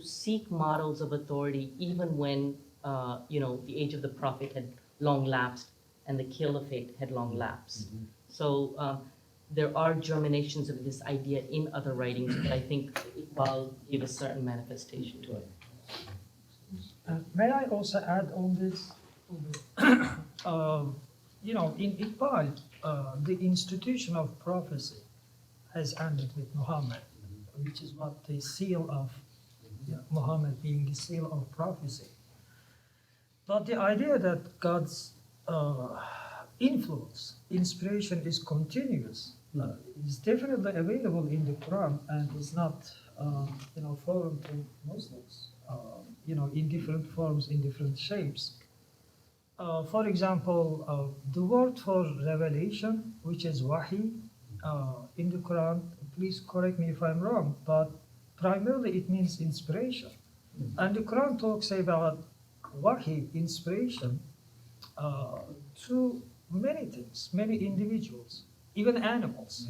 seek models of authority even when the age of the Prophet had long lapsed and the caliphate had long lapsed. So there are germinations of this idea in other writings, but I think Iqbal gave a certain manifestation to it. May I also add on this? In Iqbal, the institution of prophecy has ended with Muhammad, which is what the seal of Muhammad being the seal of prophecy. But the idea that God's influence, inspiration is continuous, is definitely available in the Quran and is not, foreign to Muslims, in different forms, in different shapes. For example, the word for revelation, which is wahi, in the Quran, please correct me if I'm wrong, but primarily it means inspiration. And the Quran talks about wahi, inspiration, through many things, many individuals, even animals.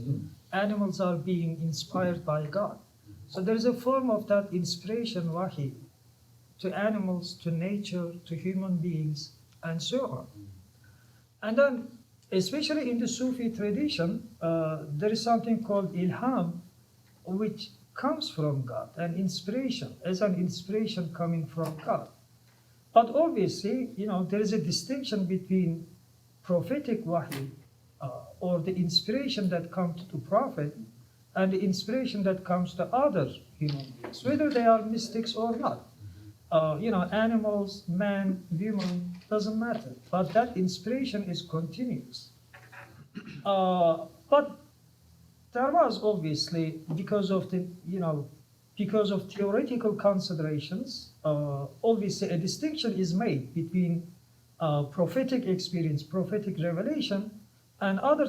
Animals are being inspired by God. So there is a form of that inspiration, wahi, to animals, to nature, to human beings, and so on. And then, especially in the Sufi tradition, there is something called ilham, which comes from God, an inspiration, as an inspiration coming from God. But obviously, there is a distinction between prophetic wahi, or the inspiration that comes to prophet, and the inspiration that comes to other human beings, whether they are mystics or not. Animals, man, woman, doesn't matter. But that inspiration is continuous. But there was obviously, because of theoretical considerations, obviously a distinction is made between prophetic experience, prophetic revelation, and other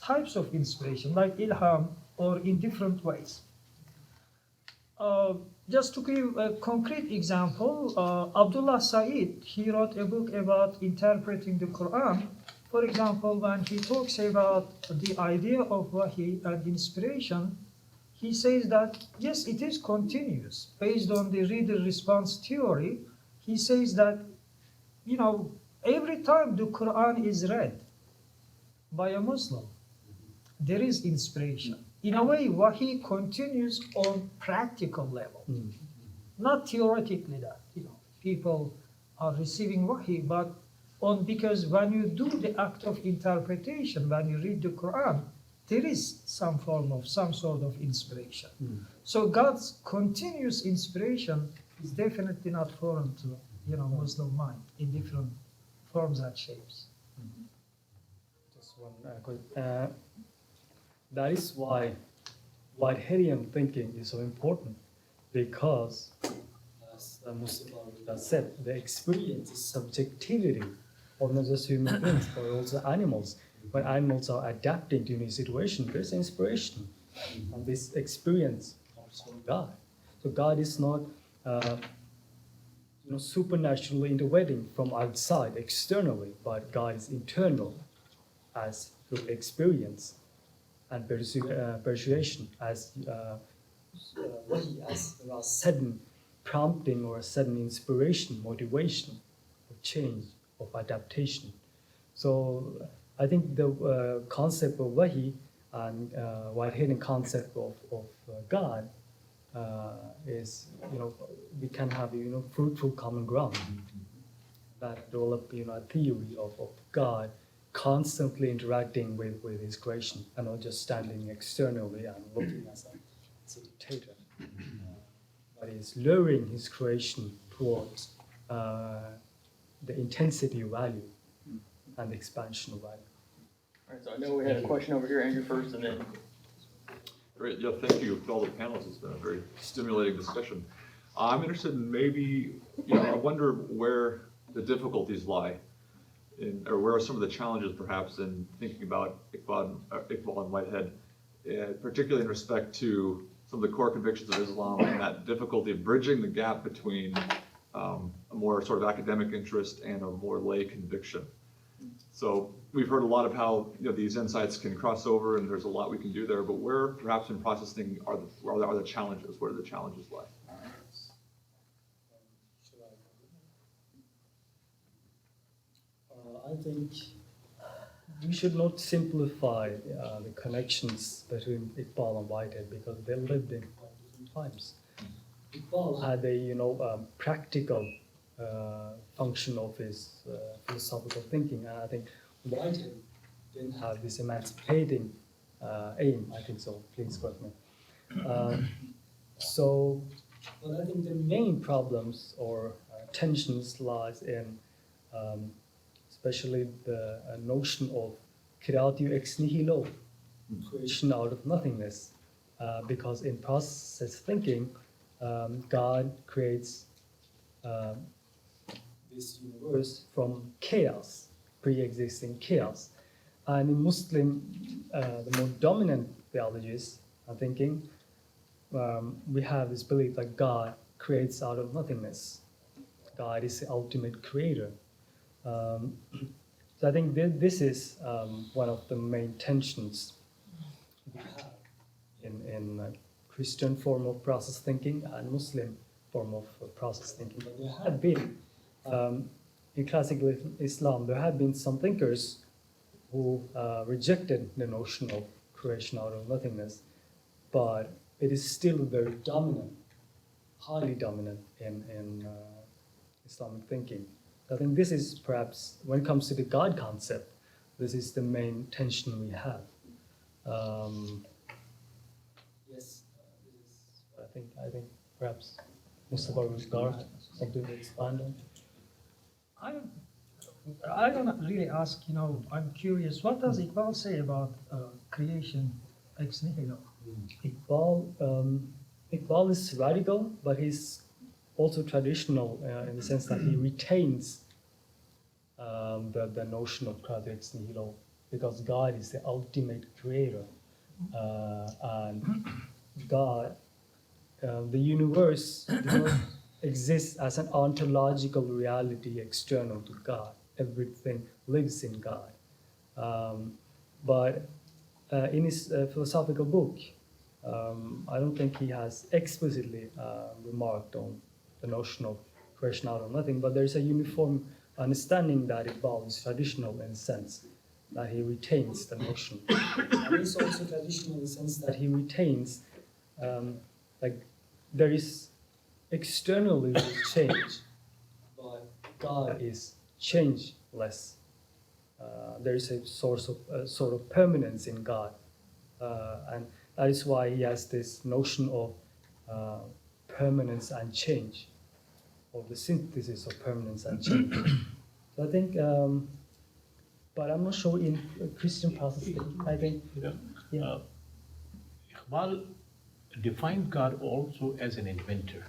types of inspiration, like ilham, or in different ways. Just to give a concrete example, Abdullah Said, he wrote a book about interpreting the Quran. For example, when he talks about the idea of wahi and inspiration, he says that, yes, it is continuous. Based on the reader-response theory, he says that, every time the Quran is read by a Muslim, there is inspiration. In a way, wahi continues on practical level, not theoretically that, people are receiving wahi, but because when you do the act of interpretation, when you read the Quran, there is some sort of inspiration. So God's continuous inspiration is definitely not foreign to, Muslim mind in different forms and shapes. Just one quick. That is why Whiteheadian thinking is so important, because, as Mustafa said, the experience is subjectivity of not just human beings, but also animals. When animals are adapting to new situations, there's inspiration, and this experience comes from God. So God is not, supernaturally intervening from outside, externally, but God is internal, as through experience and persuasion as a sudden prompting or a sudden inspiration, motivation of change, of adaptation. So I think the concept of wahi and Whiteheadian concept of God is, we can have, fruitful common ground that develop, a theory of God constantly interacting with his creation and not just standing externally and looking as a dictator. But is luring his creation towards the intensity of value and the expansion of value. All right, so I know we had a question over here, Andrew first, and then. Great, yeah, thank you to all the panelists. It's been a very stimulating discussion. I'm interested in maybe, I wonder where the difficulties lie, or where are some of the challenges perhaps in thinking about Iqbal and Whitehead, particularly in respect to some of the core convictions of Islam and that difficulty of bridging the gap between a more sort of academic interest and a more lay conviction. So we've heard a lot of how these insights can cross over, and there's a lot we can do there. But where, perhaps in processing, are the challenges? Where do the challenges lie? I think we should not simplify the connections between Iqbal and Whitehead because they lived in different times. Iqbal had a practical function of his philosophical thinking, and I think Whitehead didn't have this emancipating aim. I think so. Please correct me. But I think the main problems or tensions lies in especially the notion of creatio ex nihilo, creation out of nothingness, because in process thinking, God creates this universe from chaos, pre-existing chaos. And in Muslim, the more dominant theologies are thinking, we have this belief that God creates out of nothingness. God is the ultimate creator. So I think this is one of the main tensions we have in Christian form of process thinking and Muslim form of process thinking. But there have been, in classical Islam, there have been some thinkers who rejected the notion of creation out of nothingness, but it is still very dominant, highly dominant in Islamic thinking. I think this is perhaps, when it comes to the God concept, this is the main tension we have. Yes, I think perhaps Mustafa Ruzgar something to expand on. I don't really ask, I'm curious, what does Iqbal say about creation ex nihilo? Iqbal is radical, but he's also traditional in the sense that he retains the notion of creatio ex nihilo, because God is the ultimate creator. And God, the universe does not exist as an ontological reality external to God. Everything lives in God. But in his philosophical book, I don't think he has explicitly remarked on the notion of creation out of nothing, but there's a uniform understanding that Iqbal is traditional in the sense that he retains the notion. And he's also traditional in the sense that he retains, like, there is externally change, but God is changeless. There is a source of sort of permanence in God, and that is why he has this notion of permanence and change, or the synthesis of permanence and change. So I think, but I'm not sure in Christian process. I think, yeah. Iqbal defines God also as an inventor.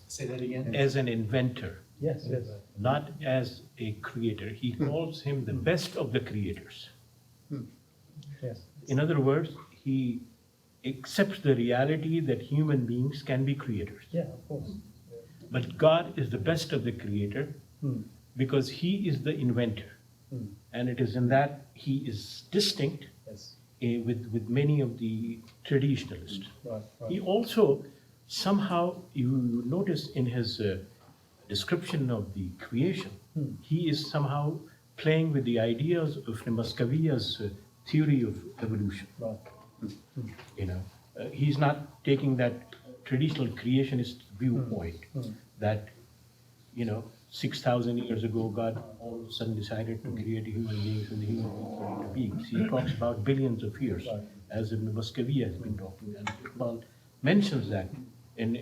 Say that again. As an inventor. Yes, yes. Not as a creator. He calls him the best of the creators. Yes. In other words, he accepts the reality that human beings can be creators. Yeah, of course. But God is the best of the creator because he is the inventor. And it is in that he is distinct with many of the traditionalists. He also somehow, you notice in his description of the creation, he is somehow playing with the ideas of Muscovia's theory of evolution. You know, he's not taking that traditional creationist viewpoint that, you know, 6,000 years ago, God all of a sudden decided to create human beings and the human beings were into beings. He talks about billions of years, as Ibn Muscovy has been talking, and Iqbal mentions that in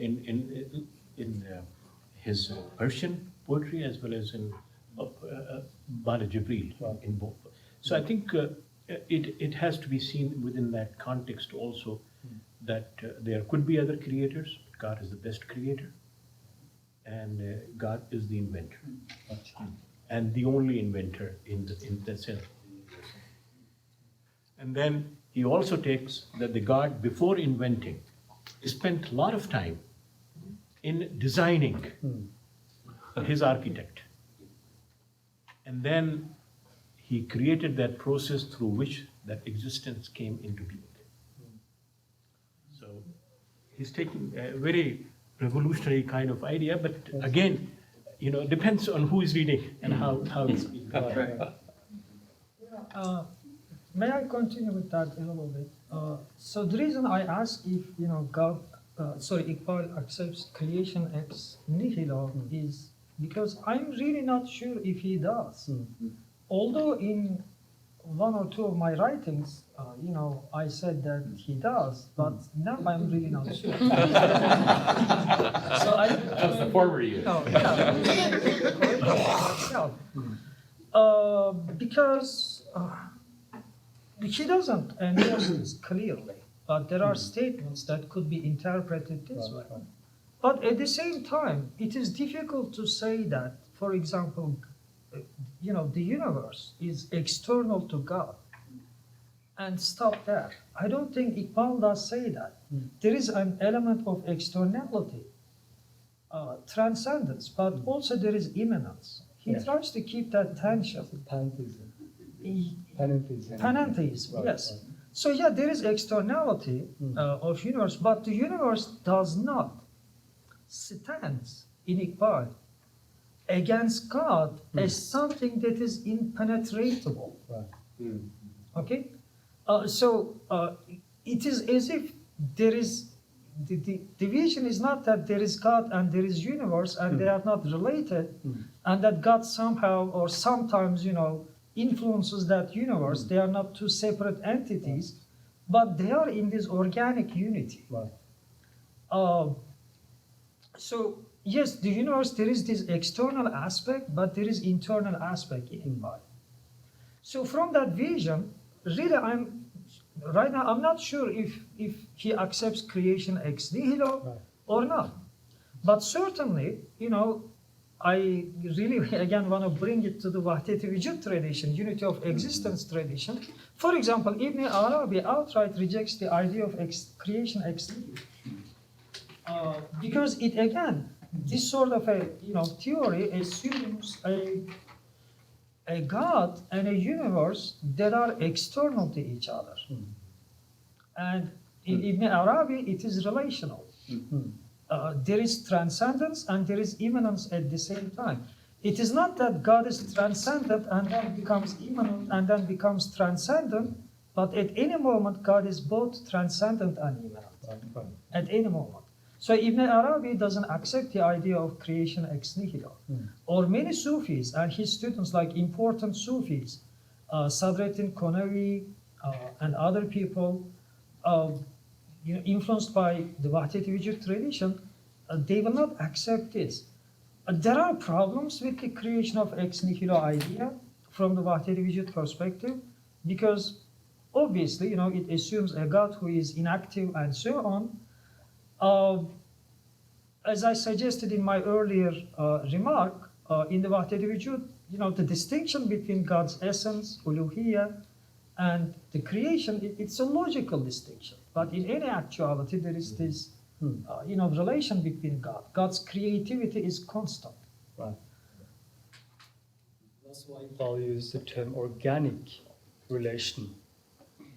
his Persian poetry as well as in Bala Jibreel, in both. So I think it has to be seen within that context also, that there could be other creators. God is the best creator, and God is the inventor, and the only inventor in that sense. And then he also takes that the God, before inventing, spent a lot of time in designing his architect. And then he created that process through which that existence came into being. So he's taking a very revolutionary kind of idea, but again, you know, depends on who is reading and how it's being read. May I continue with that a little bit? So the reason I ask if, you know, Iqbal accepts creation ex nihilo is because I'm really not sure if he does. Although in one or two of my writings, you know, I said that he does, but now I'm really not sure. So that was the former you. No, because he doesn't endorse this clearly, but there are statements that could be interpreted this way. But at the same time, it is difficult to say that, for example, you know, the universe is external to God and stop there. I don't think Iqbal does say that. There is an element of externality, transcendence, but also there is immanence. He tries to keep that tension. Panentheism, yes. So yeah, there is externality of universe, but the universe does not stand in Iqbal against God as something that is impenetrable. Okay? So it is as if there is, the division is not that there is God and there is universe and they are not related, and that God somehow or sometimes, you know, influences that universe. They are not two separate entities, but they are in this organic unity. So yes, the universe, there is this external aspect, but there is internal aspect in God. So from that vision, really right now I'm not sure if he accepts creation ex nihilo or not. But certainly, you know, I really again want to bring it to the Wahdat Wujud tradition, unity of existence tradition. For example, Ibn Arabi outright rejects the idea of creation ex nihilo. Because it again, this sort of a, you know, theory assumes a God and a universe that are external to each other. And in Ibn Arabi, it is relational. There is transcendence and there is immanence at the same time. It is not that God is transcendent and then becomes immanent and then becomes transcendent, but at any moment God is both transcendent and immanent. At any moment. So Ibn Arabi doesn't accept the idea of creation ex nihilo. Or many Sufis and his students, like important Sufis, Sadreddin Konawi and other people, you know, influenced by the Wahdat Wujud tradition, they will not accept this. There are problems with the creation of ex nihilo idea from the Wahdat Wujud perspective, because obviously, you know, it assumes a God who is inactive and so on. As I suggested in my earlier remark, in the Wahdat Wujud, you know, the distinction between God's essence, uluhiyya, and the creation, it's a logical distinction. But in any actuality, there is this, you know, relation between God. God's creativity is constant. That's why Iqbal used the term organic relation.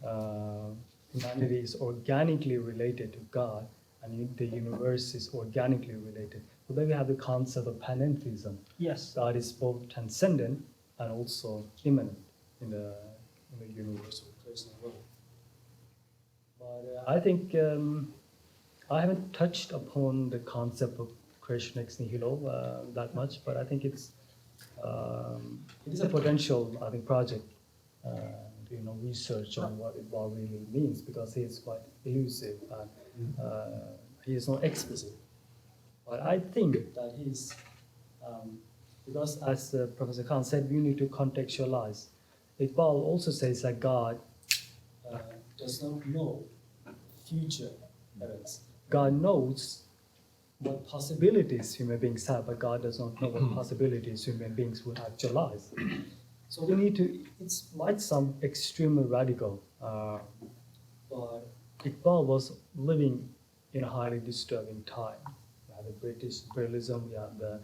Humanity is organically related to God, and the universe is organically related. So then we have the concept of panentheism. Yes. God is both transcendent and also immanent in the universal personal world. But I think I haven't touched upon the concept of creation ex nihilo that much, but I think it is a potential, I think, project to research on what Iqbal really means, because he is quite elusive and he is not explicit. But I think that he's because as Professor Khan said, we need to contextualize. Iqbal also says that God does not know future events. God knows what possibilities human beings have, but God does not know what possibilities human beings will actualize. So we need to, it might sound extremely radical, but Iqbal was living in a highly disturbing time. We had the British imperialism, we had the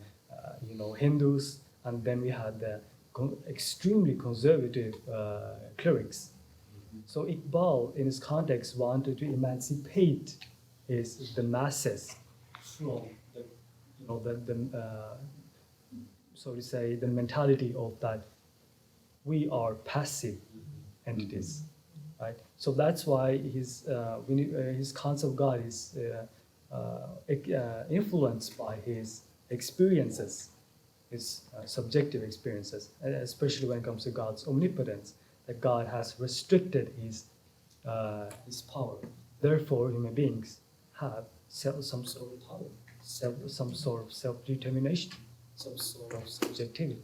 Hindus, and then we had the extremely conservative clerics. So Iqbal, in his context, wanted to emancipate the masses from so to say, the mentality of that we are passive entities, right? So that's why his concept of God is influenced by his experiences, his subjective experiences, especially when it comes to God's omnipotence, that God has restricted his power. Therefore, human beings have some sort of power, some sort of self-determination, some sort of subjectivity,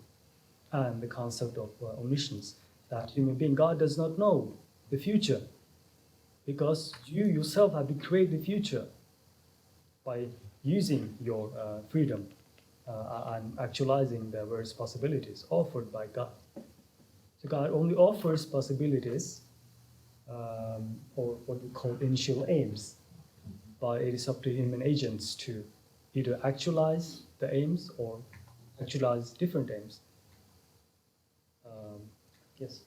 and the concept of omniscience, that human being, God does not know the future, because you yourself have to create the future by using your freedom and actualizing the various possibilities offered by God. So God only offers possibilities, or what we call initial aims, but it is up to human agents to either actualize the aims or actualize different aims. Yes.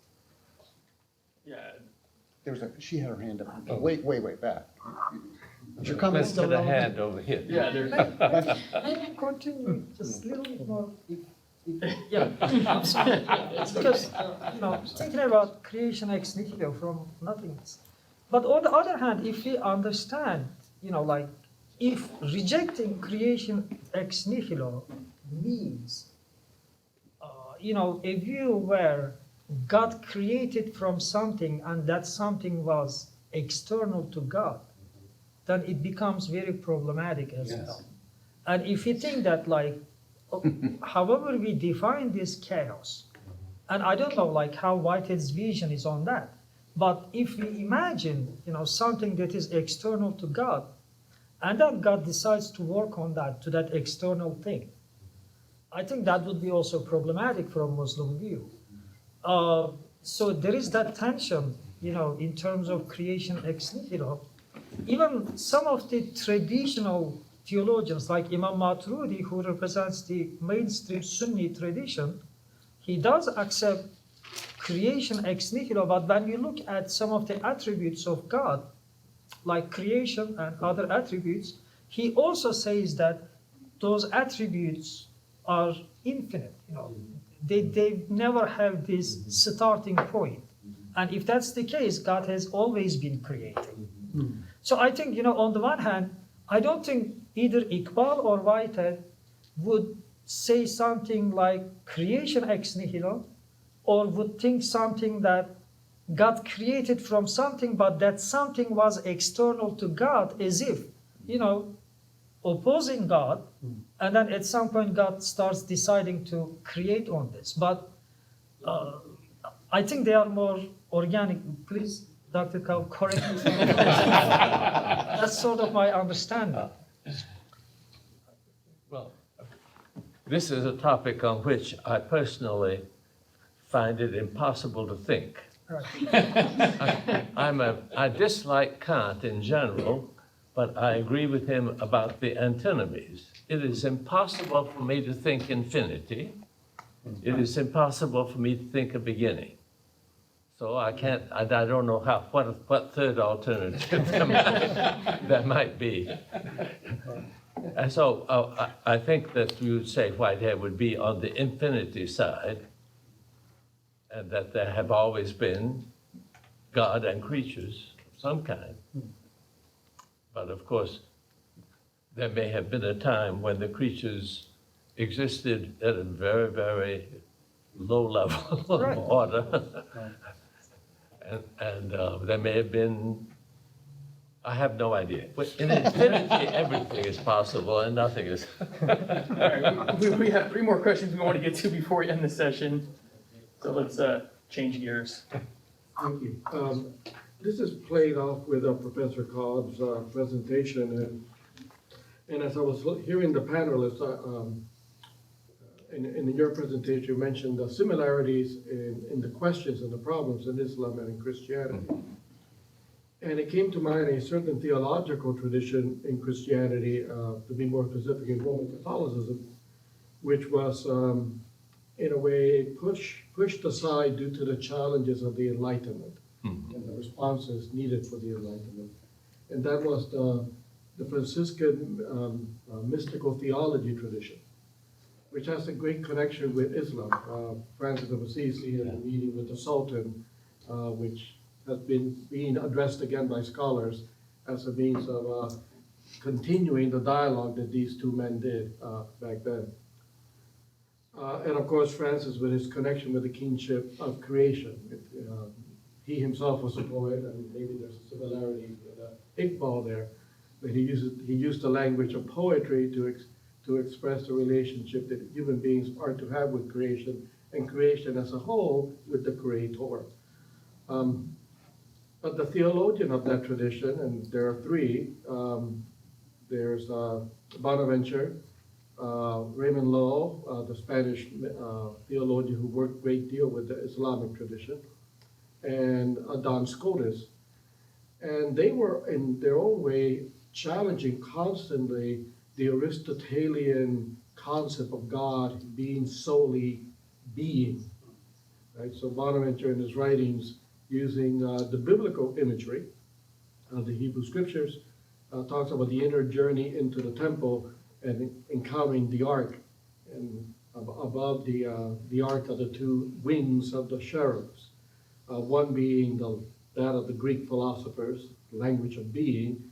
Yeah. She had her hand up. Oh, way back. Is your comment Let's still put a relevant? hand over here. Yeah, there's. Maybe continue just a little bit more. Yeah, absolutely. Because thinking about creation ex nihilo from nothingness. But on the other hand, if we understand, like if rejecting creation ex nihilo means, a view where God created from something and that something was external to God, then it becomes very problematic as well. And if you think that, like, however we define this chaos, and I don't know like how Whitehead's vision is on that, but if we imagine, something that is external to God, and then God decides to work on that, to that external thing, I think that would be also problematic from Muslim view. So there is that tension, in terms of creation ex nihilo. Even some of the traditional theologians, like Imam Maturidi, who represents the mainstream Sunni tradition, he does accept creation ex nihilo, but when you look at some of the attributes of God, like creation and other attributes, he also says that those attributes are infinite. They never have this starting point. And if that's the case, God has always been creating. So I think, on the one hand, I don't think either Iqbal or Whitehead would say something like creation ex nihilo, or would think something that God created from something, but that something was external to God, as if, opposing God, and then at some point God starts deciding to create on this. But I think they are more organic. Please, Dr. Cobb, correct me. That's sort of my understanding. Well, this is a topic on which I personally find it impossible to think. Right. I dislike Kant in general, but I agree with him about the antinomies. It is impossible for me to think infinity, it is impossible for me to think of beginning. So I can't, I don't know what third alternative there might be. And so I think that you would say Whitehead would be on the infinity side, and that there have always been God and creatures of some kind. But of course, there may have been a time when the creatures existed at a very, very low level of order. And there may have been, I have no idea. But in infinity, everything is possible and nothing is. All right, we have 3 more questions we want to get to before we end the session. So let's change gears. Thank you. This is played off with Professor Cobb's presentation, and as I was hearing the panelists, in your presentation, you mentioned the similarities in the questions and the problems in Islam and in Christianity. And it came to mind a certain theological tradition in Christianity, to be more specific, in Roman Catholicism, which was, in a way, pushed aside due to the challenges of the Enlightenment and the responses needed for the Enlightenment. And that was the Franciscan mystical theology tradition, which has a great connection with Islam. Francis of Assisi had a meeting with the Sultan, which has been being addressed again by scholars as a means of continuing the dialogue that these two men did back then. And of course, Francis, with his connection with the kingship of creation. He himself was a poet, and maybe there's a similarity with Iqbal there, but he used the language of poetry to express the relationship that human beings are to have with creation, and creation as a whole with the Creator. But the theologian of that tradition, and there are 3, there's Bonaventure, Raymond Lull, the Spanish theologian who worked a great deal with the Islamic tradition, and Duns Scotus. And they were, in their own way, challenging constantly the Aristotelian concept of God being solely being. Right? So Bonaventure in his writings, using the biblical imagery of the Hebrew Scriptures, talks about the inner journey into the temple and encountering the ark, and above the ark are the 2 wings of the cherubs, one being that of the Greek philosophers, language of being,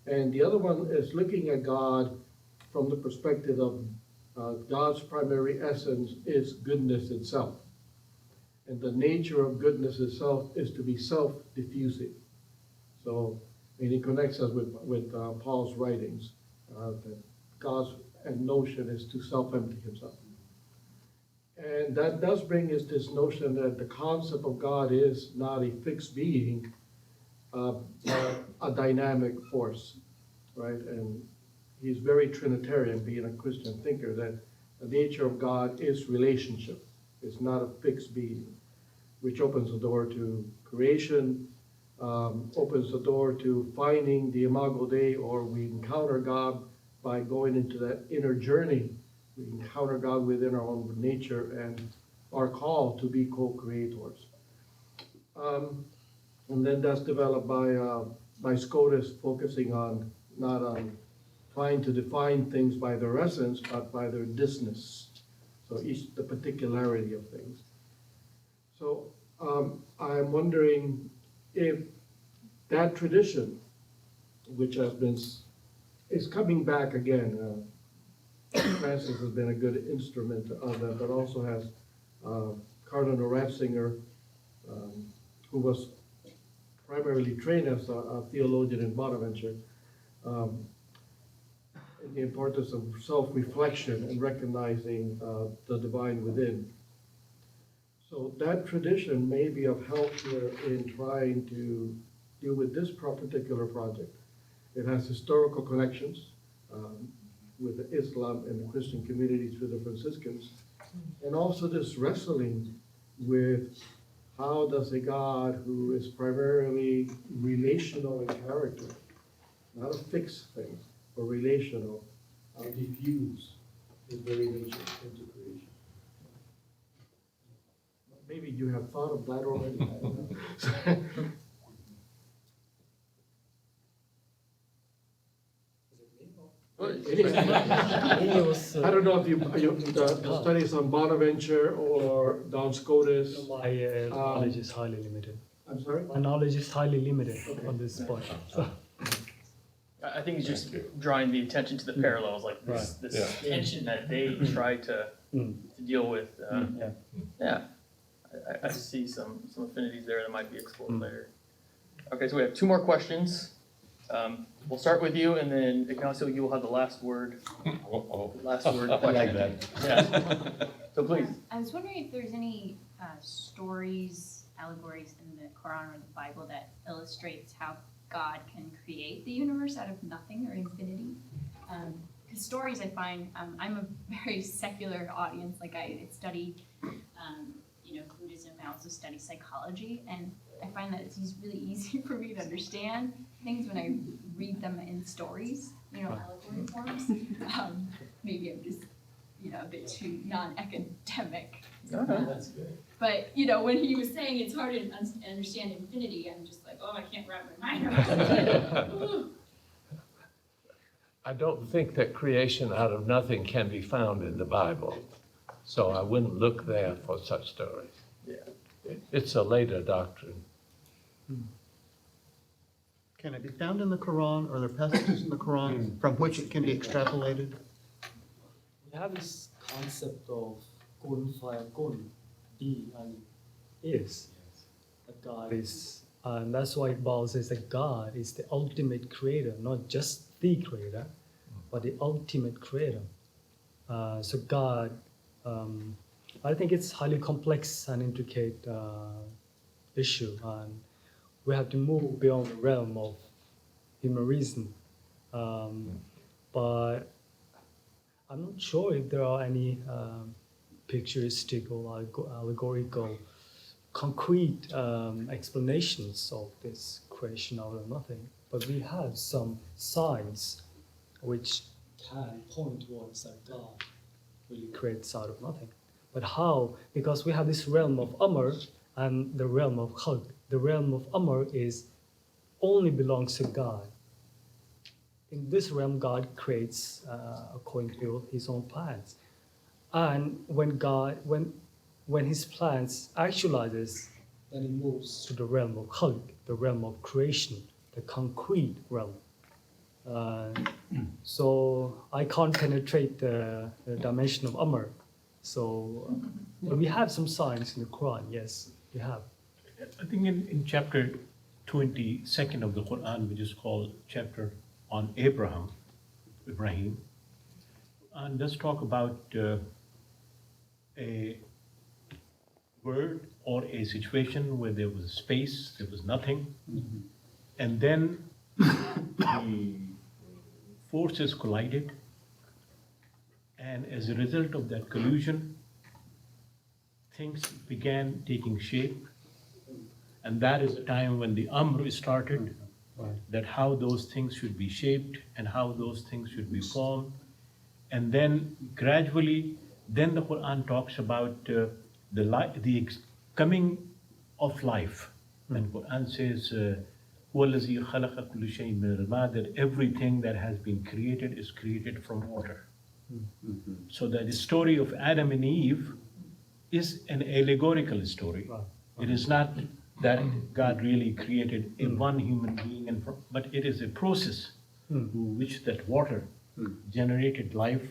and the other one is looking at God from the perspective of God's primary essence is goodness itself. And the nature of goodness itself is to be self-diffusing. So, and he connects us with Paul's writings, that God's notion is to self-empty himself. And that does bring us this notion that the concept of God is not a fixed being, but a dynamic force, right? And he's very Trinitarian, being a Christian thinker, that the nature of God is relationship. It's not a fixed being, which opens the door to creation, opens the door to finding the Imago Dei, or we encounter God by going into that inner journey. We encounter God within our own nature and are called to be co-creators. And then that's developed by Scotus, focusing on not on trying to define things by their essence, but by their distance. So the particularity of things. So I'm wondering if that tradition, which is coming back again. Francis has been a good instrument of that, but also has Cardinal Ratzinger, who was primarily trained as a theologian in Bonaventure, the importance of self-reflection and recognizing the divine within. So that tradition may be of help here in trying to deal with this particular project. It has historical connections with the Islam and the Christian communities with the Franciscans, and also this wrestling with how does a God who is primarily relational in character, not a fixed thing, but relational, diffuse his very nature into creation. Maybe you have thought of that already. I don't know. I don't know if the studies on Bonaventure or Duns Scotus. My knowledge is highly limited. I'm sorry? My knowledge is highly limited on this point. I think he's just drawing the attention to the parallels, like this tension that they try to deal with. Yeah, I see some affinities there that might be explored later. Okay, so we have two more questions. We'll start with you, and then Ignacio, you will have the last word. Last word question. I like that. Yeah. So please. I was wondering if there's any stories, allegories in the Quran or the Bible that illustrates how God can create the universe out of nothing or infinity. Because stories I find, I'm a very secular audience, like I study, Buddhism, I also study psychology, and I find that it's really easy for me to understand things when I read them in stories, allegory forms. Maybe I'm just, a bit too non-academic. That's good. But, when he was saying it's hard to understand infinity, I'm just like, oh, I can't wrap my mind around it. I don't think that creation out of nothing can be found in the Bible, so I wouldn't look there for such stories. Yeah. It's a later doctrine. Can it be found in the Quran, or are there passages in the Quran from which it can be extrapolated? We have this concept of kun faya kun, be and is. That God is, and that's why Iqbal says that God is the ultimate creator, not just the creator, but the ultimate creator. So God, I think it's highly complex and intricate issue, and we have to move beyond the realm of human reason. But I'm not sure if there are any picturistic or allegorical, concrete explanations of this creation out of nothing. But we have some signs which can point towards that God really creates out of nothing. But how? Because we have this realm of Amr and the realm of Khalq. The realm of Amr only belongs to God. In this realm, God creates according to his own plans. And when his plans actualizes, then he moves to the realm of Khalq, the realm of creation, the concrete realm. So I can't penetrate the dimension of Amr. So but we have some signs in the Quran, yes, we have. I think in chapter 22nd of the Quran, which is called chapter on Ibrahim, and does talk about a word or a situation where there was space, there was nothing, and then the forces collided, and as a result of that collision, things began taking shape, and that is the time when the Amr started, that how those things should be shaped and how those things should be formed. And then gradually, then the Quran talks about the coming of life. And Quran says, وَالَّذِي خَلَقَ كُلُّ شَيْءٍ مِنَ الْمَاءِ, that everything that has been created is created from water. So that the story of Adam and Eve is an allegorical story. It is not that God really created a one human being, but it is a process through which that water generated life,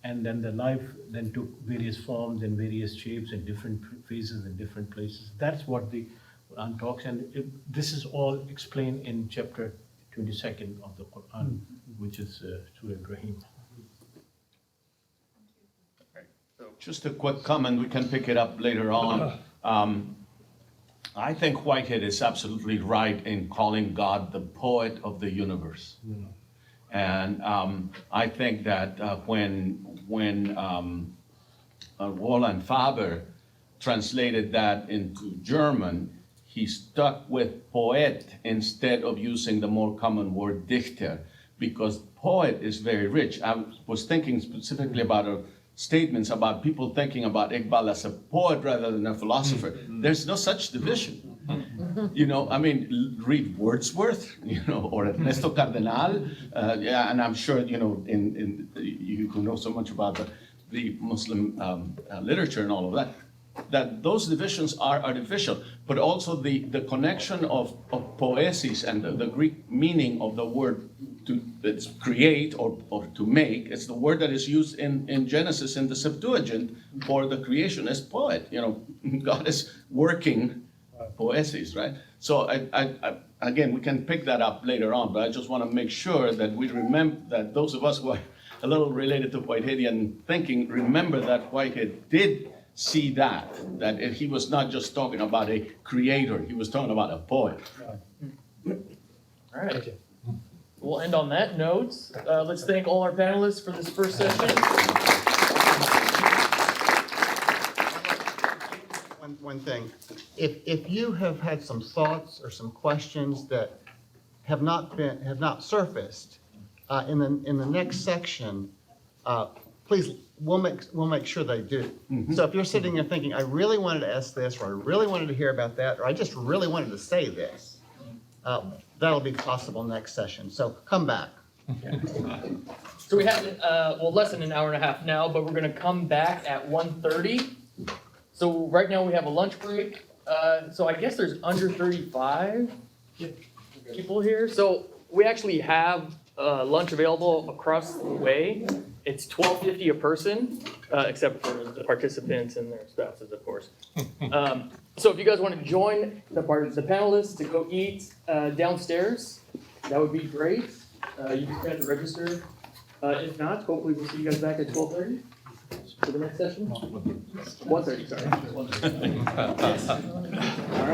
and then the life then took various forms and various shapes and different phases in different places. That's what the Quran talks, and this is all explained in chapter 22nd of the Quran, which is Surah Ibrahim. Just a quick comment, we can pick it up later on. I think Whitehead is absolutely right in calling God the poet of the universe. And I think that when Roland Faber translated that into German, he stuck with poet instead of using the more common word dichter, because poet is very rich. I was thinking specifically about a statements about people thinking about Iqbal as a poet rather than a philosopher. There's no such division. You know, I mean, read Wordsworth, you know, or Ernesto Cardenal, yeah, and I'm sure, you know, you who know so much about the Muslim literature and all of that those divisions are artificial, but also the connection of poesis and the Greek meaning of the word it's create or to make. It's the word that is used in Genesis in the Septuagint for the creationist poet. You know, God is working poesis, right? So again, we can pick that up later on, but I just want to make sure that we remember that those of us who are a little related to Whiteheadian thinking, remember that Whitehead did see that he was not just talking about a creator, he was talking about a poet. All right. We'll end on that note. Let's thank all our panelists for this first session. One thing, if you have had some thoughts or some questions that have not surfaced in the next section, please, we'll make sure they do. So if you're sitting there thinking, I really wanted to ask this, or I really wanted to hear about that, or I just really wanted to say this, that'll be possible next session. So come back. So we have, less than an hour and a half now, but we're gonna come back at 1:30. So right now we have a lunch break. So I guess there's under 35 people here. So we actually have lunch available across the way. It's $12.50 a person, except for the participants and their spouses, of course. So if you guys want to join the panelists to go eat downstairs, that would be great. You just have to register. If not, hopefully we'll see you guys back at 12:30 for the next session. 1:30, sorry.